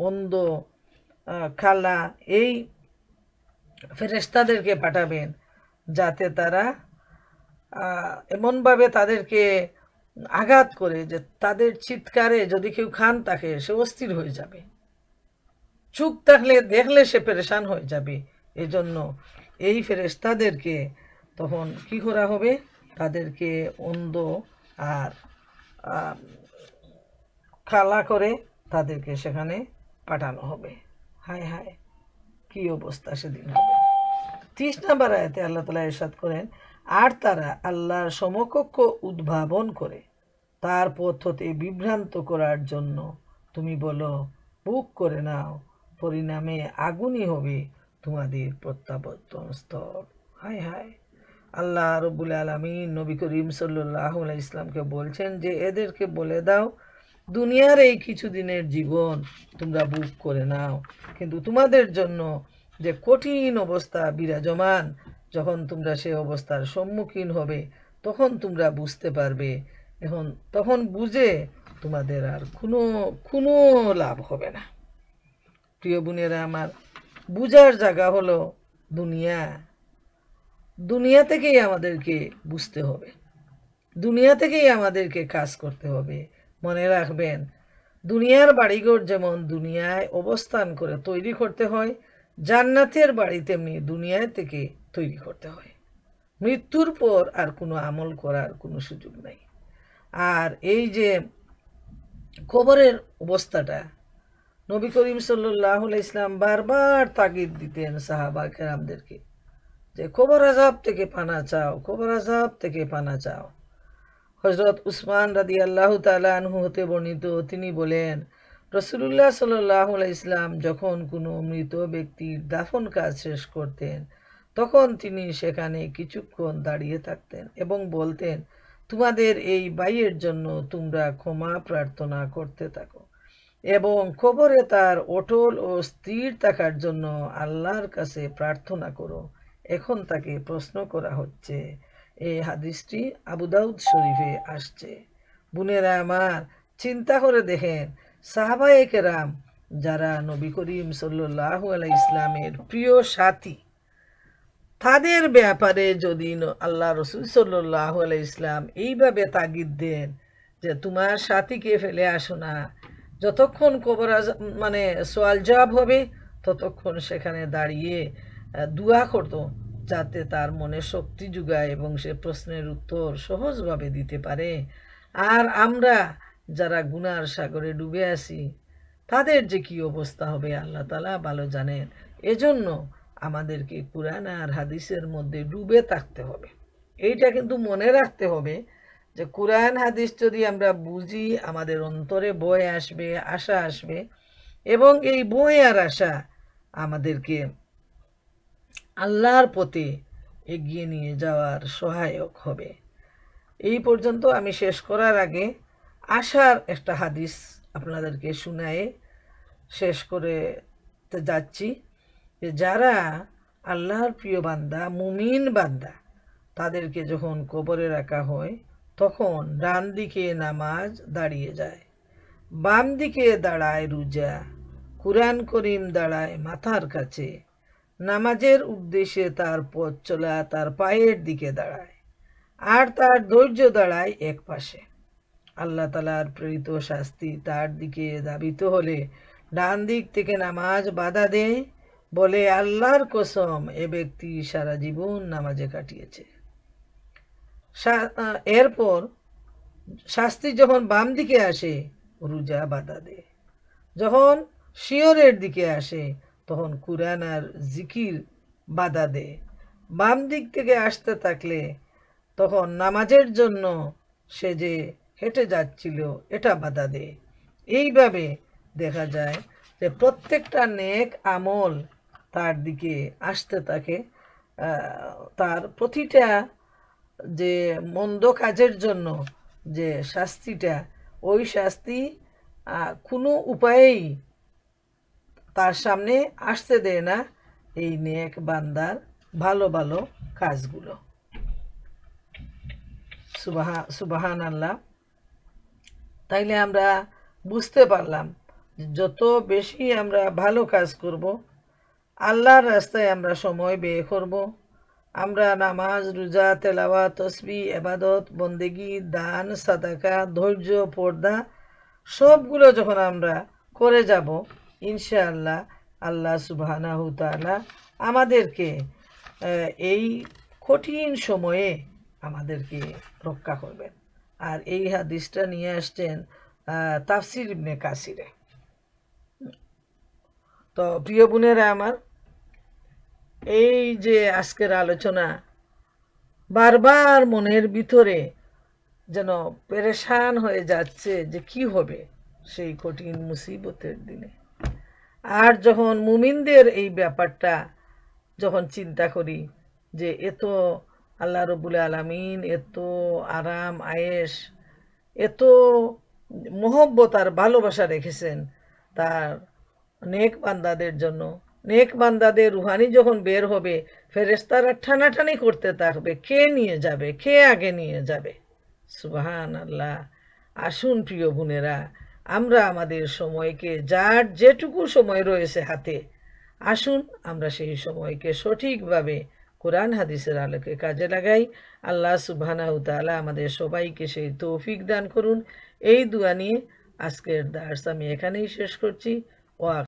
[SPEAKER 1] অন্ধ কালা এই ফেরেশতাদেরকে পাঠাবেন, যাতে তারা এমনভাবে তাদেরকে আঘাত করে যে তাদের চিৎকারে যদি কেউ খান থাকে সে অস্থির হয়ে যাবে, চুপ থাকলে দেখলে সে পেরেশান হয়ে যাবে। এজন্য এই ফেরেশতাদেরকে তখন কি করা হবে, তাদেরকে অন্ধ আর কালা করে তাদেরকে সেখানে পাঠানো হবে। হায় হায়, কি অবস্থা সেদিন হবে। 30 নম্বর আয়াতে আল্লাহ তাআলা ইরশাদ করেন, আর তারা আল্লাহর সমকক্ষ উদ্ভাবন করে তার পথ হতে বিভ্রান্ত করার জন্য তুমি বলো বুক করে নাও, পরিণামে আগুনই হবে তোমাদের প্রত্যাবর্তন স্থল। হায় হায়, আল্লাহ রব্বুল আলামিন নবী করিম সাল্লাল্লাহু আলাইহি ইসলামকে বলছেন যে এদেরকে বলে দাও, দুনিয়ার এই কিছুদিনের জীবন তোমরা বুক করে নাও, কিন্তু তোমাদের জন্য যে কঠিন অবস্থা বিরাজমান, যখন তোমরা সেই অবস্থার সম্মুখীন হবে তখন তোমরা বুঝতে পারবে। তখন বুঝে তোমাদের আর কোনো লাভ হবে না। প্রিয় বোনেরা আমার, বুঝার জায়গা হলো দুনিয়া থেকেই আমাদেরকে বুঝতে হবে, দুনিয়া থেকেই আমাদেরকে কাজ করতে হবে। মনে রাখবেন, দুনিয়ার বাড়িঘর যেমন দুনিয়ায় অবস্থান করে তৈরি করতে হয়, জান্নাতের বাড়ি তেমনি দুনিয়ায় থেকে তৈরি করতে হয়। মৃত্যুর পর আর কোনো আমল করার কোনো সুযোগ নাই। আর এই যে কবরের অবস্থাটা, নবী করিম সাল্লাল্লাহু আলাইহি ইসলাম বারবার তাগিদ দিতেন সাহাবা কেরামদেরকে যে কবর আযাব থেকে পানা চাও, কবর আযাব থেকে পানা চাও। হযরত উসমান রাদিয়াল্লাহু তাআলা আনহু হতে বর্ণিত, তিনি বলেন, রাসূলুল্লাহ সাল্লাল্লাহু আলাইহি ইসলাম যখন কোনো মৃত ব্যক্তির দাফন কাজ শেষ করতেন তখন তিনি সেখানে কিছুক্ষণ দাঁড়িয়ে থাকতেন এবং বলতেন, তোমাদের এই ভাইয়ের জন্য তোমরা ক্ষমা প্রার্থনা করতে থাকো এবং কবরে তার অটল ও স্থির থাকার জন্য আল্লাহর কাছে প্রার্থনা করো। এখন তাকে প্রশ্ন করা হচ্ছে। এই হাদিসটি আবু দাউদ শরীফে আসছে। বোনেরা আমার, চিন্তা করে দেখেন, সাহাবায়ে কেরাম যারা নবী করিম সাল্লাল্লাহু আলাইহি ইসলামের প্রিয় সাথী, তাদের ব্যাপারে যদি আল্লাহ রসুল সাল্লাল্লাহু আলাইহি ইসলাম এইভাবে তাগিদ দেন যে তোমার সাথীকে ফেলে আসো না, যতক্ষণ কবর সোয়াল জবাব হবে ততক্ষণ সেখানে দাঁড়িয়ে দোয়া করতো যাতে তার মনে শক্তি যোগায় এবং সে প্রশ্নের উত্তর সহজভাবে দিতে পারে। আর আমরা যারা গুনার সাগরে ডুবে আছি তাদের যে কি অবস্থা হবে আল্লাহ তাআলা ভালো জানেন। এজন্য আমাদেরকে কুরআন আর হাদিসের মধ্যে ডুবে থাকতে হবে। এইটা কিন্তু মনে রাখতে হবে যে কুরআন হাদিস যদি আমরা বুঝি, আমাদের অন্তরে ভয় আসবে, আশা আসবে, এবং এই ভয় আর আশা আমাদেরকে আল্লাহর পথে এগিয়ে নিয়ে যাওয়ার সহায়ক হবে। এই পর্যন্ত আমি শেষ করার আগে আশার একটা হাদিস আপনাদেরকে শুনায়ে শেষ করে যাচ্ছি যে যারা আল্লাহর প্রিয় বান্দা, মুমিন বান্দা, তাদেরকে যখন কবরে রাখা হয় তখন ডান দিকে নামাজ দাঁড়িয়ে যায়, বাম দিকে দাঁড়ায় রোজা, কুরআন করিম দাঁড়ায় মাথার কাছে, নামাজের উদ্দেশ্যে তার পথ চলা তার পায়ের দিকে দাঁড়ায়, আর তার ধৈর্য দাঁড়ায় এক পাশে। আল্লাহ তাআলার প্রেরিত শাস্তি তার দিকে ধাবিত হলে ডান দিক থেকে নামাজ বাধা দেয়, বলে আল্লাহর কসম এ ব্যক্তি সারা জীবন নামাজে কাটিয়েছে। এরপর শাস্তি যখন বাম দিকে আসে রোজা বাধা দেয়, যখন শিয়রের দিকে আসে তখন কুরআন আর জিকির বাধা দেয়, বাম দিক থেকে আসতে থাকলে তখন নামাজের জন্য সে যে হেঁটে যাচ্ছিল এটা বাধা দেয়। এইভাবে দেখা যায় যে প্রত্যেকটা নেক আমল তার দিকে আসতে থাকে, তার প্রতিটা যে মন্দ কাজের জন্য যে শাস্তিটা, ওই শাস্তি কোনো উপায়েই তার সামনে আসতে দেয় না এই নেক বান্দার ভালো ভালো কাজগুলো। সুবাহান আল্লাহ। তাইলে আমরা বুঝতে পারলাম যে যত বেশি আমরা ভালো কাজ করব, আল্লাহর রাস্তায় আমরা সময় ব্যয় করব, আমরা নামাজ, রোজা, তেলাওয়াত, তসবিহ, ইবাদত, বন্দেগি, দান, সাদাকা, ধৈর্য, পর্দা সবগুলো যখন আমরা করে যাব, ইনশাআল্লাহ আল্লাহ সুবহানাহু তাআলা আমাদেরকে এই কঠিন সময়ে আমাদেরকে রক্ষা করবেন। আর এই হাদিসটা নিয়ে আসছেন তাফসির ইবনে কাসিরে। তো প্রিয় বোনেরা আমার, এই যে আজকের আলোচনা বারবার মনের ভিতরে যেন পেরেশান হয়ে যাচ্ছে যে কি হবে সেই কঠিন মুসিবতের দিনে। আর যখন মুমিনদের এই ব্যাপারটা যখন চিন্তা করি যে এত আল্লাহ রব্বুল আলামিন এত আরাম আয়েশ, এত মোহব্বত আর ভালোবাসা রেখেছেন তার নেক বান্দাদের জন্য। নেক বান্দাদের রুহানি যখন বের হবে, ফেরেশতারা টানাটানি করতে থাকবে, কে নিয়ে যাবে, কে আগে নিয়ে যাবে। সুবহান আল্লাহ। আসুন প্রিয় বোনেরা, আমরা আমাদের সময়কে, যার যেটুকু সময় রয়েছে হাতে, আসুন আমরা সেই সময়কে সঠিকভাবে কোরআন হাদিসের আলোকে কাজে লাগাই। আল্লাহ সুবহানাহু তাআলা আমাদের সবাইকে সেই তৌফিক দান করুন। এই দোয়া নিয়ে আজকের দার্স আমি এখানেই শেষ করছি।